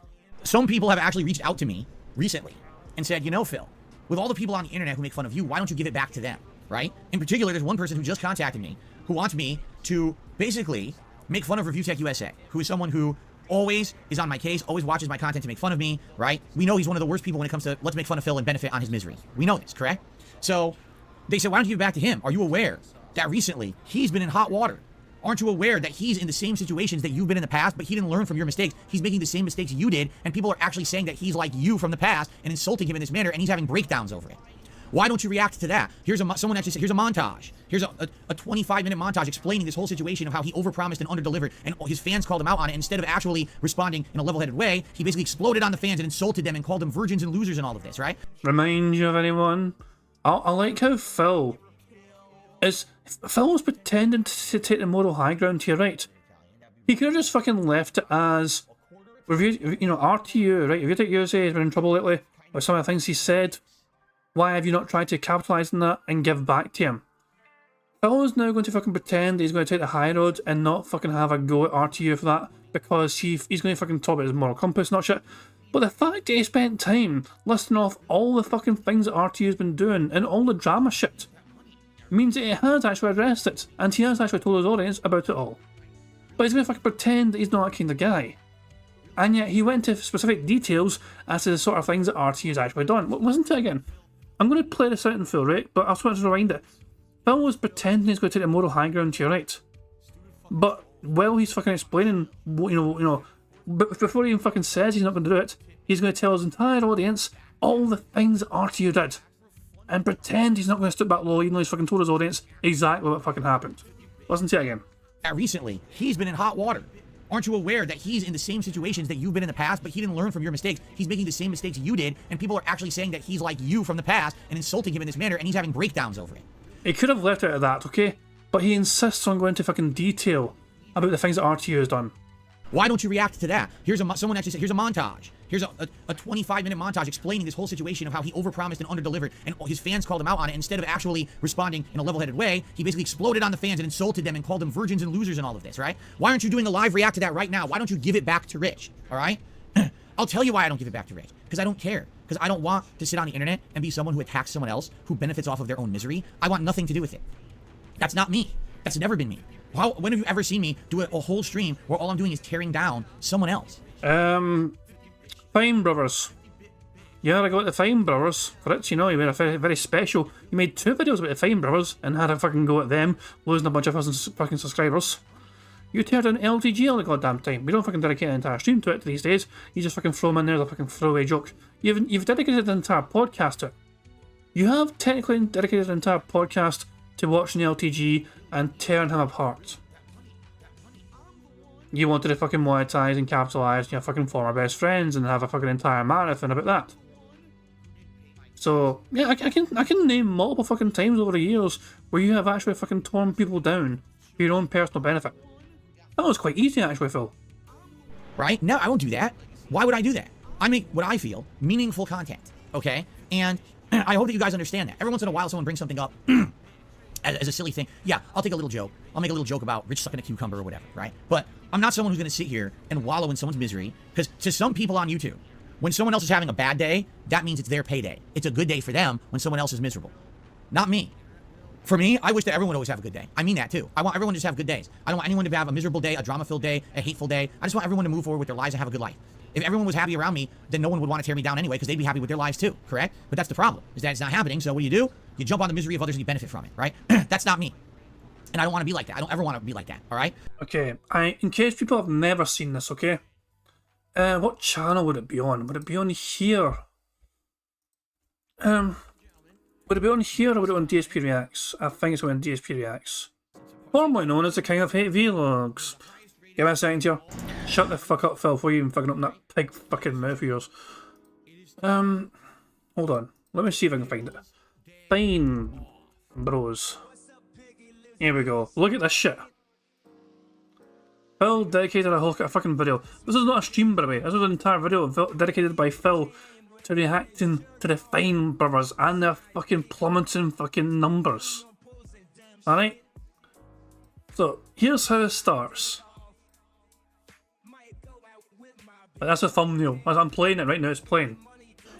Some people have actually reached out to me recently and said, you know, Phil, with all the people on the internet who make fun of you, why don't you give it back to them? Right? In particular, there's one person who just contacted me who wants me to basically make fun of Review Tech USA, who is someone who always is on my case, always watches my content to make fun of me, right? We know he's one of the worst people when it comes to let's make fun of Phil and benefit on his misery. We know this, correct? So they said, why don't you give it back to him? Are you aware that recently he's been in hot water? Aren't you aware that he's in the same situations that you've been in the past, but he didn't learn from your mistakes? He's making the same mistakes you did, and people are actually saying that he's like you from the past and insulting him in this manner, and he's having breakdowns over it. Why don't you react to that? Someone actually said, here's a montage. Here's a 25-minute montage explaining this whole situation of how he overpromised and underdelivered, and his fans called him out on it. Instead of actually responding in a level-headed way, he basically exploded on the fans and insulted them and called them virgins and losers and all of this, right? Remind you of anyone? I like how Phil was pretending to take the moral high ground to your right. He could have just fucking left it as, RTU, right? Review Tech USA has been in trouble lately with some of the things he said. Why have you not tried to capitalise on that and give back to him? Phil is now going to fucking pretend he's going to take the high road and not fucking have a go at RTU for that because he's going to fucking talk about his moral compass, not shit. But the fact that he spent time listing off all the fucking things that RTU's been doing and all the drama shit means that he has actually addressed it and he has actually told his audience about it all. But he's going to fucking pretend that he's not that kind of guy. And yet he went into specific details as to the sort of things that RTU's actually done. What wasn't it again? I'm going to play this out in full, right? But I just want to rewind it. Phil was pretending he's going to take a moral high ground to your right. But while he's fucking explaining, but before he even fucking says he's not going to do it, he's going to tell his entire audience all the things that RTU did. And pretend he's not going to stoop back low even though he's fucking told his audience exactly what fucking happened. Listen to it again. Recently, he's been in hot water. Aren't you aware that he's in the same situations that you've been in the past, but he didn't learn from your mistakes? He's making the same mistakes you did, and people are actually saying that he's like you from the past and insulting him in this manner, and he's having breakdowns over it. He could have left it at that, okay? But he insists on going into fucking detail about the things that RTU has done. Why don't you react to that? Someone actually said, here's a montage. Here's a 25-minute montage explaining this whole situation of how he overpromised and underdelivered, and his fans called him out on it. Instead of actually responding in a level-headed way, he basically exploded on the fans and insulted them and called them virgins and losers and all of this, right? Why aren't you doing a live react to that right now? Why don't you give it back to Rich, all right? I'll tell you why I don't give it back to Rich. Because I don't care. Because I don't want to sit on the internet and be someone who attacks someone else who benefits off of their own misery. I want nothing to do with it. That's not me. That's never been me. When have you ever seen me do a whole stream where all I'm doing is tearing down someone else? Fine Brothers. Yeah, I got the Fine Brothers for it, you made a very, very special. You made 2 videos about the Fine Brothers and had a fucking go at them, losing a bunch of fucking subscribers. You tear down LTG all the goddamn time. We don't fucking dedicate an entire stream to it these days. You just fucking throw them in there as a fucking throwaway joke. You've dedicated an entire podcast to it. You have technically dedicated an entire podcast to watching the LTG and tearing him apart. You wanted to fucking monetize and capitalise on your fucking former best friends and have a fucking entire marathon about that. So, yeah, I can name multiple fucking times over the years where you have actually fucking torn people down for your own personal benefit. That was quite easy actually, Phil. Right? No, I won't do that. Why would I do that? I make what I feel meaningful content, okay? And I hope that you guys understand that. Every once in a while someone brings something up as a silly thing. Yeah, I'll take a little joke. I'll make a little joke about Rich sucking a cucumber or whatever, right? But I'm not someone who's going to sit here and wallow in someone's misery, because to some people on YouTube, when someone else is having a bad day, that means it's their payday. It's a good day for them when someone else is miserable. Not me. For me, I wish that everyone would always have a good day. I mean that too. I want everyone to just have good days. I don't want anyone to have a miserable day, a drama-filled day, a hateful day. I just want everyone to move forward with their lives and have a good life. If everyone was happy around me, then no one would want to tear me down anyway, because they'd be happy with their lives too, correct? But that's the problem, is that it's not happening. So what do? You jump on the misery of others and you benefit from it, right? That's not me. And I don't want to be like that. I don't ever want to be like that, all right? Okay, in case people have never seen this, okay? What channel would it be on? Would it be on here? Would it be on here or would it be on DSP Reacts? I think it's on DSP Reacts. Formerly known as the King of Hate Vlogs. Give me a second here. Shut the fuck up, Phil, before you even fucking open that big fucking mouth of yours. Hold on. Let me see if I can find it. Fine Bros. Here we go. Look at this shit. Phil dedicated a whole fucking video. This is not a stream, by the way. This was an entire video dedicated by Phil to reacting to the Fine Brothers and their fucking plummeting fucking numbers. Alright? So, here's how it starts. That's a thumbnail. As I'm playing it right now, it's playing.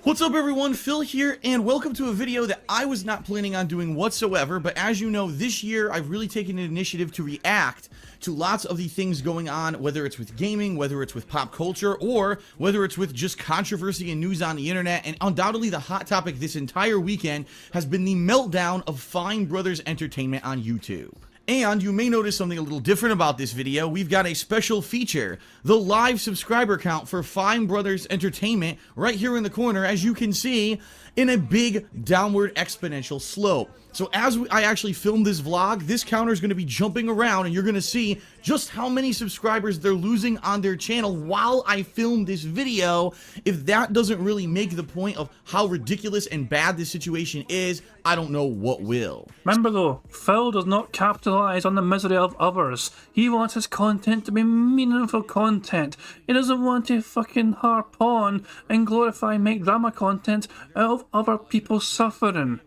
What's up everyone, Phil here, and welcome to a video that I was not planning on doing whatsoever, but as you know, this year I've really taken an initiative to react to lots of the things going on, whether it's with gaming, whether it's with pop culture, or whether it's with just controversy and news on the internet, and undoubtedly the hot topic this entire weekend has been the meltdown of Fine Brothers Entertainment on YouTube. And you may notice something a little different about this video. We've got a special feature, the live subscriber count for Fine Brothers Entertainment right here in the corner, as you can see, in a big downward exponential slope. So as I actually film this vlog, this counter is going to be jumping around and you're going to see just how many subscribers they're losing on their channel while I film this video. If that doesn't really make the point of how ridiculous and bad this situation is, I don't know what will. Remember though, Phil does not capitalize on the misery of others. He wants his content to be meaningful content. He doesn't want to fucking harp on and glorify, make drama content out of other people suffering.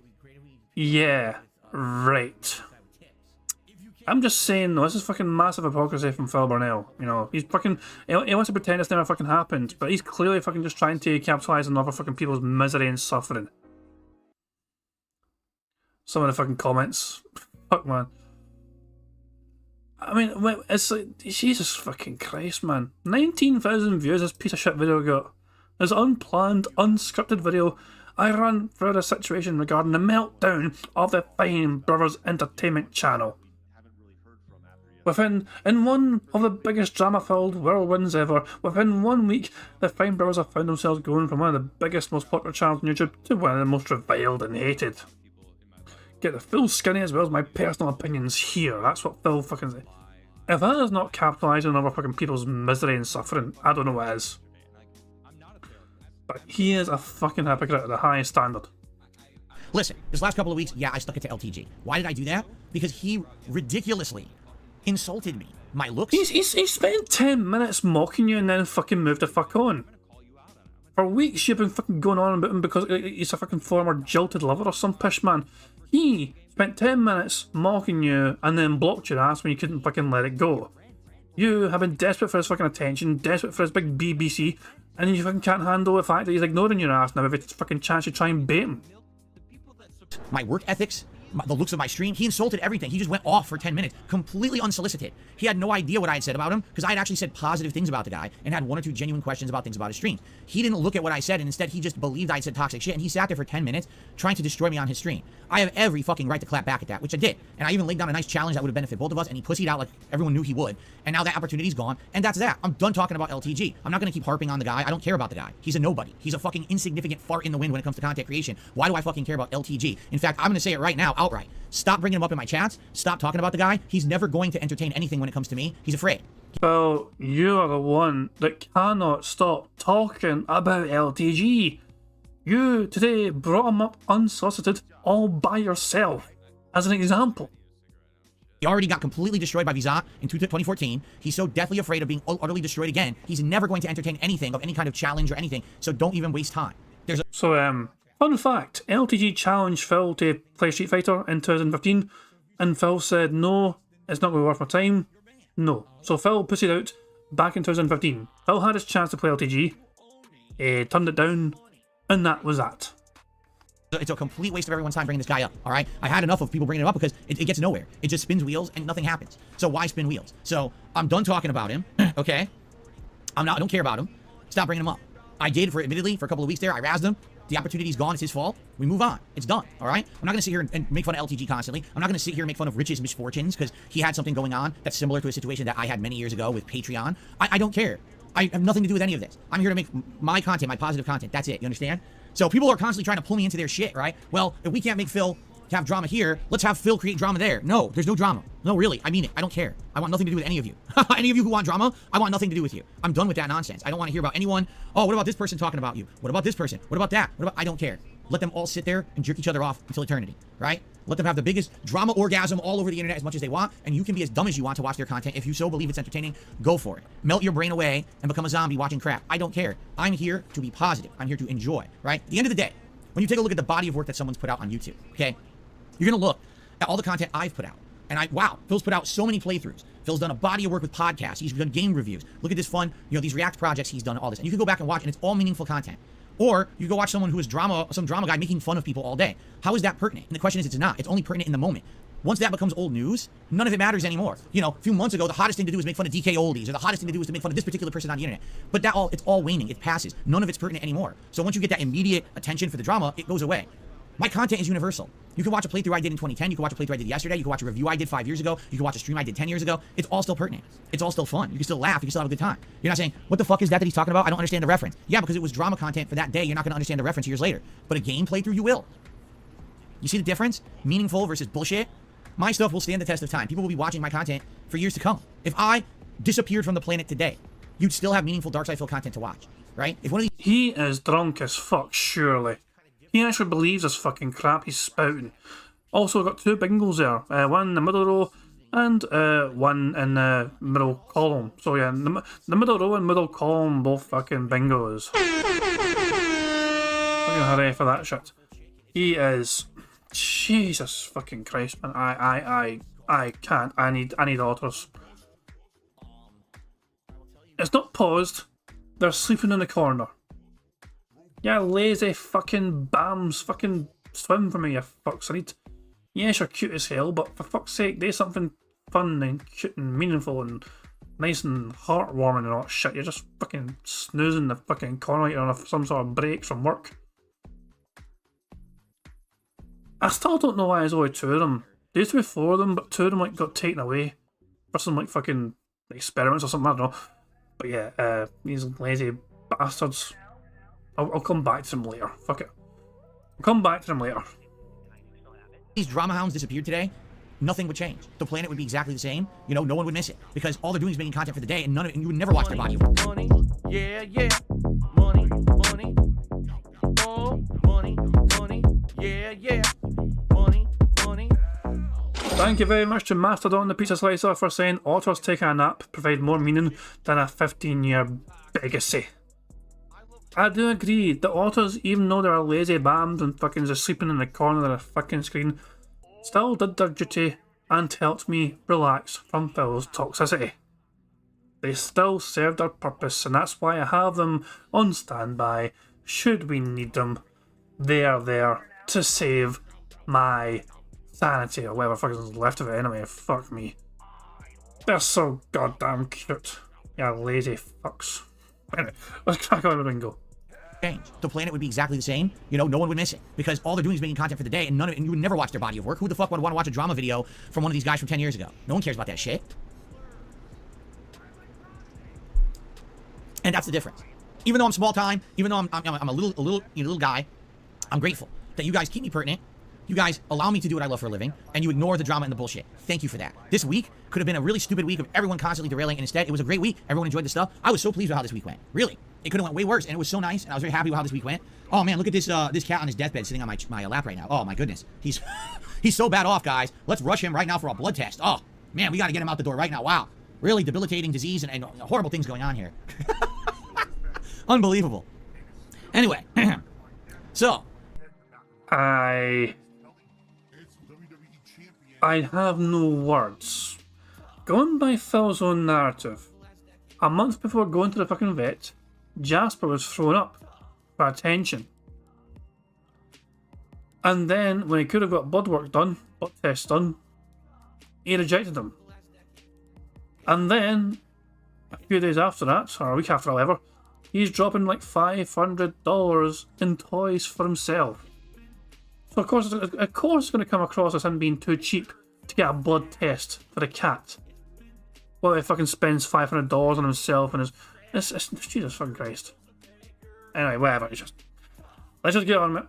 Yeah, right. I'm just saying though, this is fucking massive hypocrisy from Phil Burnell. You know, he's fucking, he wants to pretend it's never fucking happened, but he's clearly fucking just trying to capitalize on other fucking people's misery and suffering. Some of the fucking comments. Fuck, man. I mean, it's like, Jesus fucking Christ, man. 19,000 views this piece of shit video got. This unplanned, unscripted video I run through the situation regarding the meltdown of the Fine Brothers Entertainment channel. In one of the biggest drama-filled whirlwinds ever, within 1 week, the Fine Brothers have found themselves going from one of the biggest, most popular channels on YouTube to one of the most reviled and hated. Get the full skinny as well as my personal opinions here. That's what Phil fucking said. If that is not capitalising on other fucking people's misery and suffering, I don't know what is. But he is a fucking hypocrite at the highest standard. Listen, this last couple of weeks, yeah, I stuck it to LTG. Why did I do that? Because he ridiculously insulted me. My looks. He spent 10 minutes mocking you and then fucking moved the fuck on. For weeks you've been fucking going on about him because he's a fucking former jilted lover or some pish man. He spent 10 minutes mocking you and then blocked your ass when you couldn't fucking let it go. You have been desperate for his fucking attention, desperate for his big BBC, and you fucking can't handle the fact that he's ignoring your ass now every fucking chance you try and bait him. My work ethics, the looks of my stream, he insulted everything. He just went off for 10 minutes, completely unsolicited. He had no idea what I had said about him, because I had actually said positive things about the guy, and had one or two genuine questions about things about his stream. He didn't look at what I said, and instead he just believed I said toxic shit, and he sat there for 10 minutes trying to destroy me on his stream. I have every fucking right to clap back at that, which I did. And I even laid down a nice challenge that would have benefited both of us, and he pussied out like everyone knew he would. And now that opportunity's gone, and that's that. I'm done talking about LTG. I'm not gonna keep harping on the guy. I don't care about the guy. He's a nobody. He's a fucking insignificant fart in the wind when it comes to content creation. Why do I fucking care about LTG? In fact, I'm gonna say it right now, outright. Stop bringing him up in my chats. Stop talking about the guy. He's never going to entertain anything when it comes to me. He's afraid. Well, you are the one that cannot stop talking about LTG. You today brought him up unsolicited all by yourself as an example. He already got completely destroyed by Vizat in 2014. He's so deathly afraid of being utterly destroyed again. He's never going to entertain anything of any kind of challenge or anything, so don't even waste time. Fun fact, LTG challenged Phil to play Street Fighter in 2015, and Phil said, no, it's not going to be worth my time. No. So Phil pussied out back in 2015. Phil had his chance to play LTG, turned it down, and that was that. It's a complete waste of everyone's time bringing this guy up, all right? I had enough of people bringing it up because it gets nowhere. It just spins wheels and nothing happens. So why spin wheels? So I'm done talking about him, okay? I don't care about him. Stop bringing him up. I did, admittedly, for a couple of weeks there. I razzed him. The opportunity's gone. It's his fault. We move on. It's done. All right? I'm not going to sit here and make fun of LTG constantly. I'm not going to sit here and make fun of Rich's misfortunes because he had something going on that's similar to a situation that I had many years ago with Patreon. I don't care. I have nothing to do with any of this. I'm here to make my content, my positive content. That's it. You understand? So people are constantly trying to pull me into their shit, right? Well, if we can't make Phil to have drama here, let's have Phil create drama there. No, there's no drama. No, really, I mean it. I don't care. I want nothing to do with any of you. Any of you who want drama, I want nothing to do with you. I'm done with that nonsense. I don't want to hear about anyone. Oh, what about this person talking about you? What about this person? What about that? I don't care. Let them all sit there and jerk each other off until eternity, right? Let them have the biggest drama orgasm all over the internet as much as they want, and you can be as dumb as you want to watch their content. If you so believe it's entertaining, go for it. Melt your brain away and become a zombie watching crap. I don't care. I'm here to be positive. I'm here to enjoy, right? At the end of the day, when you take a look at the body of work that someone's put out on YouTube, okay? You're gonna look at all the content I've put out. And wow, Phil's put out so many playthroughs. Phil's done a body of work with podcasts. He's done game reviews. Look at this fun, these React projects he's done, all this. And you can go back and watch, and it's all meaningful content. Or you go watch someone who is some drama guy making fun of people all day. How is that pertinent? And the question is, it's not. It's only pertinent in the moment. Once that becomes old news, none of it matters anymore. A few months ago, the hottest thing to do was make fun of DK oldies, or the hottest thing to do was to make fun of this particular person on the internet. But it's all waning. It passes. None of it's pertinent anymore. So once you get that immediate attention for the drama, it goes away. My content is universal. You can watch a playthrough I did in 2010. You can watch a playthrough I did yesterday. You can watch a review I did 5 years ago. You can watch a stream I did 10 years ago. It's all still pertinent. It's all still fun. You can still laugh. You can still have a good time. You're not saying, what the fuck is that he's talking about? I don't understand the reference. Yeah, because it was drama content for that day. You're not going to understand the reference years later. But a game playthrough, you will. You see the difference? Meaningful versus bullshit? My stuff will stand the test of time. People will be watching my content for years to come. If I disappeared from the planet today, you'd still have meaningful Dark Side Phil content to watch, right? If one of these... He is drunk as fuck, surely. He actually believes this fucking crap he's spouting. Also got 2 bingos there. One in the middle row and one in the middle column. So yeah, the middle row and middle column, both fucking bingos. Fucking hooray for that shit. He is... Jesus fucking Christ, man. I can't. I need otters. It's not paused. They're sleeping in the corner. Yeah, lazy fucking bams. Fucking swim for me, you fucks. Yes, you're cute as hell, but for fuck's sake, do something fun and cute and meaningful and nice and heartwarming and all that shit. You're just fucking snoozing in the fucking corner like you're on some sort of break from work. I still don't know why there's only 2 of them. There used to be 4 of them, but 2 of them got taken away for some fucking experiments or something, I don't know. But yeah, these lazy bastards. I'll come back to them later. Fuck it. I'll come back to them later. These drama hounds disappeared today, nothing would change. The planet would be exactly the same. No one would miss it because all they're doing is making content for the day, and you would never watch their body of work. Money, yeah, yeah. Money. Oh, money, yeah, yeah. Money. Thank you very much to Mastodon the Pizza Slicer for saying otters taking a nap provide more meaning than a 15-year legacy. I do agree, the otters, even though they're lazy bams and fucking just sleeping in the corner of the fucking screen, still did their duty and helped me relax from Phil's toxicity. They still serve their purpose, and that's why I have them on standby should we need them. They are there to save my sanity, or whatever fucking is left of it anyway. Fuck me. They're so goddamn cute. Yeah, lazy fucks. Anyway, let's crack on with Bingo. Change. The planet would be exactly the same. No one would miss it because all they're doing is making content for the day, and you would never watch their body of work. Who the fuck would want to watch a drama video from one of these guys from 10 years ago? No one cares about that shit. And that's the difference. Even though I'm small time, even though I'm a little guy, I'm grateful that you guys keep me pertinent. You guys allow me to do what I love for a living, and you ignore the drama and the bullshit. Thank you for that. This week could have been a really stupid week of everyone constantly derailing, and instead it was a great week. Everyone enjoyed the stuff. I was so pleased with how this week went. Really. It could have went way worse, and it was so nice, and I was very happy with how this week went. Oh man, look at this cat on his deathbed sitting on my lap right now. Oh my goodness. He's so bad off, guys. Let's rush him right now for a blood test. Oh man, we got to get him out the door right now. Wow. Really debilitating disease and horrible things going on here. Unbelievable. Anyway, so I have no words. Going by Phil's own narrative, a month before going to the fucking vet, Jasper was thrown up for attention. And then, when he could have got blood tests done, he rejected them. And then, a few days after that, or a week after, however, he's dropping like $500 in toys for himself. So of course it's going to come across as him being too cheap to get a blood test for a cat. Well, he fucking spends $500 on himself and it's Jesus fucking Christ. Anyway, whatever. Let's just get on with it.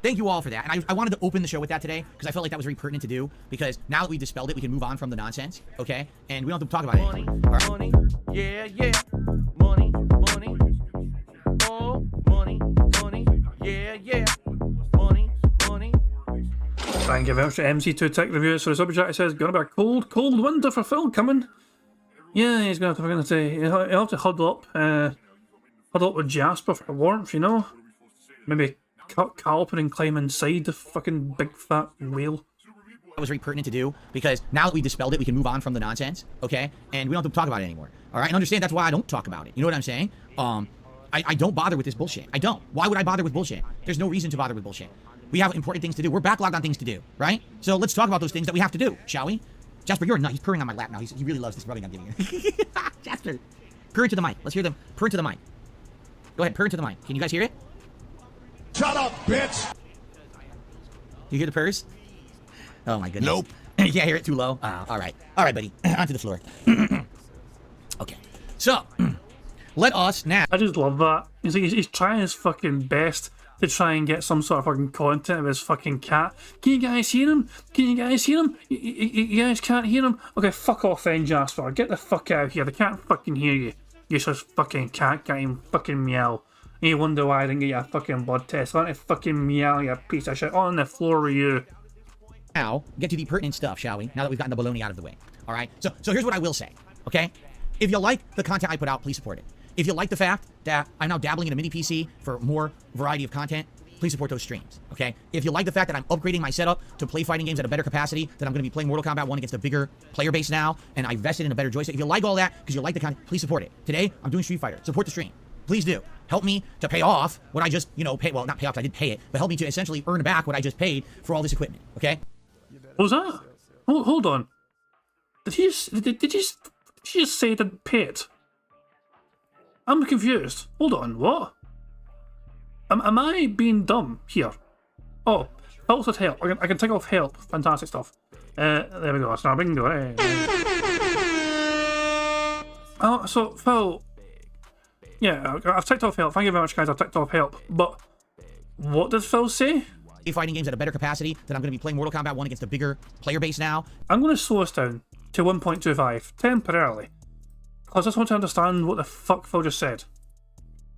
thank you all for that. And I wanted to open the show with that today because I felt like that was very pertinent to do, because now that we dispelled it, we can move on from the nonsense, okay? And we don't have to talk about it anymore. All right? Money, yeah, yeah. Money, money. Oh, money, money. Yeah, yeah. Money, money. Thank you very much to MC2 Tech Reviews for the super chat. It says, gonna be a cold, cold winter for Phil coming. Yeah, he's gonna have to say, he'll have to huddle up with Jasper for warmth, you know? Maybe cut open and climb inside the fucking big fat whale. That was very pertinent to do because now that we dispelled it, we can move on from the nonsense, okay? And we don't have to talk about it anymore. All right? And understand that's why I don't talk about it. You know what I'm saying? I don't bother with this bullshit. I don't. Why would I bother with bullshit? There's no reason to bother with bullshit. We have important things to do. We're backlogged on things to do, right? So let's talk about those things that we have to do, shall we? Jasper, you're a nut. He's purring on my lap now. He really loves this rubbing I'm giving you. Jasper, purr into the mic. Let's hear them. Purr into the mic. Go ahead, purr into the mic. Can you guys hear it? Shut up, bitch! You hear the purrs? Oh my goodness. Nope. You can't hear it too low? All right. All right, buddy. Onto the floor. Okay. So, let us now... I just love that. He's trying his fucking best to try and get some sort of fucking content of his fucking cat. Can you guys hear him? Can you guys hear him? You guys can't hear him? Okay, fuck off then, Jasper. Get the fuck out of here. They can't fucking hear you. You just fucking cat can't even fucking meow. And you wonder why I didn't get you a fucking blood test. Why don't you fucking meow, you piece of shit? On the floor with you. Now, get to the pertinent stuff, shall we? Now that we've gotten the baloney out of the way. All right? So here's what I will say, okay? If you like the content I put out, please support it. If you like the fact that I'm now dabbling in a mini PC for more variety of content, please support those streams, okay? If you like the fact that I'm upgrading my setup to play fighting games at a better capacity, that I'm going to be playing Mortal Kombat 1 against a bigger player base now, and I invested in a better joystick. If you like all that, because you like the content, please support it. Today, I'm doing Street Fighter. Support the stream. Please do. Help me to pay off what I just, pay, well, not pay off, I did pay it, but help me to essentially earn back what I just paid for all this equipment, okay? What was that? Hold on. Did you just say didn't pay it? I'm confused. Hold on, what? Am I being dumb here? Oh, Phil said help. I can take off help. Fantastic stuff. There we go. That's now bingo. Oh, so Phil. Yeah, I've ticked off help. Thank you very much, guys. I've ticked off help. But what did Phil say? Fighting games at a better capacity, that I'm going to be playing Mortal Kombat 1 against a bigger player base now. I'm going to slow us down to 1.25 temporarily, because I just want to understand what the fuck Phil just said.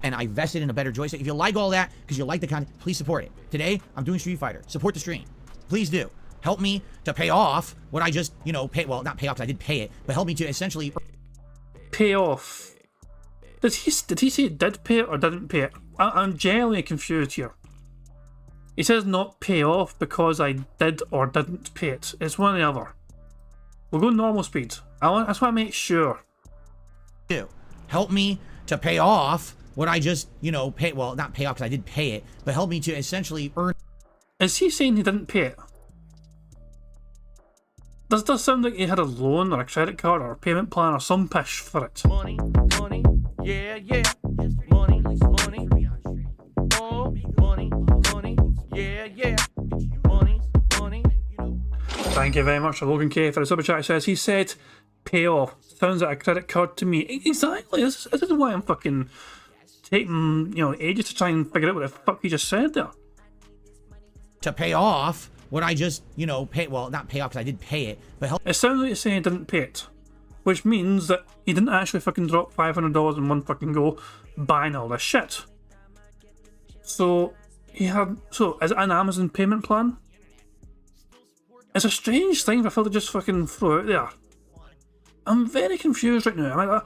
And I invested in a better joystick. If you like all that, because you like the content, please support it. Today, I'm doing Street Fighter. Support the stream. Please do. Help me to pay off what I just, pay, well, not pay off, because I did pay it, but help me to essentially... Pay off. Did he say it did pay it or didn't pay it? I'm genuinely confused here. He says not pay off because I did or didn't pay it. It's one or the other. We'll go normal speed. I just want to make sure. Help me to pay off what I just, pay, well, not pay off because I did pay it, but help me to essentially earn... Is he saying he didn't pay it? Does that sound like he had a loan or a credit card or a payment plan or some pish for it? Money, money, yeah, yeah. Money, money. Oh, money, money, yeah, yeah. Money, money. Thank you very much to Logan K for the super chat. Says he said pay off. Sounds like a credit card to me. Exactly. This is why I'm fucking taking ages to try and figure out what the fuck he just said there. To pay off what I just, pay, well, not pay off because I did pay it, but help... It sounds like you're saying he didn't pay it, which means that he didn't actually fucking drop $500 in one fucking go buying all this shit. So, is it an Amazon payment plan? It's a strange thing for Phil to just fucking throw out there. I'm very confused right now.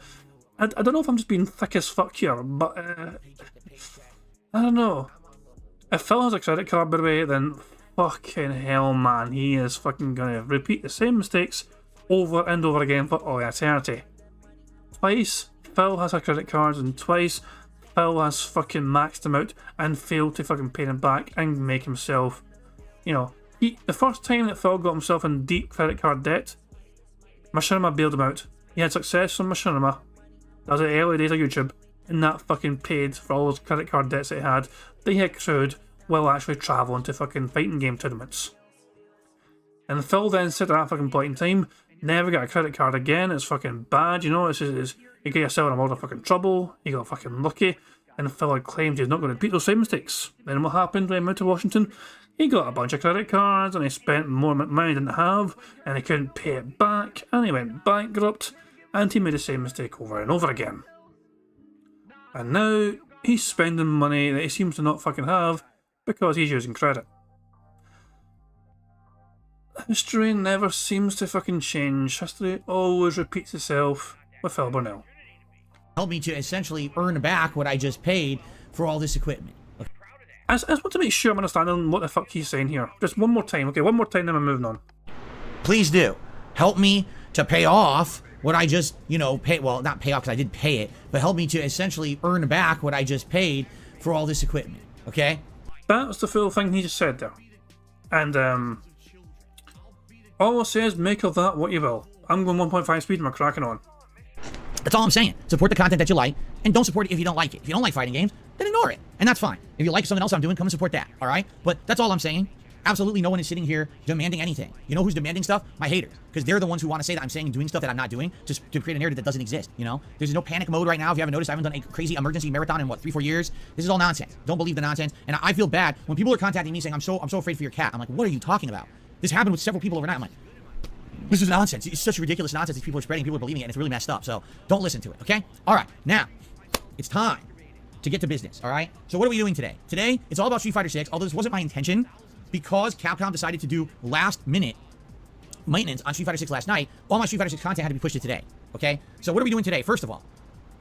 I don't know if I'm just being thick as fuck here, but I don't know. If Phil has a credit card, by the way, then fucking hell, man, he is fucking gonna repeat the same mistakes over and over again for all eternity. Twice, Phil has a credit card, and twice, Phil has fucking maxed them out and failed to fucking pay them back and make himself, the first time that Phil got himself in deep credit card debt, Machinima bailed him out. He had success from Machinima. That was the early days of YouTube, and that fucking paid for all those credit card debts that he had accrued while actually travelling to fucking fighting game tournaments. And Phil then said at that fucking point in time, never got a credit card again, it's fucking bad, it's You get yourself in a world of fucking trouble, you got fucking lucky, and Phil claimed he's not going to repeat those same mistakes. Then what happened when he moved to Washington? He got a bunch of credit cards, and he spent more money he didn't have, and he couldn't pay it back, and he went bankrupt, and he made the same mistake over and over again. And now, he's spending money that he seems to not fucking have, because he's using credit. History never seems to fucking change. History always repeats itself with Phil Burnell. Help me to essentially earn back what I just paid for all this equipment. Okay. I just want to make sure I'm understanding what the fuck he's saying here. Just one more time, okay? One more time, then I'm moving on. Please do. Help me to pay off what I just, pay. Well, not pay off because I did pay it, but help me to essentially earn back what I just paid for all this equipment. Okay? That's the full thing he just said there. And, all I'll say is make of that what you will. I'm going 1.5 speed and we're cracking on. That's all I'm saying. Support the content that you like, and don't support it if you don't like it. If you don't like fighting games, then ignore it, and that's fine. If you like something else I'm doing, come and support that, all right? But that's all I'm saying. Absolutely no one is sitting here demanding anything. You know who's demanding stuff? My haters, because they're the ones who want to say that I'm saying and doing stuff that I'm not doing to create a narrative that doesn't exist, There's no panic mode right now. If you haven't noticed, I haven't done a crazy emergency marathon in, 3-4 years? This is all nonsense. Don't believe the nonsense, and I feel bad when people are contacting me saying, I'm so afraid for your cat. I'm like, what are you talking about? This happened with several people overnight. I'm like, this is nonsense. It's such ridiculous nonsense these people are spreading. People are believing it, and it's really messed up. So don't listen to it, okay? All right, now it's time to get to business, all right? So what are we doing today? Today, it's all about Street Fighter 6, although this wasn't my intention because Capcom decided to do last-minute maintenance on Street Fighter 6 last night. All my Street Fighter 6 content had to be pushed to today, okay? So what are we doing today? First of all,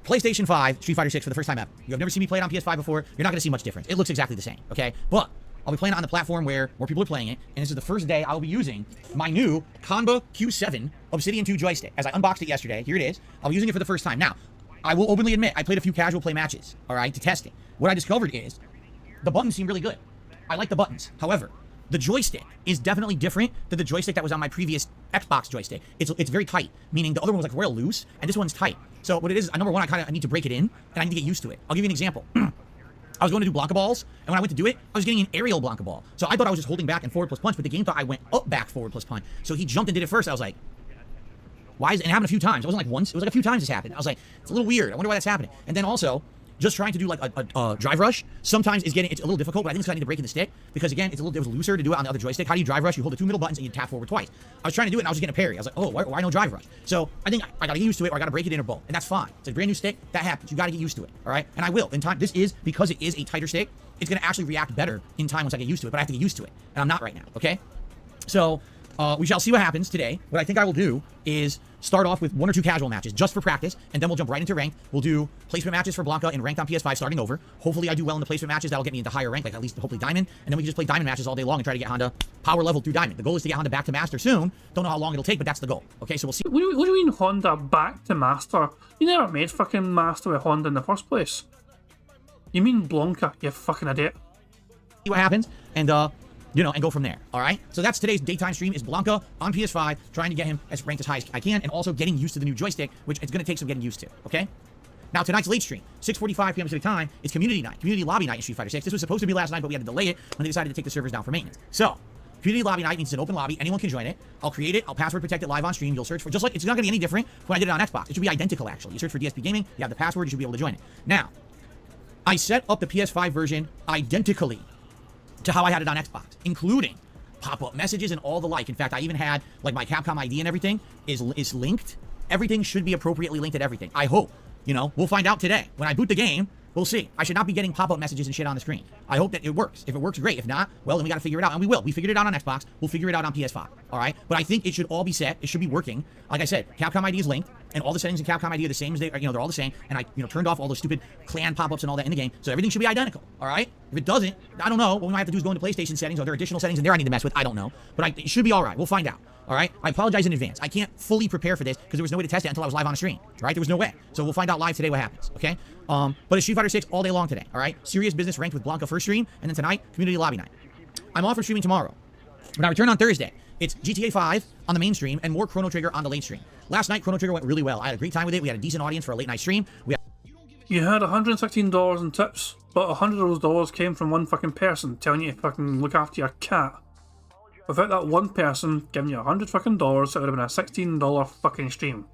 PlayStation 5, Street Fighter 6 for the first time ever. You have never seen me play it on PS5 before. You're not going to see much difference. It looks exactly the same, okay? But I'll be playing it on the platform where more people are playing it, and this is the first day I'll be using my new Kanba Q7 Obsidian 2 joystick. As I unboxed it yesterday, here it is. I'll be using it for the first time. Now, I will openly admit, I played a few casual play matches, all right, to test it. What I discovered is the buttons seem really good. I like the buttons. However, the joystick is definitely different than the joystick that was on my previous Xbox joystick. It's very tight, meaning the other one was like royal loose, and this one's tight. So what it is, number one, I need to break it in, and I need to get used to it. I'll give you an example. I was going to do Blanca balls, and when I went to do it, I was getting an aerial Blanca ball. So I thought I was just holding back and forward plus punch, but the game thought I went up, back, forward plus punch. So he jumped and did it first. I was like, why is it? And it happened a few times. It wasn't like once. It was like a few times this happened. I was like, it's a little weird. I wonder why that's happening. And then also, just trying to do like a drive rush sometimes it's a little difficult, but I think it's because I need to break in the stick because again, it was looser to do it on the other joystick. How do you drive rush? You hold the two middle buttons and you tap forward twice. I was trying to do it and I was just getting a parry. I was like, oh, why no drive rush? So I think I got to get used to it or I got to break it in or both, and that's fine. It's a brand new stick. That happens. You got to get used to it. All right, and I will in time. This is because it is a tighter stick. It's going to actually react better in time once I get used to it, but I have to get used to it, and I'm not right now. Okay, so we shall see what happens today. What I think I will do is start off with 1 or 2 casual matches just for practice, and then we'll jump right into ranked. We'll do placement matches for Blanca and ranked on PS5 starting over. Hopefully I do well in the placement matches. That'll get me into higher rank, like at least hopefully Diamond, and then we can just play Diamond matches all day long and try to get Honda power level through Diamond. The goal is to get Honda back to Master soon. Don't know how long it'll take, but that's the goal. Okay, so we'll see. What do you mean Honda back to Master? You never made fucking Master with Honda in the first place. You mean Blanca, you fucking idiot. See what happens, and and go from there. All right. So that's today's daytime stream is Blanca on PS5, trying to get him as ranked as high as I can, and also getting used to the new joystick, which it's going to take some getting used to. Okay. Now tonight's late stream, 6:45 p.m. Pacific time, is community night, community lobby night in Street Fighter 6. This was supposed to be last night, but we had to delay it when they decided to take the servers down for maintenance. So community lobby night means it's an open lobby. Anyone can join it. I'll create it. I'll password protect it live on stream. You'll search for just like it's not going to be any different when I did it on Xbox. It should be identical actually. You search for DSP Gaming. You have the password. You should be able to join it. Now, I set up the PS5 version identically to how I had it on Xbox, including pop-up messages and all the like. In fact, I even had like my Capcom ID and everything is linked. Everything should be appropriately linked at everything. I hope. We'll find out today. When I boot the game, we'll see. I should not be getting pop-up messages and shit on the screen. I hope that it works. If it works, great. If not, well, then we got to figure it out, and we will. We figured it out on Xbox. We'll figure it out on PS5. All right? But I think it should all be set. It should be working. Like I said, Capcom ID is linked, and all the settings in Capcom ID are the same as they're all the same. And I, turned off all those stupid clan pop-ups and all that in the game, so everything should be identical. All right? If it doesn't, I don't know. What we might have to do is go into PlayStation settings. Are there additional settings in there I need to mess with? I don't know. But it should be all right. We'll find out. All right? I apologize in advance. I can't fully prepare for this because there was no way to test it until I was live on a stream. Right? There was no way. So we'll find out live today what happens. Okay? But it's Street Fighter 6 all day long today. All right? Serious business ranked with Blanca first stream, and then tonight, community lobby night. I'm off for streaming tomorrow. When I return on Thursday, it's GTA 5 on the main stream and more Chrono Trigger on the late stream. Last night, Chrono Trigger went really well. I had a great time with it. We had a decent audience for a late night stream. You had $116 in tips, but 100 of those dollars came from one fucking person telling you to fucking look after your cat. Without that one person giving you $100 fucking dollars, it would have been a $16 fucking stream.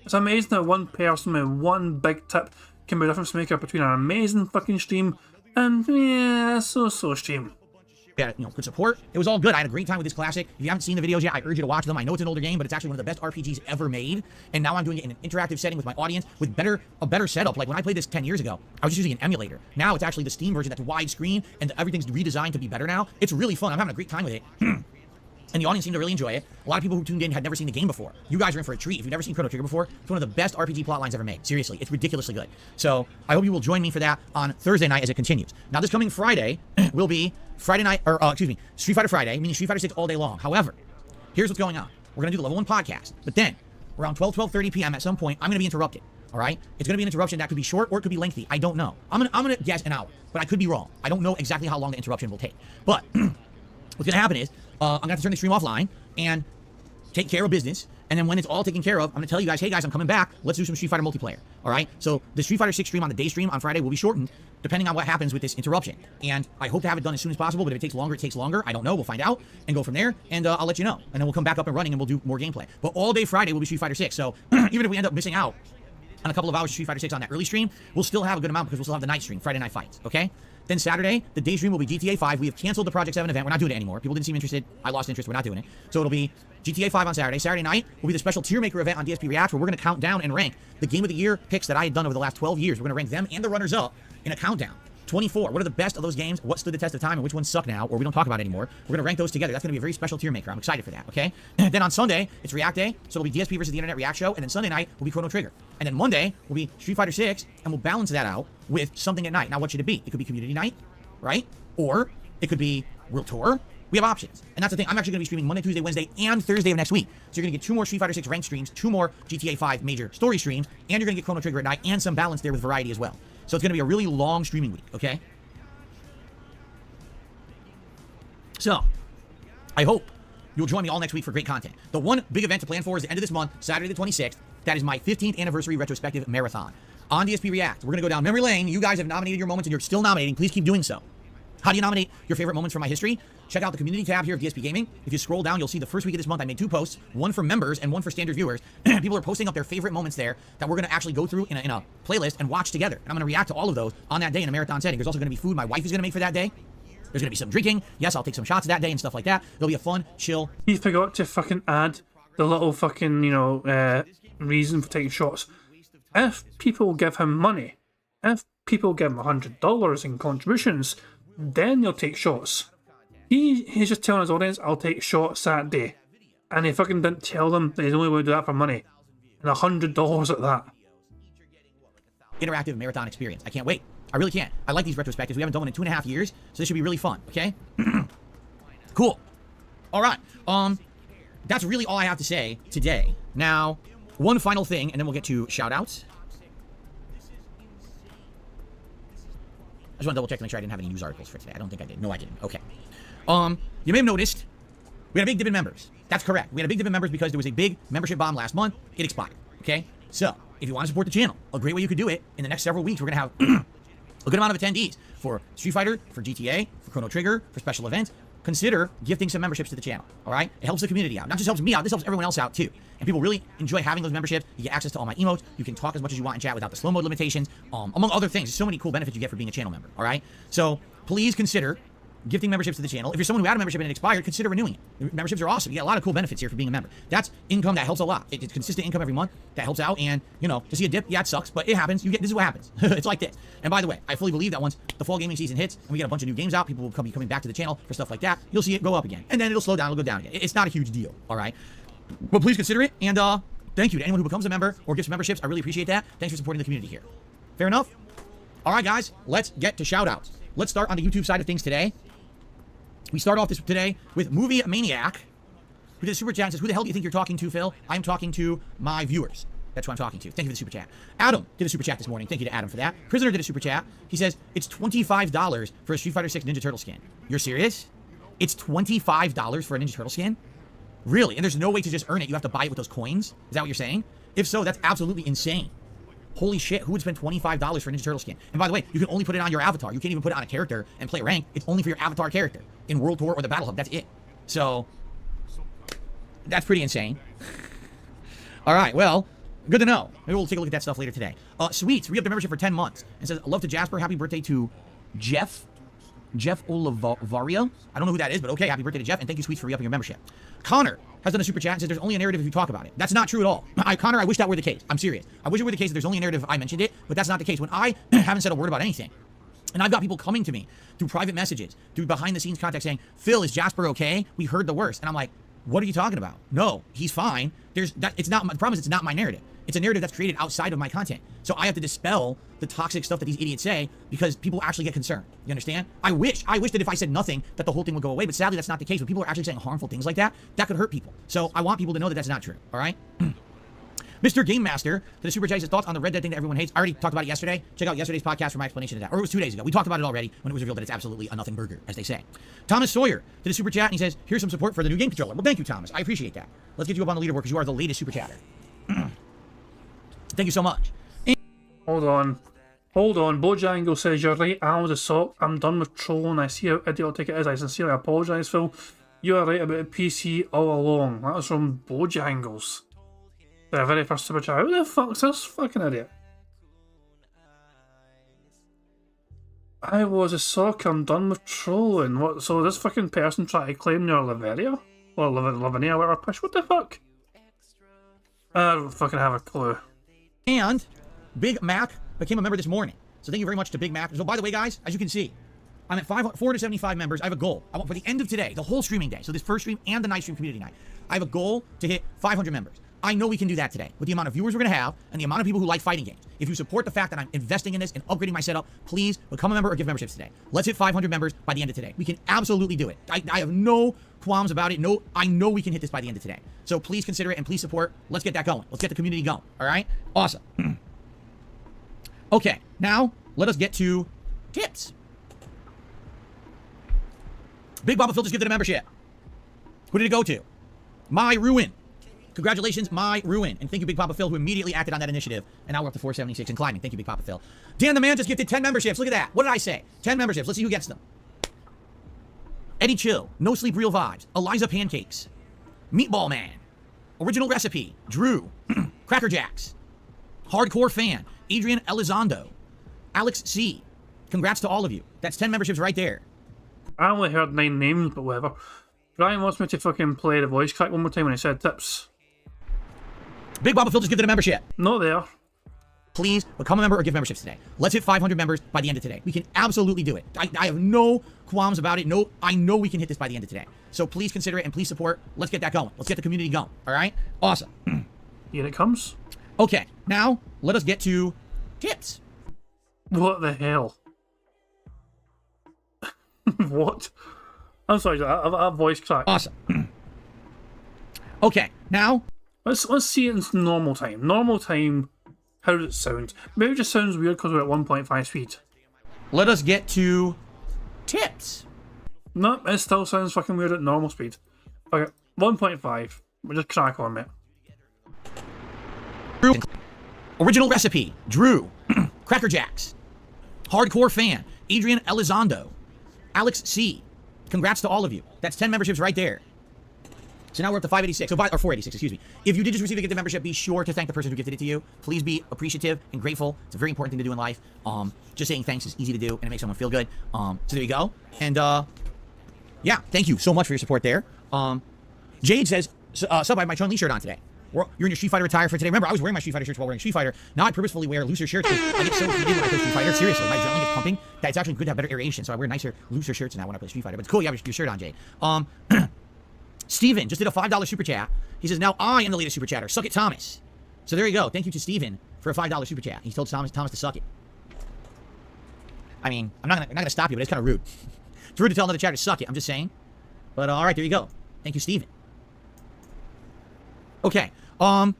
It's amazing that one person with one big tip can be a difference maker between an amazing fucking stream and yeah, so stream. Yeah, good support. It was all good. I had a great time with this classic. If you haven't seen the videos yet, I urge you to watch them. I know it's an older game, but it's actually one of the best RPGs ever made. And now I'm doing it in an interactive setting with my audience with a better setup. Like when I played this 10 years ago, I was just using an emulator. Now it's actually the Steam version that's widescreen and everything's redesigned to be better now. It's really fun. I'm having a great time with it. And the audience seemed to really enjoy it. A lot of people who tuned in had never seen the game before. You guys are in for a treat. If you've never seen Chrono Trigger before, it's one of the best RPG plot lines ever made. Seriously, it's ridiculously good. So I hope you will join me for that on Thursday night as it continues. Now, this coming Friday will be Friday night, or Street Fighter Friday, meaning Street Fighter 6 all day long. However, here's what's going on. We're going to do the level 1 podcast, but then around 12:30 p.m. at some point, I'm going to be interrupted. All right? It's going to be an interruption that could be short or it could be lengthy. I don't know. I'm going to guess an hour, but I could be wrong. I don't know exactly how long the interruption will take. But what's going to happen is I'm going to have to turn the stream offline and take care of business. And then when it's all taken care of, I'm going to tell you guys, hey guys, I'm coming back. Let's do some Street Fighter multiplayer. All right? So the Street Fighter 6 stream on the day stream on Friday will be shortened depending on what happens with this interruption. And I hope to have it done as soon as possible, but if it takes longer, it takes longer. I don't know. We'll find out and go from there. And I'll let you know. And then we'll come back up and running and we'll do more gameplay. But all day Friday will be Street Fighter 6. So even if we end up missing out on a couple of hours of Street Fighter 6 on that early stream, we'll still have a good amount because we'll still have the night stream, Friday Night Fights, okay? Then Saturday, the day stream will be GTA 5. We have canceled the Project 7 event. We're not doing it anymore. People didn't seem interested. I lost interest. We're not doing it. So it'll be GTA 5 on Saturday. Saturday night will be the special tier maker event on DSP Reacts where we're going to count down and rank the Game of the Year picks that I had done over the last 12 years. We're going to rank them and the runners-up in a countdown. 24. What are the best of those games? What stood the test of time and which ones suck now or we don't talk about anymore? We're going to rank those together. That's going to be a very special tier maker. I'm excited for that, okay? Then on Sunday, it's React Day. So it'll be DSP versus the Internet React Show. And then Sunday night will be Chrono Trigger. And then Monday will be Street Fighter 6. And we'll balance that out with something at night. Now, what should it be? It could be Community Night, right? Or it could be World Tour. We have options. And that's the thing. I'm actually going to be streaming Monday, Tuesday, Wednesday, and Thursday of next week. So you're going to get 2 more Street Fighter 6 ranked streams, 2 more GTA 5 major story streams, and you're going to get Chrono Trigger at night and some balance there with variety as well. So it's going to be a really long streaming week, okay? So, I hope you'll join me all next week for great content. The one big event to plan for is the end of this month, Saturday the 26th. That is my 15th anniversary retrospective marathon. On DSP React, we're going to go down memory lane. You guys have nominated your moments and you're still nominating. Please keep doing so. How do you nominate your favorite moments from my history? Check out the community tab here of DSP Gaming. If you scroll down, you'll see the first week of this month I made 2 posts, one for members and one for standard viewers. People are posting up their favorite moments there that we're going to actually go through in a playlist and watch together. And I'm going to react to all of those on that day in a marathon setting. There's also going to be food my wife is going to make for that day. There's going to be some drinking. Yes, I'll take some shots that day and stuff like that. It'll be a fun, chill. He forgot to fucking add the little fucking, reason for taking shots. If people give him money, if people give him $100 in contributions, then he'll take shots. He's just telling his audience, I'll take shots that day. And he fucking didn't tell them that he's only going to do that for money. And $100 at that. Interactive marathon experience. I can't wait. I really can't. I like these retrospectives. We haven't done one in 2.5 years, so this should be really fun, okay? Cool. All right. That's really all I have to say today. Now, one final thing, and then we'll get to shout-outs. I just want to double check to make sure I didn't have any news articles for today. I don't think I did. No, I didn't. Okay. You may have noticed we had a big dip in members. That's correct. We had a big dip in members because there was a big membership bomb last month. It expired, okay? So, if you want to support the channel, a great way you could do it, in the next several weeks, we're going to have a good amount of attendees for Street Fighter, for GTA, for Chrono Trigger, for special events. Consider gifting some memberships to the channel, all right? It helps the community out. Not just helps me out, this helps everyone else out too. And people really enjoy having those memberships. You get access to all my emotes. You can talk as much as you want in chat without the slow mode limitations, among other things. There's so many cool benefits you get for being a channel member, all right? So please consider gifting memberships to the channel. If you're someone who had a membership and it expired, consider renewing it. Memberships are awesome. You get a lot of cool benefits here for being a member. That's income that helps a lot. It's consistent income every month that helps out. And, to see a dip, yeah, it sucks, but it happens. This is what happens. It's like this. And by the way, I fully believe that once the fall gaming season hits and we get a bunch of new games out, people will be coming back to the channel for stuff like that. You'll see it go up again. And then it'll slow down, it'll go down again. It's not a huge deal, all right? But please consider it. And thank you to anyone who becomes a member or gifts memberships. I really appreciate that. Thanks for supporting the community here. Fair enough? All right, guys, let's get to shout-outs. Let's start on the YouTube side of things today. We start off this today with Movie Maniac, who did a super chat and says, who the hell do you think you're talking to, Phil? I'm talking to my viewers. That's who I'm talking to. Thank you for the super chat. Adam did a super chat this morning. Thank you to Adam for that. Prisoner did a super chat. He says, it's $25 for a Street Fighter 6 Ninja Turtle skin. You're serious? It's $25 for a Ninja Turtle skin? Really? And there's no way to just earn it. You have to buy it with those coins? Is that what you're saying? If so, that's absolutely insane. Holy shit, who would spend $25 for a Ninja Turtle skin? And by the way, you can only put it on your avatar. You can't even put it on a character and play rank. It's only for your avatar character in World Tour or the Battle Hub. That's it. So, that's pretty insane. All right, well, Good to know. Maybe we'll take a look at that stuff later today. Sweets, re-up the membership for 10 months. And says, love to Jasper. Happy birthday to Jeff Olivario. I don't know who that is, but okay. Happy birthday to Jeff. And thank you, Sweets, for re-upping your membership. Connor has done a super chat and says there's only a narrative if you talk about it. That's not true at all. Connor, I wish that were the case. I'm serious. I wish it were the case that there's only a narrative if I mentioned it, but that's not the case. When I haven't said a word about anything, and I've got people coming to me through private messages, through behind-the-scenes contact saying, Phil, is Jasper okay? We heard the worst. And I'm like, what are you talking about? No, he's fine. It's not. The problem is it's not my narrative. It's a narrative that's created outside of my content. So I have to dispel the toxic stuff that these idiots say because people actually get concerned. You understand? I wish that if I said nothing, that the whole thing would go away. But sadly, that's not the case. When people are actually saying harmful things like that, that could hurt people. So I want people to know that that's not true. All right? Mr. Game Master, the super chat, his thoughts on the Red Dead thing that everyone hates. I already talked about it yesterday. Check out yesterday's podcast for my explanation of that. Or it was 2 days ago. We talked about it already when it was revealed that it's absolutely a nothing burger, as they say. Thomas Sawyer did a super chat, and he says, here's some support for the new game controller. Well, thank you, Thomas. I appreciate that. Let's get you up on the leaderboard because you are the latest super chatter. Thank you so much. Hold on. Bojangle says, you're right, I was a sock. I'm done with trolling. I see how idiotic it is. I sincerely apologise, Phil. You are right about PC all along. That was from Bojangles. The very first super chat. Who the fuck's this fucking idiot? I was a sock. I'm done with trolling. What? So this fucking person tried to claim you're Laveria? Or Lavinia, whatever. Push. What the fuck? I don't fucking have a clue. And Big Mac became a member this morning. So thank you very much to Big Mac. So by the way, guys, as you can see, I'm at 475 members. I have a goal. I want for the end of today, the whole streaming day, so this first stream and the night stream community night, I have a goal to hit 500 members. I know we can do that today with the amount of viewers we're going to have and the amount of people who like fighting games. If you support the fact that I'm investing in this and upgrading my setup, please become a member or give memberships today. Let's hit 500 members by the end of today. We can absolutely do it. I have no qualms about it. No, I know we can hit this by the end of today. So please consider it and please support. Let's get that going. Let's get the community going. All right? Awesome. Okay, now let us get to tips. Big Baba Phil just gifted a membership. Who did it go to? My Ruin. Congratulations, My Ruin. And thank you, Big Papa Phil, who immediately acted on that initiative. And now we're up to 476 and climbing. Thank you, Big Papa Phil. Dan the Man just gifted 10 memberships. Look at that. What did I say? 10 memberships. Let's see who gets them. Eddie Chill. No Sleep Real Vibes. Eliza Pancakes. Meatball Man. Original Recipe. Drew. Cracker Jacks. Hardcore Fan. Adrian Elizondo. Alex C. Congrats to all of you. That's 10 memberships right there. I only heard 9 names, but whatever. Brian wants me to fucking play the voice crack one more time when he said tips. Big Baba Phil just gifted a membership. Not there. Please become a member or give memberships today. Let's hit 500 members by the end of today. We can absolutely do it. I have no qualms about it. No, I know we can hit this by the end of today. So please consider it and please support. Let's get that going. Let's get the community going. All right? Awesome. Here it comes. Okay, now let us get to tips. What the hell? What? I'm sorry, that voice crack. Awesome. Okay, now let's see it in normal time. Normal time. How does it sound? Maybe it just sounds weird because we're at 1.5 speed. Let us get to tips. No, it still sounds fucking weird at normal speed. Okay, 1.5. We'll just crack on it. Original Recipe. Drew. Cracker Jacks. Hardcore Fan. Adrian Elizondo. Alex C. Congrats to all of you. That's 10 memberships right there. So now we're up to 586, or 486, excuse me. If you did just receive a gifted membership, be sure to thank the person who gifted it to you. Please be appreciative and grateful. It's a very important thing to do in life. Just saying thanks is easy to do, and it makes someone feel good. So there you go. And yeah, thank you so much for your support there. Jade says, sub, I have my Chun-Li shirt on today. You're in your Street Fighter attire for today. Remember, I was wearing my Street Fighter shirts while wearing Street Fighter. Now I purposefully wear looser shirts because I get so heated when I play Street Fighter. Seriously, my adrenaline gets pumping. That it's actually good to have better aeration, so I wear nicer, looser shirts now when I play Street Fighter. But it's cool you have your shirt on, Jade. Steven just did a $5 super chat. He says, now I am the latest super chatter. Suck it, Thomas. So there you go. Thank you to Steven for a $5 super chat. He told Thomas to suck it. I mean, I'm not gonna stop you, but it's kind of rude. It's rude to tell another chatter to suck it. I'm just saying. But all right, there you go. Thank you, Steven. Okay. Let's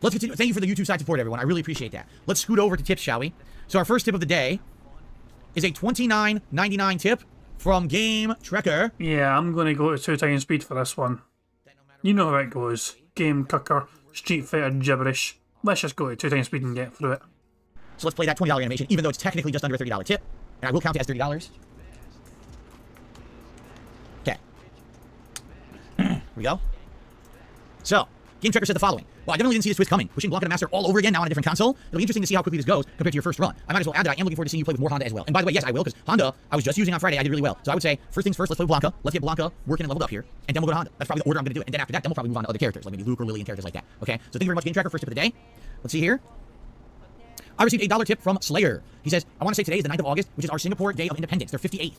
continue. Thank you for the YouTube side support, everyone. I really appreciate that. Let's scoot over to tips, shall we? So our first tip of the day is a $29.99 tip from Game Trekker. Yeah, I'm going to go to 2 times speed for this one. You know how it goes. Game Cooker, Street Fighter gibberish. Let's just go to 2 times speed and get through it. So let's play that $20 animation, even though it's technically just under a $30 tip. And I will count it as $30. Okay. Here we go. So, Game Trekker said the following. Well, I definitely didn't see this twist coming. Pushing Blanca to Master all over again, now on a different console. It'll be interesting to see how quickly this goes compared to your first run. I might as well add that I am looking forward to seeing you play with more Honda as well. And by the way, yes, I will, because Honda, I was just using on Friday. I did really well. So I would say, first things first, let's play with Blanca. Let's get Blanca working and leveled up here. And then we'll go to Honda. That's probably the order I'm going to do it. And then after that, then we'll probably move on to other characters, like maybe Luke or Lily and characters like that. Okay? So thank you very much, Game Tracker. First tip of the day. Let's see here. I received a $1 tip from Slayer. He says, I want to say today is the 9th of August, which is our Singapore Day of Independence, their 58th.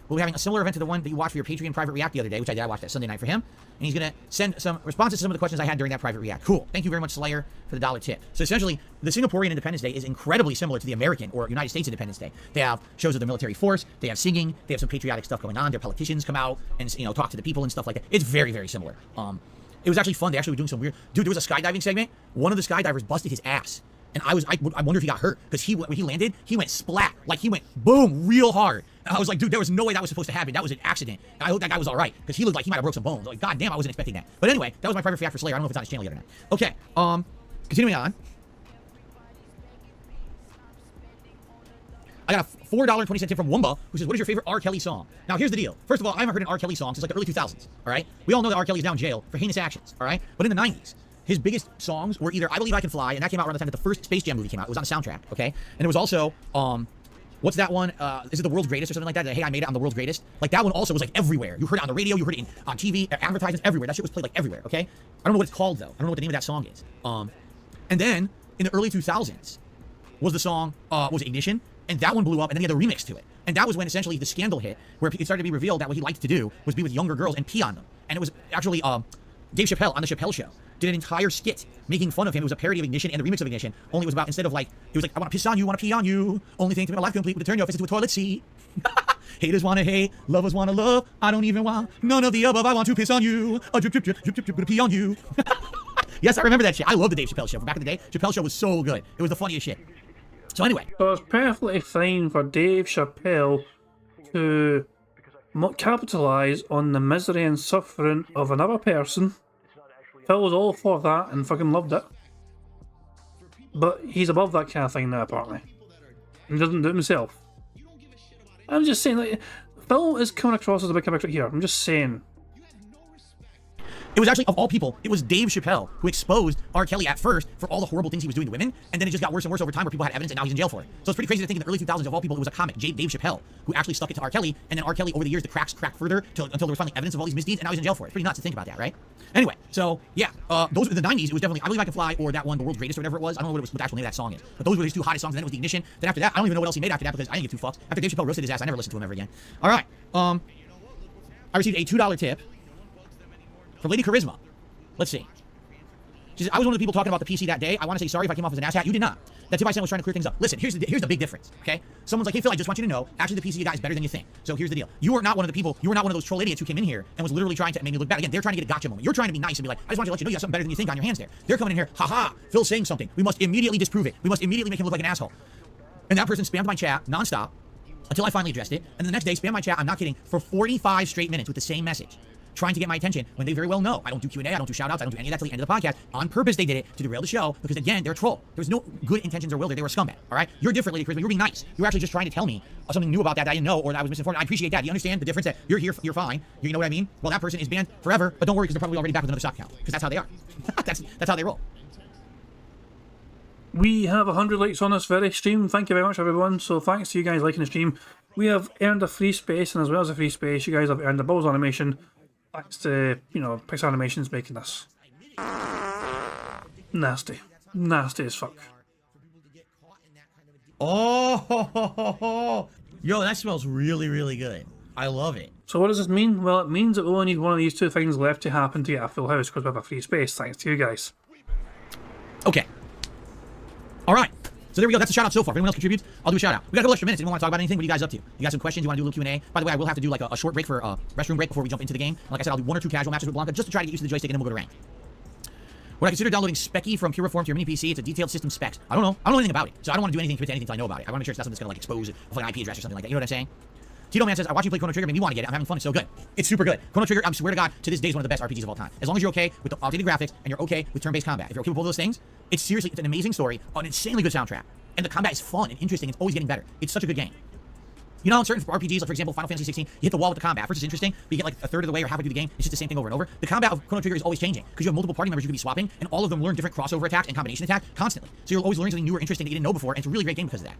We'll be having a similar event to the one that you watched for your Patreon private react the other day, which I did. I watched that Sunday night for him. And he's going to send some responses to some of the questions I had during that private react. Cool. Thank you very much, Slayer, for the $1 tip. So essentially, the Singaporean Independence Day is incredibly similar to the American or United States Independence Day. They have shows of the military force. They have singing. They have some patriotic stuff going on. Their politicians come out and, you know, talk to the people and stuff like that. It's very, very similar. It was actually fun. They actually were doing some weird... Dude, there was a skydiving segment. One of the skydivers busted his ass. And I wonder if he got hurt, because when he landed, he went splat. Like, he went boom real hard. And I was like, dude, there was no way that was supposed to happen. That was an accident. And I hope that guy was all right, because he looked like he might have broke some bones. Like, god damn, I wasn't expecting that. But anyway, that was my private react for Slayer. I don't know if it's on his channel yet or not. Okay, continuing on. I got a $4.20 tip from Wumba, who says, what is your favorite R. Kelly song? Now, here's the deal. First of all, I haven't heard an R. Kelly song since like the early 2000s, all right? We all know that R. Kelly's now in jail for heinous actions, all right? But in the 90s, his biggest songs were either I Believe I Can Fly, and that came out around the time that the first Space Jam movie came out. It was on the soundtrack, okay? And it was also, what's that one? Is it The World's Greatest or something like that? Hey, I Made It on The World's Greatest. Like, that one also was like everywhere. You heard it on the radio, you heard it on TV, advertisements, everywhere. That shit was played like everywhere, okay? I don't know what it's called, though. I don't know what the name of that song is. And then, in the early 2000s, was the song, was Ignition, and that one blew up, and then he had a remix to it. And that was when essentially the scandal hit, where it started to be revealed that what he liked to do was be with younger girls and pee on them. And it was actually, Dave Chappelle on The Chappelle Show did an entire skit making fun of him. It was a parody of Ignition and the remix of Ignition, only it was about, instead of like, it was like, I want to piss on you, want to pee on you, only thing to make my life complete would turn your face into a toilet seat. Haters want to hate, lovers want to love, I don't even want none of the above, I want to piss on you, a drip, drip, drip, drip, drip, drip, pee on you. Yes, I remember that shit. I love the Dave Chappelle Show. From back in the day, Chappelle Show was so good. It was the funniest shit. So anyway. So it's perfectly fine for Dave Chappelle to capitalise on the misery and suffering of another person. Phil was all for that and fucking loved it. But he's above that kind of thing now, apparently. He doesn't do it himself. I'm just saying, like, Phil is coming across as a big hypocrite here. I'm just saying. It was actually, of all people, it was Dave Chappelle who exposed R. Kelly at first for all the horrible things he was doing to women, and then it just got worse and worse over time where people had evidence, and now he's in jail for it. So it's pretty crazy to think in the early 2000s, of all people, it was a comic, Dave Chappelle, who actually stuck it to R. Kelly, and then R. Kelly, over the years, the cracks cracked further until there was finally evidence of all these misdeeds, and now he's in jail for it. It's pretty nuts to think about that, right? Anyway, so, yeah, those were the 90s. It was definitely I Believe I Can Fly, or that one, The World's Greatest, or whatever it was. I don't know what the actual name of that song is. But those were his two hottest songs, and then it was the Ignition. Then after that, I don't even know what else he made after that, because I didn't give two fucks. After Dave Chappelle roasted his ass, I never listened to him ever again. All right, I received a $2 tip from Lady Charisma. Let's see. She says, I was one of the people talking about the PC that day. I want to say sorry if I came off as an asshat. You did not. That tip I sent was trying to clear things up. Listen, here's the big difference, okay? Someone's like, hey, Phil, I just want you to know, actually, the PC you got is better than you think. So here's the deal. You are not one of the people, you are not one of those troll idiots who came in here and was literally trying to make me look bad. Again, they're trying to get a gotcha moment. You're trying to be nice and be like, I just want you to let you know you have something better than you think on your hands there. They're coming in here, haha, Phil's saying something. We must immediately disprove it. We must immediately make him look like an asshole. And that person spammed my chat nonstop until I finally addressed it. And then the next day, spammed my chat, I'm not kidding, for 45 straight minutes with the same message, trying to get my attention when they very well know I don't do Q&A, I don't do shout-outs, I don't do any of that till the end of the podcast. On purpose, they did it to derail the show because, again, they're a troll. There was no good intentions or will there. They were a scumbag, all right? You're different, Lady Charisma. You're being nice. You're actually just trying to tell me something new about that I didn't know or that I was misinformed. I appreciate that. Do you understand the difference that you're here, you're fine? You know what I mean? Well, that person is banned forever, but don't worry because they're probably already back with another stock account because that's how they are. that's how they roll. We have 100 likes on this very stream. Thank you very much, everyone. So thanks to you guys liking the stream. We have earned a free space, and as well as a free space, you guys have earned a Balls animation. Thanks to, you know, Pixar Animations making this. Nasty. Nasty as fuck. Oh, yo, that smells really, really good. I love it. So what does this mean? Well, it means that we only need one of these two things left to happen to get a full house because we have a free space, thanks to you guys. Okay. All right. So there we go. That's a shout out so far. If anyone else contributes, I'll do a shout out. We got a couple extra minutes. Anyone want to talk about anything? What are you guys up to? You got some questions? You want to do a little Q&A? By the way, I will have to do like a short break for restroom break before we jump into the game. And like I said, I'll do 1 or 2 casual matches with Blanca just to try to get used to the joystick, and then we'll go to rank. Would I consider downloading Specky from Pure Reform to your mini PC? It's a detailed system specs. I don't know. I don't know anything about it. So I don't want to do anything to anything until I know about it. I want to make sure it's not something that's going to like expose like an IP address or something like that. You know what I'm saying? Tito Man says, I watch you play Chrono Trigger, made me want to get it. I'm having fun. It's so good. It's super good. Chrono Trigger, I swear to God, to this day is one of the best RPGs of all time. As long as you're okay with the updated graphics and you're okay with turn-based combat. If you're okay with both of those things, it's seriously, it's an amazing story, an insanely good soundtrack. And the combat is fun and interesting. It's always getting better. It's such a good game. You know, in certain RPGs, like for example, Final Fantasy 16, you hit the wall with the combat. First, it's interesting, but you get like a third of the way or halfway through the game, it's just the same thing over and over. The combat of Chrono Trigger is always changing because you have multiple party members you can be swapping, and all of them learn different crossover attacks and combination attacks constantly. So you're always learning something new or interesting that you didn't know before, and it's a really great game because of that.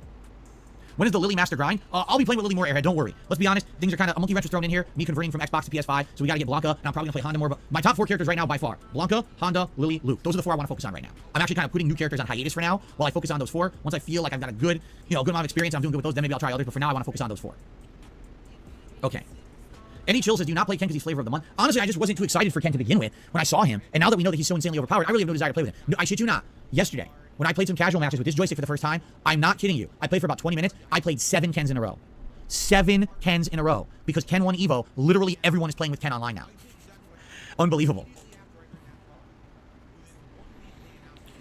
When is the Lily Master grind? I'll be playing with Lily more, Airhead, don't worry. Let's be honest, things are kind of, a monkey wrench was thrown in here, me converting from Xbox to PS5, so we gotta get Blanca, and I'm probably gonna play Honda more, but my top 4 characters right now by far, Blanca, Honda, Lily, Luke. Those are the 4 I wanna focus on right now. I'm actually kind of putting new characters on hiatus for now, while I focus on those 4. Once I feel like I've got a good, good amount of experience, I'm doing good with those, then maybe I'll try others, but for now I wanna focus on those 4. Okay. Eddie Chill says, do not play Ken because he's flavor of the month. Honestly, I just wasn't too excited for Ken to begin with when I saw him, and now that we know that he's so insanely overpowered, I really have no desire to play with him. No, I shit you not. Yesterday, when I played some casual matches with this joystick for the first time, I'm not kidding you. I played for about 20 minutes. I played 7 Kens in a row. 7 Kens in a row. Because Ken 1 Evo, literally everyone is playing with Ken online now. Unbelievable.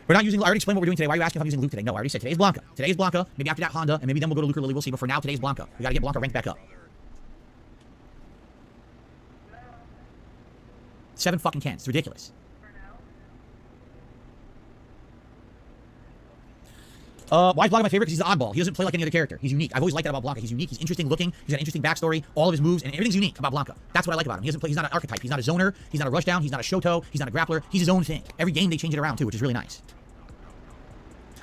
We're not using, I already explained what we're doing today. Why are you asking if I'm using Luke today? No, I already said today's Blanca. Today's Blanca. Maybe after that Honda, and maybe then we'll go to Luke or Lily. We'll see. But for now, today's Blanca. We gotta get Blanca ranked back up. 7 fucking Kens. It's ridiculous. Why is Blanca my favorite? Because he's the oddball. He doesn't play like any other character. He's unique. I've always liked that about Blanca. He's unique. He's interesting looking. He's got an interesting backstory. All of his moves and everything's unique about Blanca. That's what I like about him. He doesn't play. He's not an archetype. He's not a zoner. He's not a rushdown. He's not a Shoto. He's not a grappler. He's his own thing. Every game they change it around too, which is really nice.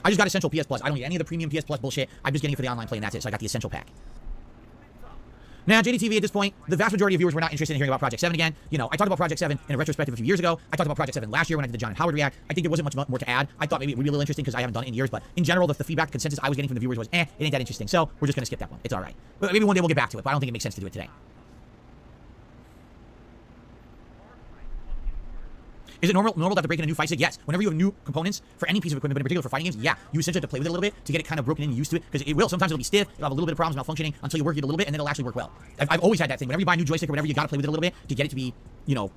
I just got Essential PS Plus. I don't need any of the premium PS Plus bullshit. I'm just getting it for the online play and that's it. So I got the Essential pack. Now, JDTV at this point, the vast majority of viewers were not interested in hearing about Project 7 again. I talked about Project 7 in a retrospective a few years ago. I talked about Project 7 last year when I did the John and Howard react. I think there wasn't much more to add. I thought maybe it would be a little interesting because I haven't done it in years, but in general, the feedback, consensus I was getting from the viewers was, it ain't that interesting. So we're just going to skip that one. It's all right. But maybe one day we'll get back to it, but I don't think it makes sense to do it today. Is it normal to have to break in a new fight stick? Yes. Whenever you have new components for any piece of equipment, but in particular for fighting games, yeah, you essentially have to play with it a little bit to get it kind of broken in and used to it, because it will. Sometimes it'll be stiff, it'll have a little bit of problems malfunctioning until you work it a little bit, and then it'll actually work well. I've always had that thing. Whenever you buy a new joystick or whatever, you gotta play with it a little bit to get it to be,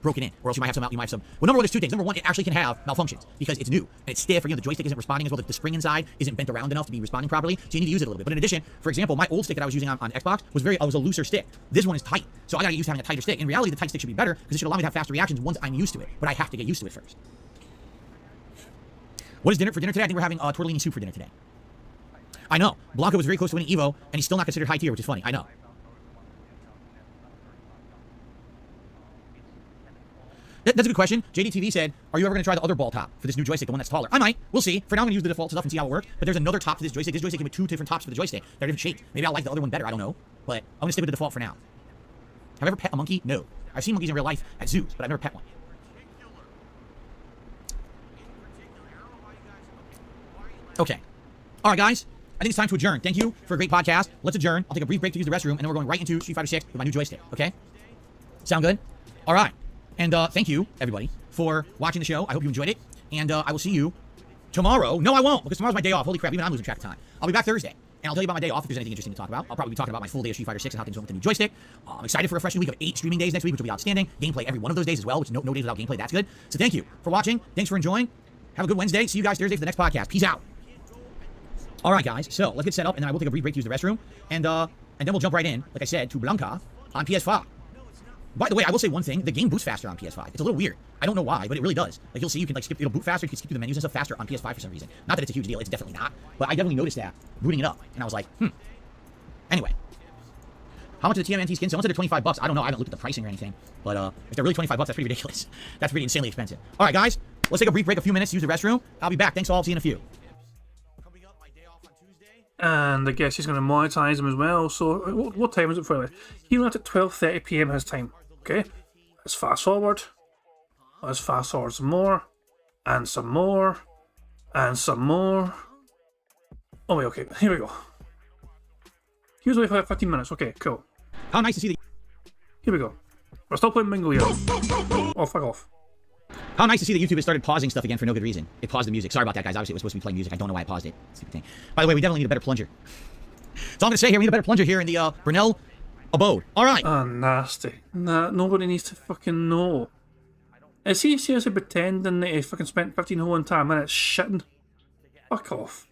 broken in, or else you might have some. Well, number one, there's 2 things. Number one, it actually can have malfunctions because it's new and it's stiff, or the joystick isn't responding as well. The spring inside isn't bent around enough to be responding properly, so you need to use it a little bit. But in addition, for example, my old stick that I was using on Xbox was a looser stick. This one is tight, so I gotta get used to having a tighter stick. In reality, the tight stick should be better because it should allow me to have faster reactions once I'm used to it. But I have to get used to it first. What is dinner for dinner today? I think we're having tortellini soup for dinner today. I know. Blanca was very close to winning Evo, and he's still not considered high tier, which is funny. I know. That's a good question. JDTV said, are you ever going to try the other ball top for this new joystick, the one that's taller? I might. We'll see. For now, I'm going to use the default stuff and see how it works. But there's another top to this joystick. This joystick came with 2 different tops for the joystick. They're different shapes. Maybe I'll like the other one better. I don't know. But I'm going to stick with the default for now. Have I ever pet a monkey? No. I've seen monkeys in real life at zoos, but I've never pet one. Okay. All right, guys. I think it's time to adjourn. Thank you for a great podcast. Let's adjourn. I'll take a brief break to use the restroom, and then we're going right into Street Fighter 6 with my new joystick. Okay? Sound good? All right. And thank you, everybody, for watching the show. I hope you enjoyed it. And I will see you tomorrow. No, I won't, because tomorrow's my day off. Holy crap, even I'm losing track of time. I'll be back Thursday, and I'll tell you about my day off if there's anything interesting to talk about. I'll probably be talking about my full day of Street Fighter 6 and how things went with the new joystick. I'm excited for a fresh new week of 8 streaming days next week, which will be outstanding. Gameplay every one of those days as well, which no days without gameplay. That's good. So thank you for watching. Thanks for enjoying. Have a good Wednesday. See you guys Thursday for the next podcast. Peace out. All right, guys. So let's get set up, and then I will take a brief break to use the restroom, and then we'll jump right in, like I said, to Blanca on PS5. By the way, I will say one thing: the game boots faster on PS5. It's a little weird. I don't know why, but it really does. Like you'll see, you can skip. It'll boot faster. You can skip through the menus and stuff faster on PS5 for some reason. Not that it's a huge deal. It's definitely not. But I definitely noticed that booting it up, and I was like, Anyway, how much is the TMNT skin? Someone said they're $25. I don't know. I haven't looked at the pricing or anything. But if they're really $25, that's pretty ridiculous. That's pretty insanely expensive. All right, guys. Let's take a brief break, a few minutes to use the restroom. I'll be back. Thanks all. See you in a few. And I guess he's going to monetize them as well. So what time is it for? He went at 12:30 PM his time. Okay, let's fast forward. Let's fast forward some more, and some more, and some more. Oh wait, okay, here we go. He was away for 15 minutes. Okay, cool. How nice to see the. Here we go. We're still playing bingo here. Oh, fuck off. How nice to see that YouTube has started pausing stuff again for no good reason. It paused the music. Sorry about that, guys. Obviously, it was supposed to be playing music. I don't know why I paused it. Stupid thing. By the way, we definitely need a better plunger. That's all I'm going to say here. We need a better plunger here in the Brunel abode. All right. Oh, nasty. Nah, nobody needs to fucking know. Is he seriously pretending that he fucking spent 15 whole entire minutes shitting? Fuck off.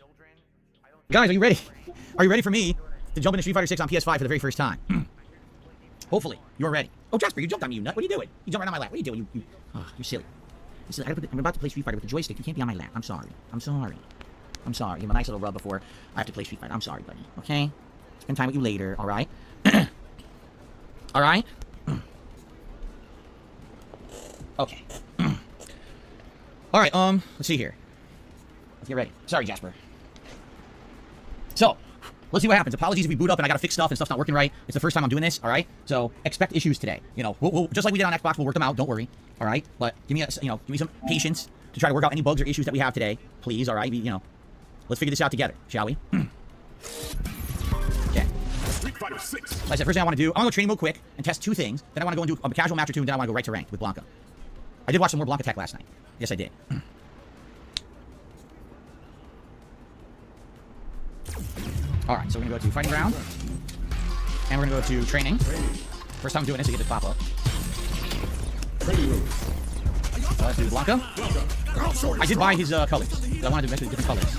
Guys, are you ready? Are you ready for me to jump into Street Fighter 6 on PS5 for the very first time? Hopefully, you're ready. Oh, Jasper, you jumped on me, you nut. What are you doing? You jumped right on my lap. What are you doing? You're silly. I'm about to play Street Fighter with the joystick. You can't be on my lap. I'm sorry. I'm sorry. I'm sorry. You have a nice little rub before I have to play Street Fighter. I'm sorry, buddy. Okay? Spend time with you later, alright? Alright? Okay. Alright, let's see here. Let's get ready. Sorry, Jasper. So, let's see what happens. Apologies if we boot up and I gotta fix stuff and stuff's not working right. It's the first time I'm doing this, alright? So, expect issues today. You know, we'll just like we did on Xbox, we'll work them out, don't worry. Alright? But give me give me some patience to try to work out any bugs or issues that we have today. Please, alright? You know, let's figure this out together, shall we? Okay. Like I said, first thing I want to do, I want to go training mode quick and test 2 things. Then I want to go and do a casual match or 2, and then I want to go right to ranked with Blanca. I did watch some more Blanca Tech last night. Yes, I did. Alright, so we're going to go to fighting ground. And we're going to go to training. First time I'm doing this, so you get this pop up. So let's do Blanca. I did buy his colors. I wanted to mess with different colors.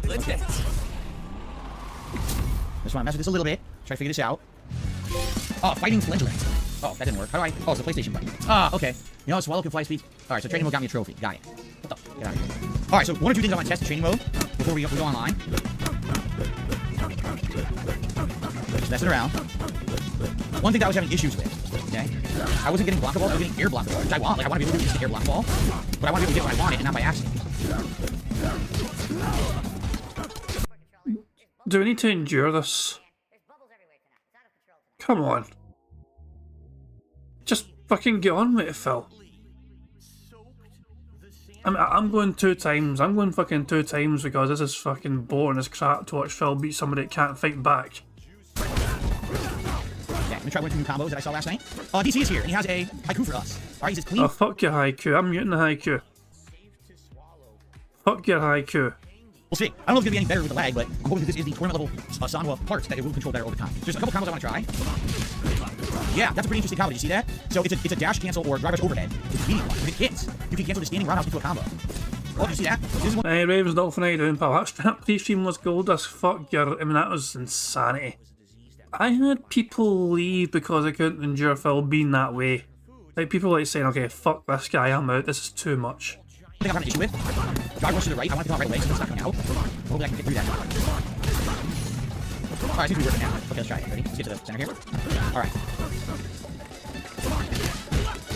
Okay. Just want to mess with this a little bit. Try to figure this out. Oh, fighting fledgling. Oh, that didn't work. How do I... Oh, it's a PlayStation button. Ah, okay. You know, Swallow can fly speed. Alright, so training mode got me a trophy. Got it. What the... Get out of here. Alright, so 1 or 2 things I want to test in training mode before we go online. Just messing around. One thing that I was having issues with, okay? I wasn't getting Blanca balls, I was getting air Blanca balls, which I want. Like, I want to be able to do just the air Blanca ball. But I want to be able to get what I want it and not by accident. Do we need to endure this? Come on. Just fucking get on with it, Phil. I'm going 2 times. I'm going fucking 2 times because this is fucking boring as crap to watch Phil beat somebody that can't fight back. Yeah, let me try 1 or 2 new combos that I saw last night. DC is here, and he has a haiku for us. Alright, he says clean. Oh, fuck your haiku. I'm muting the haiku. Fuck your haiku. We'll see. I don't know if it's going to be any better with the lag, but I'm hoping that this is the tournament level Sanwa parts that it will control better over time. There's a couple combos I want to try. Yeah, that's a pretty interesting combo. Did you see that? So it's a dash cancel or driver's overhead. It's a medium block. If it hits, you can cancel the standing roundhouse into a combo. Oh, did you see that? This is one. Hey, Ravens Dolphin, how you doing, pal? That pre-stream was gold as fuck. I mean, that was insanity. I had people leave because I couldn't endure Phil being that way. Like, people like saying, okay, fuck this guy, I'm out, this is too much. I think I'm having an issue with. Drive rush to the right, I want to come out right away so it's not coming out. Hopefully I can get through that. Alright, I think we're working now. Okay, let's try it. Ready? Let's get to the center here. Alright.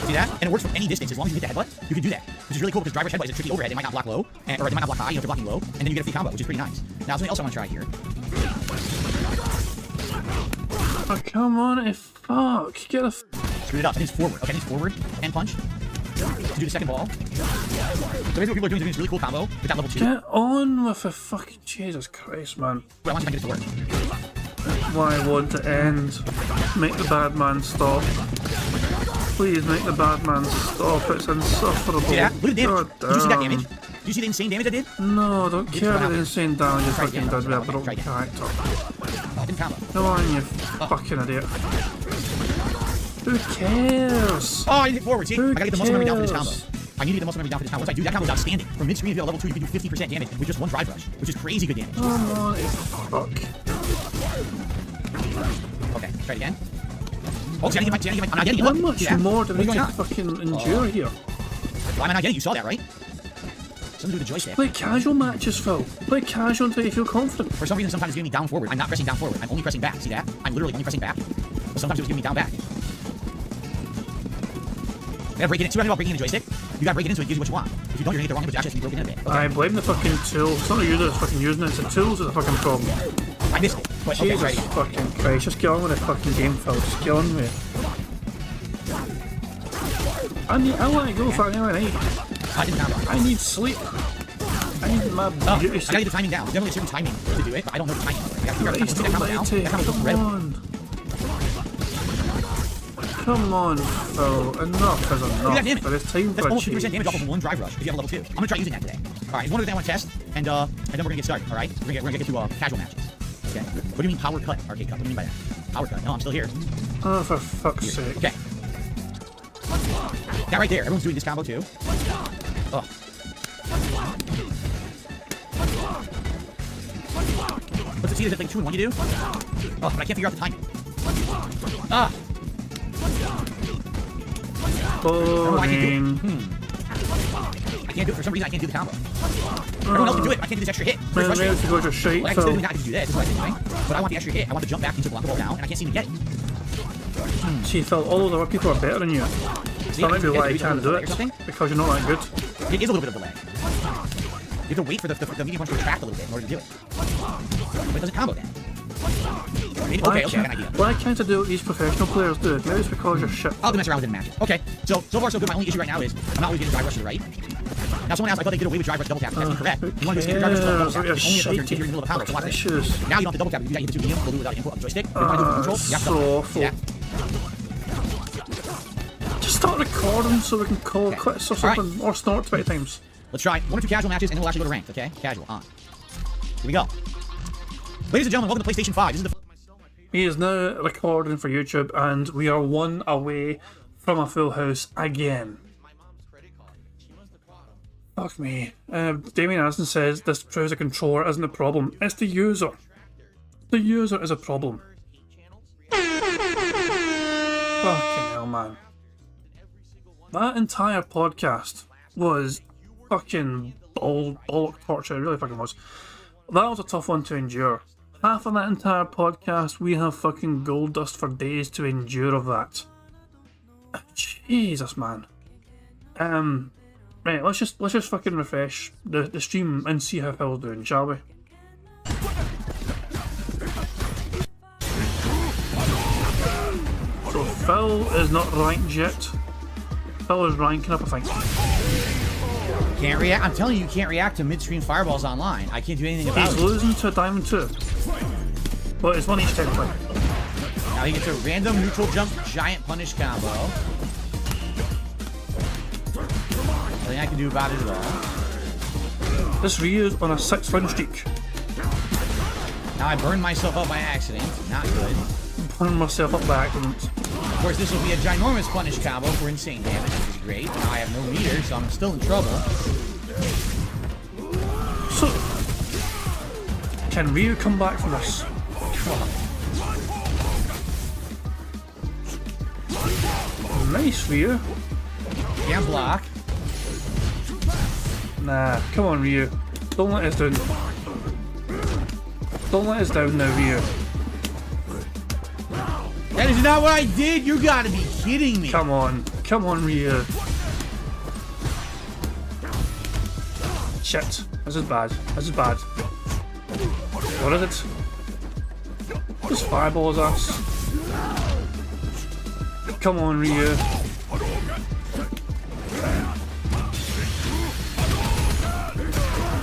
See that? And it works from any distance. As long as you hit the headbutt, you can do that. Which is really cool because driver's headbutt is a tricky overhead. They might not block low, or they might not block high, you know, if you're blocking low, and then you get a free combo, which is pretty nice. Now, something else I want to try here. Oh, come on, fuck. Get a... Screwed it up. I think it's forward. Okay, I think it's forward and punch. To do the second ball. So basically what people are doing is this really cool combo with that level 2. Get on with the fucking... Jesus Christ, man. But I want to see if I can get it to work. Why want to end? Make the bad man stop. Please make the bad man stop. It's insufferable. See that? Look at the damage. God Did you see that damn. damage? Did you see the insane damage I did? No, I don't care about the insane damage you fucking did with a broken Try again. character. Oh, didn't combo. Come on, you fucking idiot. Who cares? Oh, I did it forward. See? Who I gotta get the muscle memory down for this cares? combo. I need to get the muscle memory down for this combo. Once I do, that combo's outstanding. From mid-screen if you have level 2, you can do 50% damage with just 1 drive rush, which is crazy good damage. Come on, fuck. Okay, try it again. Oh, see, I'm not getting it. How Look, much see that? more do we What's going on? fucking endure here? Why am I not getting it? You saw that, right? Something to do with the joystick. Play casual matches, Phil. Play casual until you feel confident. For some reason, sometimes it's giving me down forward. I'm not pressing down forward. I'm only pressing back. See that? I'm literally only pressing back. But sometimes it was giving me down back. You gotta break it in. See what I mean about breaking in the joystick? You gotta break it in so it gives you what you want. If you don't, you're gonna get the wrong image. It has to be broken in a bit. Okay. I blame the fucking tool. It's not the user that's fucking using it, it's the tools that's the fucking problem. I missed it. But okay, Jesus try it again. fucking Christ. Just get on with the fucking game, Phil. Just get on with it. I want to go for an hour and 8. I didn't combo. I need sleep. I need my Oh, beauty I sleep. gotta get the timing down. There's definitely a certain timing to do it, but I don't know the timing. I gotta figure out the Christ timing. That combo down. almighty, That combo goes come red. on. Come on, Phil. Enough is Look at that enough. damage. But it's time That's for a almost 50% change. damage off of 1 drive rush if you have a level 2. I'm gonna try using that today. Alright, one other thing I want to test, and then we're gonna get started, alright? We're gonna get to casual matches. Okay. What do you mean power cut, arcade cut? What do you mean by that? Power cut. No, I'm still here. Oh, for fuck's sake. Okay. That right there. Everyone's doing this combo too. Oh. What's it see? Is it like 2 in 1 you do? Oh, but I can't figure out the timing. Ah! I don't know why I can't do it. Boring. I can't do it for some reason. I can't do the combo. Everyone else can do it. I can't do this extra hit. Man, maybe if you go to shite, Well, I can still do that. I can do this. This is what I'm doing. But I want the extra hit. I want to jump back into block the ball down, and I can't seem to get it. See, Phil, all those other people are better than you. So that might be why you can't do it, because you're not that good. It is a little bit of delay. You have to wait for the medium punch to retract a little bit in order to do it. But it doesn't combo then. Okay, I got an idea. Why can't I do what these professional players do? Maybe it's because you're shit. I'll do mess around with it in matches. Okay, so far so good. My only issue right now is I'm not always getting drive rush to the right. Now someone else, I thought they did away with drive rush double tap. That's incorrect. You want to do drive rush double tap. Only if you're in the middle of a combo. So watch this. Now you don't have to double tap. You got to hit the 2 medium. We'll do it without input on the joystick. If you want to do it with control, you have to double tap. Just start recording so we can call quits or something, or snort 20 times. Let's try 1 or 2 casual matches, and then we'll actually go to ranked. Okay, casual on. Here we go. Ladies and gentlemen, welcome to PlayStation 5. This is the. He is now recording for YouTube, and we are 1 away from a full house again. Fuck me. Damien Anderson says this proves the controller isn't a problem. It's the user. The user is a problem. Fucking hell, man. That entire podcast was fucking bollock torture. It really fucking was. That was a tough one to endure. Half of that entire podcast, we have fucking gold dust for days to endure of that. Jesus, man. Right, let's just fucking refresh the stream and see how Phil's doing, shall we? So Phil is not ranked yet. Phil is ranking up, I think. Can't react. I'm telling you, you can't react to midstream fireballs online. I can't do anything about it. He's losing to a Diamond 2. But it's one each technically. Now he gets a random neutral jump giant punish combo. Nothing I can do about it at all. This Ryu's on a 6-win streak. Now I burned myself up by accident. Not good. Burning myself up by accident. Of course, this will be a ginormous punish combo for insane damage, which is great. Now I have no meter, so I'm still in trouble. So, can Ryu come back from this? Nice, Ryu. Can't block. Nah, come on, Ryu. Don't let us down. Don't let us down now, Ryu. That is not what I did! You gotta be kidding me! Come on, Ryu. Shit, this is bad. What is it? Just fireball his ass. Come on, Ryu.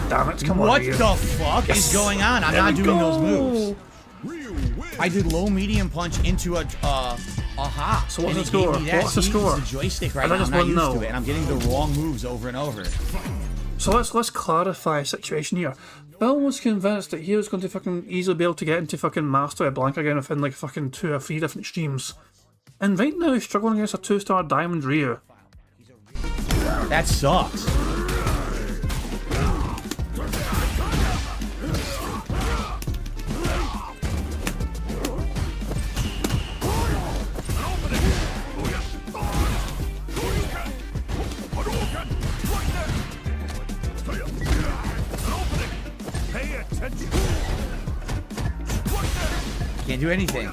Damn it, come on, What Ryu. the fuck is going on? I'm not doing those moves. I did low medium punch into a hop. So what's and the score? What's the score? It's the joystick right I now. just I'm not wanna used know. to it, and I'm getting the wrong moves over and over. So let's clarify a situation here. Bill was convinced that he was going to fucking easily be able to get into fucking Master at Blank again within like fucking 2 or 3 different streams. And right now he's struggling against a 2-star Diamond Ryu. That sucks. Can't do anything.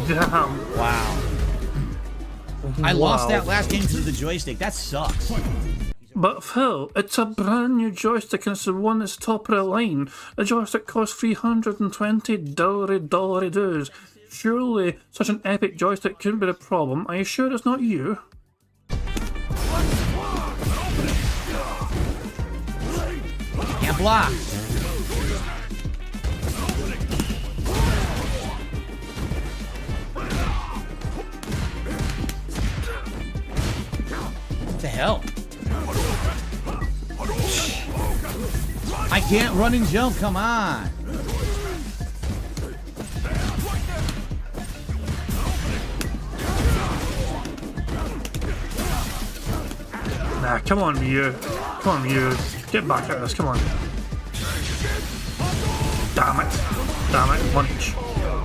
Damn. Wow. I lost that last game because of the joystick. That sucks. But Phil, it's a brand new joystick and it's the one that's top of the line. The joystick costs $320 Surely such an epic joystick couldn't be the problem. Are you sure it's not you? Can't block. What the hell? I can't run and jump, come on. Nah, come on, Ryu. Come on, Ryu. Get back at us, come on. Damn it. Damn it, one each.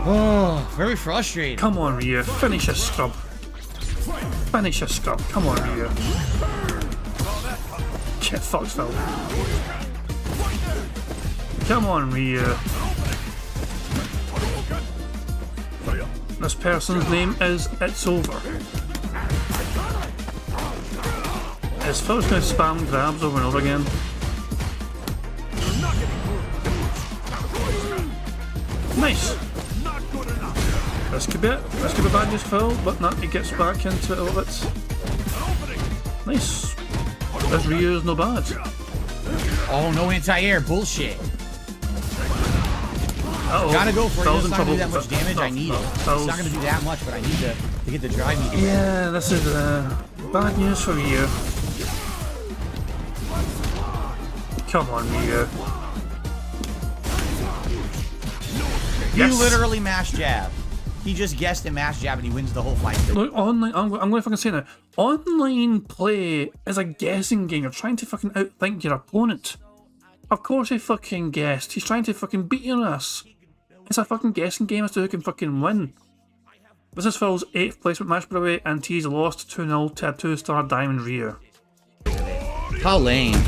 Oh, very frustrating. Come on, Ryu. Finish your scrub. Finish your scrub. Come on, Ryu. Get fucked, Phil. Come on, Ryu. This person's name is It's Over. Is Phil's going to spam grabs over and over again? Nice. This could be it. This could be bad news, Phil, but not. He gets back into it a little bit. Nice. This Ryu is no bad. Oh, no anti-air. Bullshit. Uh-oh. Gotta go for it. Phil's It's in not gonna do trouble. that much damage. I need it. It's not gonna do that much, but I need to get the dry meat. Yeah, this is bad news for Ryu. Come on, Ryu. You literally mash jab. He just guessed a mash jab and he wins the whole fight. Look, online. I'm going to fucking say now. Online play is a guessing game. You're trying to fucking outthink your opponent. Of course he fucking guessed. He's trying to fucking beat your ass. It's a fucking guessing game as to who can fucking win. This is Phil's 8th placement match, by the way, and he's lost 2-0 to a 2-star Diamond Ryu. How lame.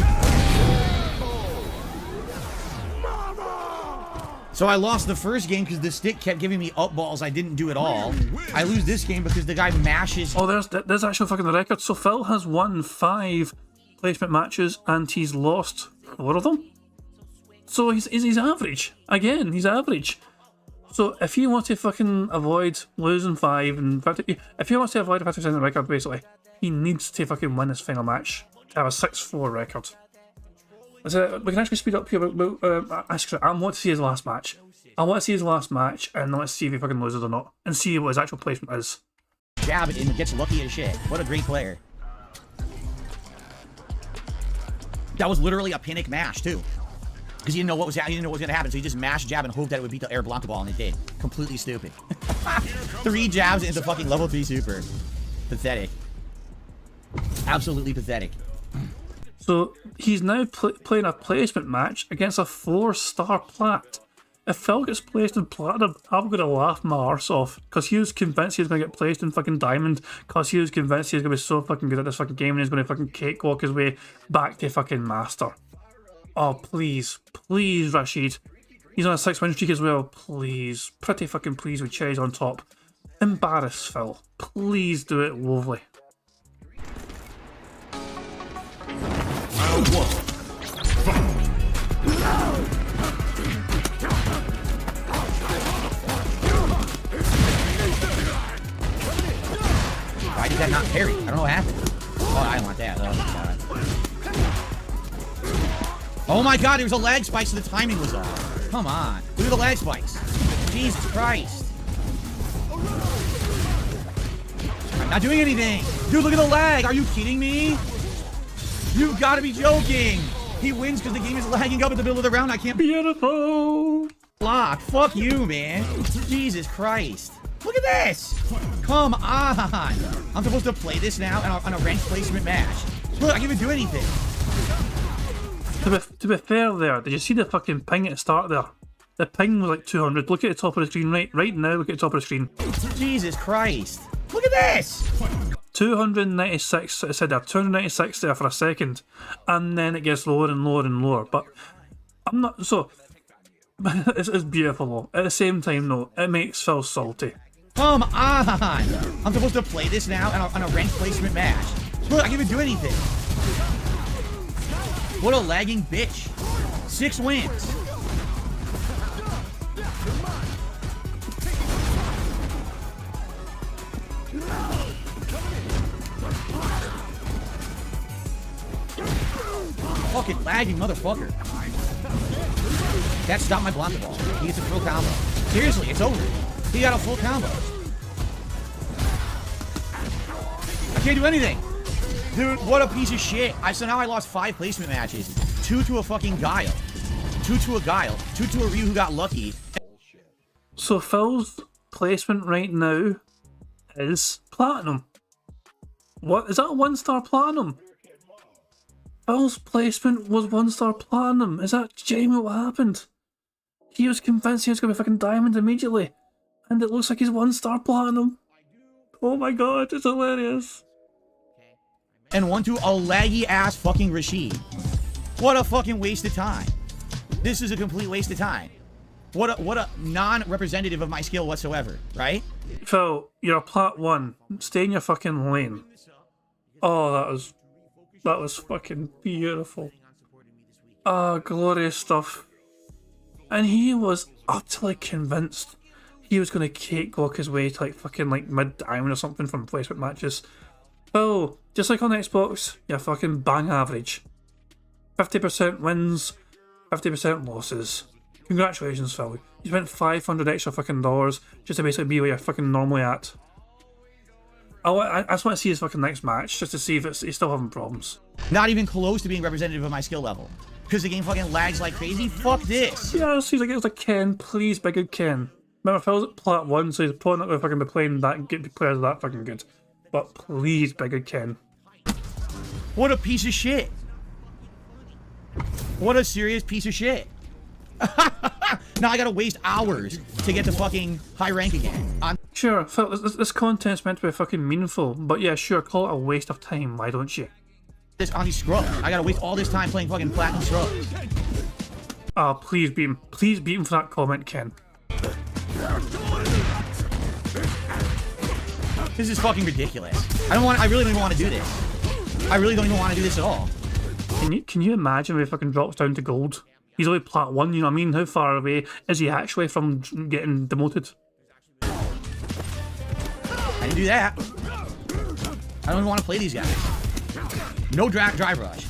So I lost the first game because the stick kept giving me up balls I didn't do at all. I lose this game because the guy mashes. Oh, there's actually fucking the record. So Phil has won 5 placement matches and he's lost 4 of them. So he's average. Again, he's average. So if he wants to fucking avoid losing 5, and if he wants to avoid a 50% record, basically, he needs to fucking win his final match to have a 6-4 record. So we can actually speed up here. I want to see his last match. I want to see his last match, and let's see if he fucking loses or not, and see what his actual placement is. Jab it and gets lucky as shit. What a great player. That was literally a panic mash too, because he didn't know what was gonna happen. So he just mashed jab and hoped that it would beat the air blanca ball, and it did. Completely stupid. 3 jabs into fucking level 3 super. Pathetic. Absolutely pathetic. So he's now playing a placement match against a 4-star plat. If Phil gets placed in platinum, I'm going to laugh my arse off, because he was convinced he was going to get placed in fucking diamond, because he was convinced he was going to be so fucking good at this fucking game and he's going to fucking cakewalk his way back to fucking master. Oh, please. Please, Rashid. He's on a 6-win streak as well. Please. Pretty fucking please with cherries on top. Embarrass Phil. Please do it lovely. Why did that not parry? I don't know what happened. Oh, I don't want that. Oh my god, there was a lag spike, so the timing was off. Come on. Look at the lag spikes. Jesus Christ. I'm not doing anything. Dude, look at the lag. Are you kidding me? You've got to be joking. He wins because the game is lagging up at the middle of the round. I can't. Beautiful. Block. Fuck you, man. Jesus Christ. Look at this. Come on. I'm supposed to play this now on a ranked placement match. Look, I can't even do anything. To be fair there, did you see the fucking ping at the start there? The ping was like 200. Look at the top of the screen right now. Look at the top of the screen. Jesus Christ. Look at this. 296, it said there, 296 there for a second, and then it gets lower and lower and lower. But I'm not, so, it's beautiful though. At the same time though, it makes Phil salty. Come on. I'm supposed to play this now on a ranked placement match. Look, I can't even do anything. What a lagging bitch. 6 wins. Fucking lagging motherfucker. That stopped my block ball. He gets a full combo. Seriously, it's over. He got a full combo. I can't do anything. Dude, what a piece of shit. So now I lost 5 placement matches. 2 to a fucking Guile. 2 to a Guile. 2 to a Ryu who got lucky. So Phil's placement right now is platinum. What is that, a 1-star platinum? Phil's placement was 1-star platinum. Is that genuinely what happened? He was convinced he was going to be fucking diamond immediately. And it looks like he's 1-star platinum. Oh my god, it's hilarious. And one to a laggy ass fucking Rashid. What a fucking waste of time. This is a complete waste of time. What a non-representative of my skill whatsoever, right? Phil, you're a plat 1. Stay in your fucking lane. Oh, that was fucking beautiful. Ah, glorious stuff. And he was utterly convinced he was going to cakewalk his way to like fucking like mid-diamond or something from placement matches. Phil, just like on Xbox, you're fucking bang average. 50% wins, 50% losses. Congratulations, Phil. You spent $500 extra fucking dollars just to basically be where you're fucking normally at. I just want to see his fucking next match just to see if he's still having problems. Not even close to being representative of my skill level. Because the game fucking lags like crazy? Fuck this! Yeah, it seems like it was like Ken. Please be good, Ken. Remember, Phil's at plat 1, so he's probably not going to fucking be playing that good players that fucking good. But please be good, Ken. What a piece of shit. What a serious piece of shit. Now I gotta waste hours to get to fucking high rank again. Sure, Phil, this content's meant to be fucking meaningful, but yeah, sure, call it a waste of time, why don't you? This on these scrubs. I gotta waste all this time playing fucking platinum scrubs. Oh, please beat him. Please beat him for that comment, Ken. This is fucking ridiculous. I really don't even want to do this. I really don't even want to do this at all. Can you imagine if he fucking drops down to gold? He's only plat 1, you know what I mean? How far away is he actually from getting demoted? I didn't do that. I don't even want to play these guys. No drive rush.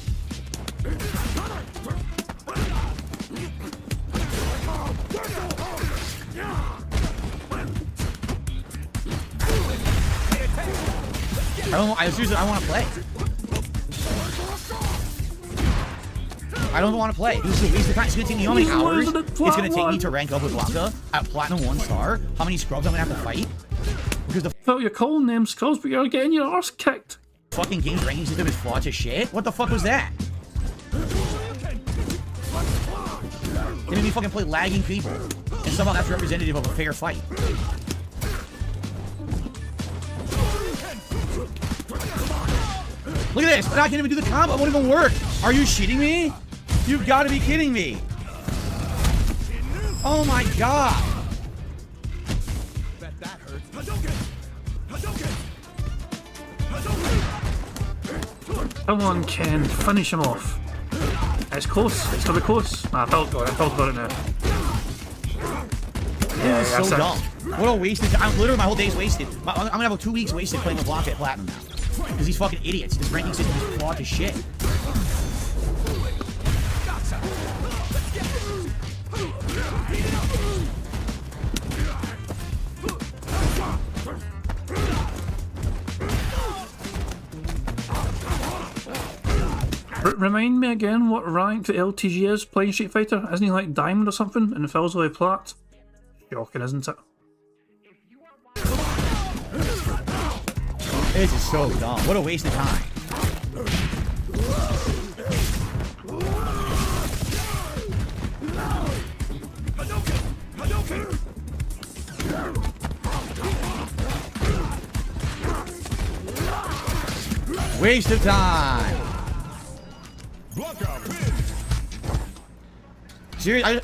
Seriously, I want to play. I don't want to play. This is a waste of time. It's going to take me how many hours? It's going to take me to rank up with Blanca at Platinum 1 star. How many scrubs I'm going to have to fight? Because the Phil, you're calling them scrubs, but you're getting your arse kicked. Fucking game's ranking system is flawed as shit? What the fuck was that? They made me fucking play lagging people. And somehow that's representative of a fair fight. Look at this! I can't even do the combo, it won't even work! Are you shitting me? You've got to be kidding me! Oh my god! Come on, Ken, finish him off. It's close, it's gonna be close. Nah, Phil's got it now. Yeah, this is so dumb. What a waste of time. Literally, my whole day's wasted. I'm gonna have 2 weeks wasted playing with Blanca at Platinum now. Because these fucking idiots. This ranking system is flawed as shit. Remind me again what rank the LTG is playing Street Fighter? Isn't he like Diamond or something? And Phil's only Plat? Shocking, isn't it? This is so dumb. What a waste of time. Waste of time.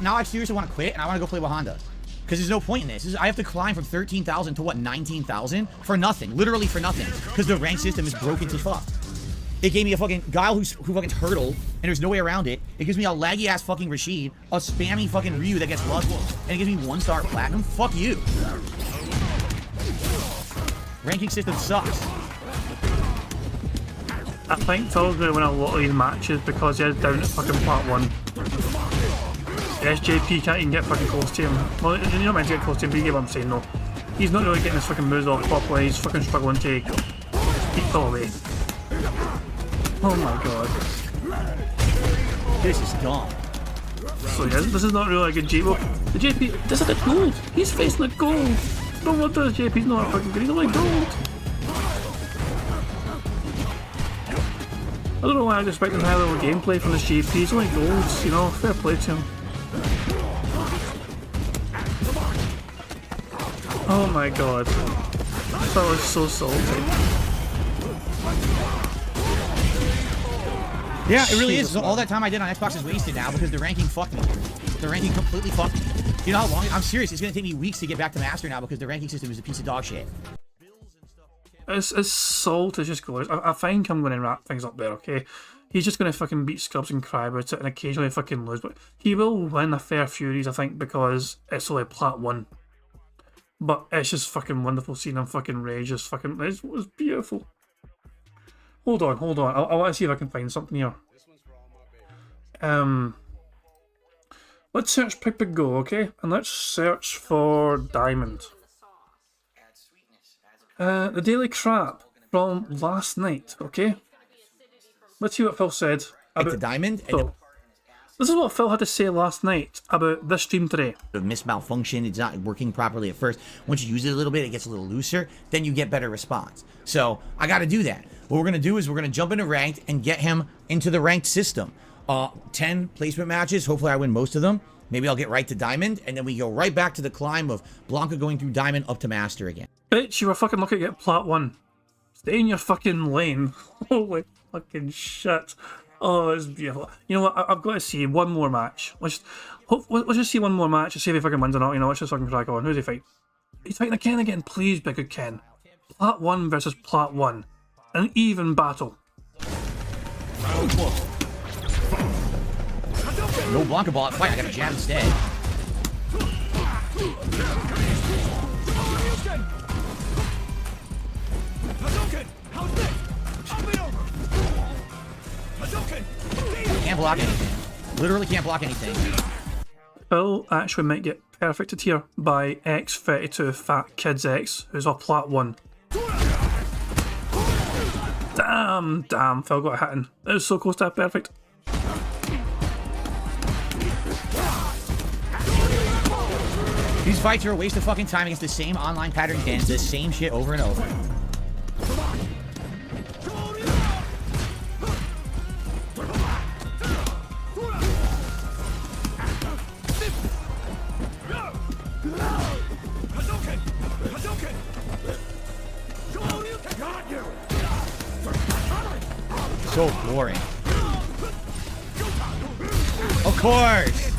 Now I seriously want to quit and I want to go play with Honda. Because there's no point in this. I have to climb from 13,000 to what, 19,000? For nothing. Literally for nothing. Because the rank system is broken to fuck. It gave me a fucking guy who fucking turtle, and there's no way around it. It gives me a laggy ass fucking Rashid, a spammy fucking Ryu that gets lucky, and it gives me 1-star platinum. Fuck you. Ranking system sucks. I think Phil's going to win a lot of these matches because he's down at fucking Plat 1. SJP can't even get fucking close to him. Well, you're not meant to get close to him, but you get what I'm saying, though. He's not really getting his fucking moves off properly, he's fucking struggling to keep Phil away. Oh my god. This is dumb. So yeah, this is not really a good JP. The JP, this is the gold! He's facing the gold! No wonder the JP's not fucking good, he's only gold! I don't know why I was expecting high level gameplay from this JP, he's only golds, you know, fair play to him. Oh my god. That was so salty. Yeah, it really is. So all that time I did on Xbox is wasted now because the ranking fucked me. The ranking completely fucked me. You know how long? I'm serious. It's gonna take me weeks to get back to master now because the ranking system is a piece of dog shit. It's salt. It's just glorious. I think I'm going to wrap things up there, okay? He's just going to fucking beat Scrubs and cry about it and occasionally fucking lose, but he will win a fair few I think, because it's only Plat 1. But it's just fucking wonderful seeing him fucking rage. Just fucking, it was beautiful. Hold on. I want to see if I can find something here. Let's search Pick Go, okay? And let's search for Diamond. The Daily Crap from last night, okay? Let's see what Phil said about the Diamond. Phil. This is what Phil had to say last night about this stream today. The malfunction, it's not working properly at first. Once you use it a little bit, it gets a little looser. Then you get better response. So I got to do that. What we're going to do is we're going to jump into ranked and get him into the ranked system. 10 placement matches. Hopefully I win most of them. Maybe I'll get right to Diamond. And then we go right back to the climb of Blanca going through Diamond up to Master again. Bitch, you were fucking lucky to get Plat 1. Stay in your fucking lane. Holy fucking shit. Oh, it's beautiful. You know what? I've got to see one more match. Let's just see one more match and see if he fucking wins or not. You know, let's just fucking crack on. Who's he fight? He's fighting a Ken again. Please be a good Ken. Plat 1 versus Plat 1. An even battle. No Blanca ball fight. I got a jab instead. Can't block anything. Literally can't block anything. Phil actually might get perfected here by X32 Fat Kids X, who's a Plat 1. Damn, Phil got a hit in. It was so close to that perfect. These fights are a waste of fucking time against the same online pattern Kens, the same shit over and over. So boring. Of course.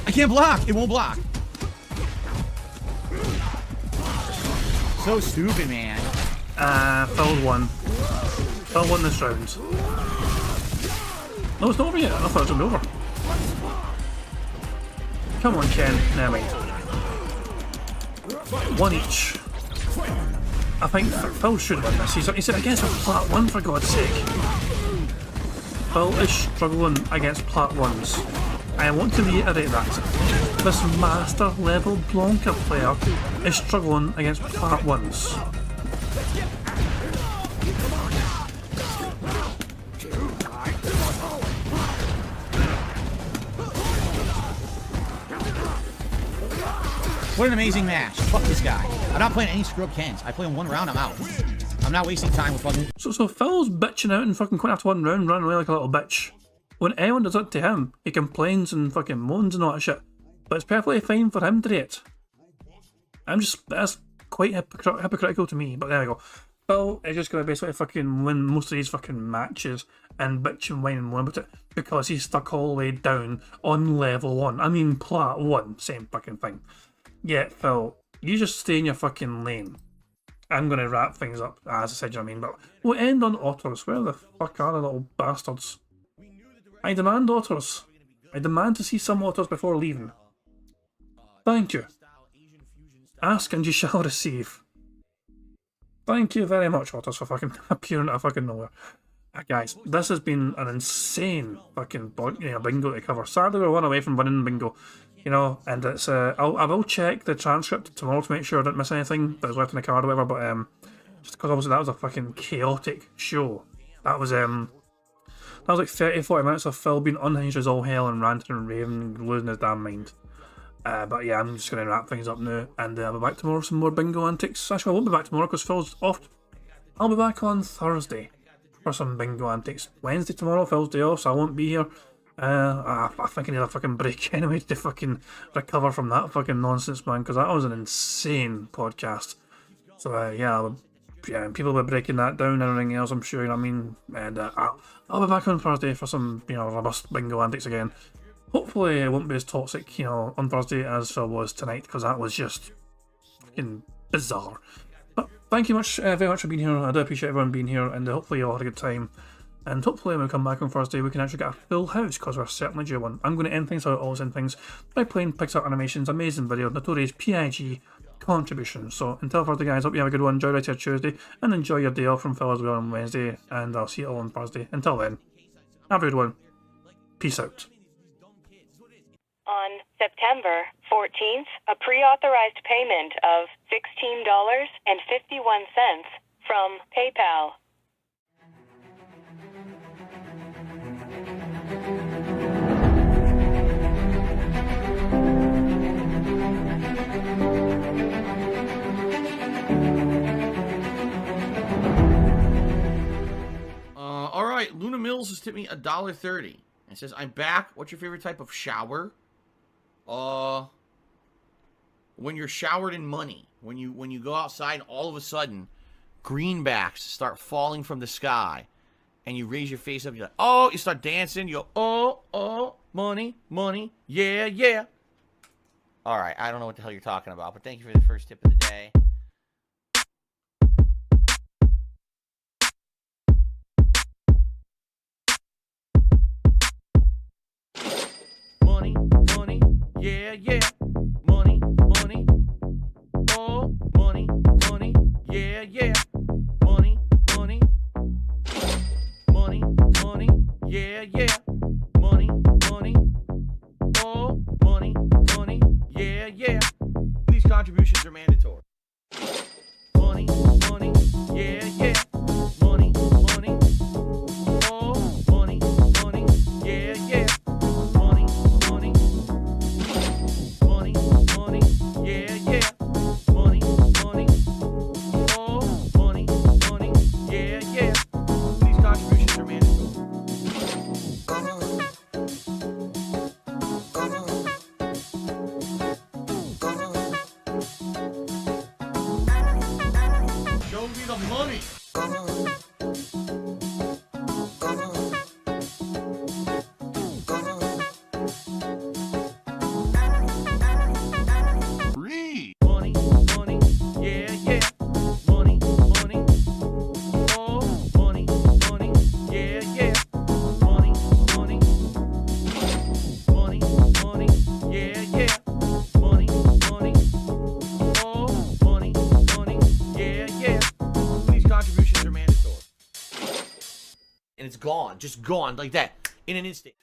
I can't block. It won't block. So stupid, man. Phil won. Phil won this round. No, it's not over yet. I thought it was over. Come on, Ken. Never mind. One each. I think Phil should win this. He's against a Plat 1, for God's sake. Phil is struggling against Plat 1s. I want to reiterate that. This master level Blanca player is struggling against Plat 1s. What an amazing match. Fuck this guy. I'm not playing any scrub Kens. I play in one round, I'm out. I'm not wasting time with fucking... So Phil's bitching out and fucking quitting after one round, running away like a little bitch. When anyone does it to him, he complains and fucking moans and all that shit. But it's perfectly fine for him to do it. That's quite hypocritical to me, but there we go. Phil is just going to basically fucking win most of these fucking matches and bitch and whine and moan about it because he's stuck all the way down on level 1. I mean Plat 1, same fucking thing. Yeah, Phil, you just stay in your fucking lane. I'm going to wrap things up, as I said, you know what I mean? But we'll end on otters. Where the fuck are the little bastards? I demand otters. I demand to see some otters before leaving. Thank you. Ask and you shall receive. Thank you very much, otters, for fucking appearing out of fucking nowhere. Guys, this has been an insane fucking bingo to cover. Sadly, we're one away from winning bingo. You know, and it's I will check the transcript tomorrow to make sure I didn't miss anything that was left in the card or whatever, but just because obviously that was a fucking chaotic show. That was like 30-40 minutes of Phil being unhinged as all hell and ranting and raving and losing his damn mind. But yeah, I'm just going to wrap things up now, and I'll be back tomorrow with some more bingo antics. Actually, I won't be back tomorrow because Phil's off. I'll be back on Thursday for some bingo antics. Wednesday tomorrow, Phil's day off, so I won't be here. I think I need a fucking break anyway to fucking recover from that fucking nonsense, man, because that was an insane podcast. So yeah, people will be breaking that down and everything else, I'm sure, you know what I mean? And I'll be back on Thursday for some, you know, robust bingo antics again. Hopefully it won't be as toxic, you know, on Thursday as Phil was tonight, because that was just fucking bizarre. But thank you very much for being here. I do appreciate everyone being here, and hopefully you all had a good time. And hopefully when we come back on Thursday, we can actually get a full house, because we're certainly due one. I'm going to end things, so I always end things by playing Pixar Animation's amazing video, Notorious PIG contribution. So until Thursday, guys, hope you have a good one. Enjoy your Tuesday, and enjoy your day off from Phil as well on Wednesday. And I'll see you all on Thursday. Until then, have a good one. Peace out. On September 14th, a pre-authorized payment of $16.51 from PayPal. All right, Luna Mills has tipped me $1.30. It says, "I'm back. What's your favorite type of shower?" When you're showered in money, when you go outside and all of a sudden greenbacks start falling from the sky, and you raise your face up, you're like, oh, you start dancing, you go, oh, money, money, yeah, yeah. All right, I don't know what the hell you're talking about, but thank you for the first tip of the day. Money, money, yeah, yeah. Money, money, oh, money, money, yeah, yeah. Money, money, money, money, yeah, yeah. Money, money, oh, money, money, yeah, yeah. These contributions are mandatory. Money, money, yeah, yeah. Money, money, oh, money, money, yeah, yeah. Money, money, money, money, yeah, yeah. Money, money, oh, money, money, yeah, yeah. These contributions are mandatory. Show me the money. Money, money, yeah, yeah. Money, money, oh, money, money, yeah, yeah. Money, money, money, money, yeah, yeah. Money, money, oh, money, money, yeah, yeah. These contributions are mandatory. And it's gone, just gone like that, in an instant.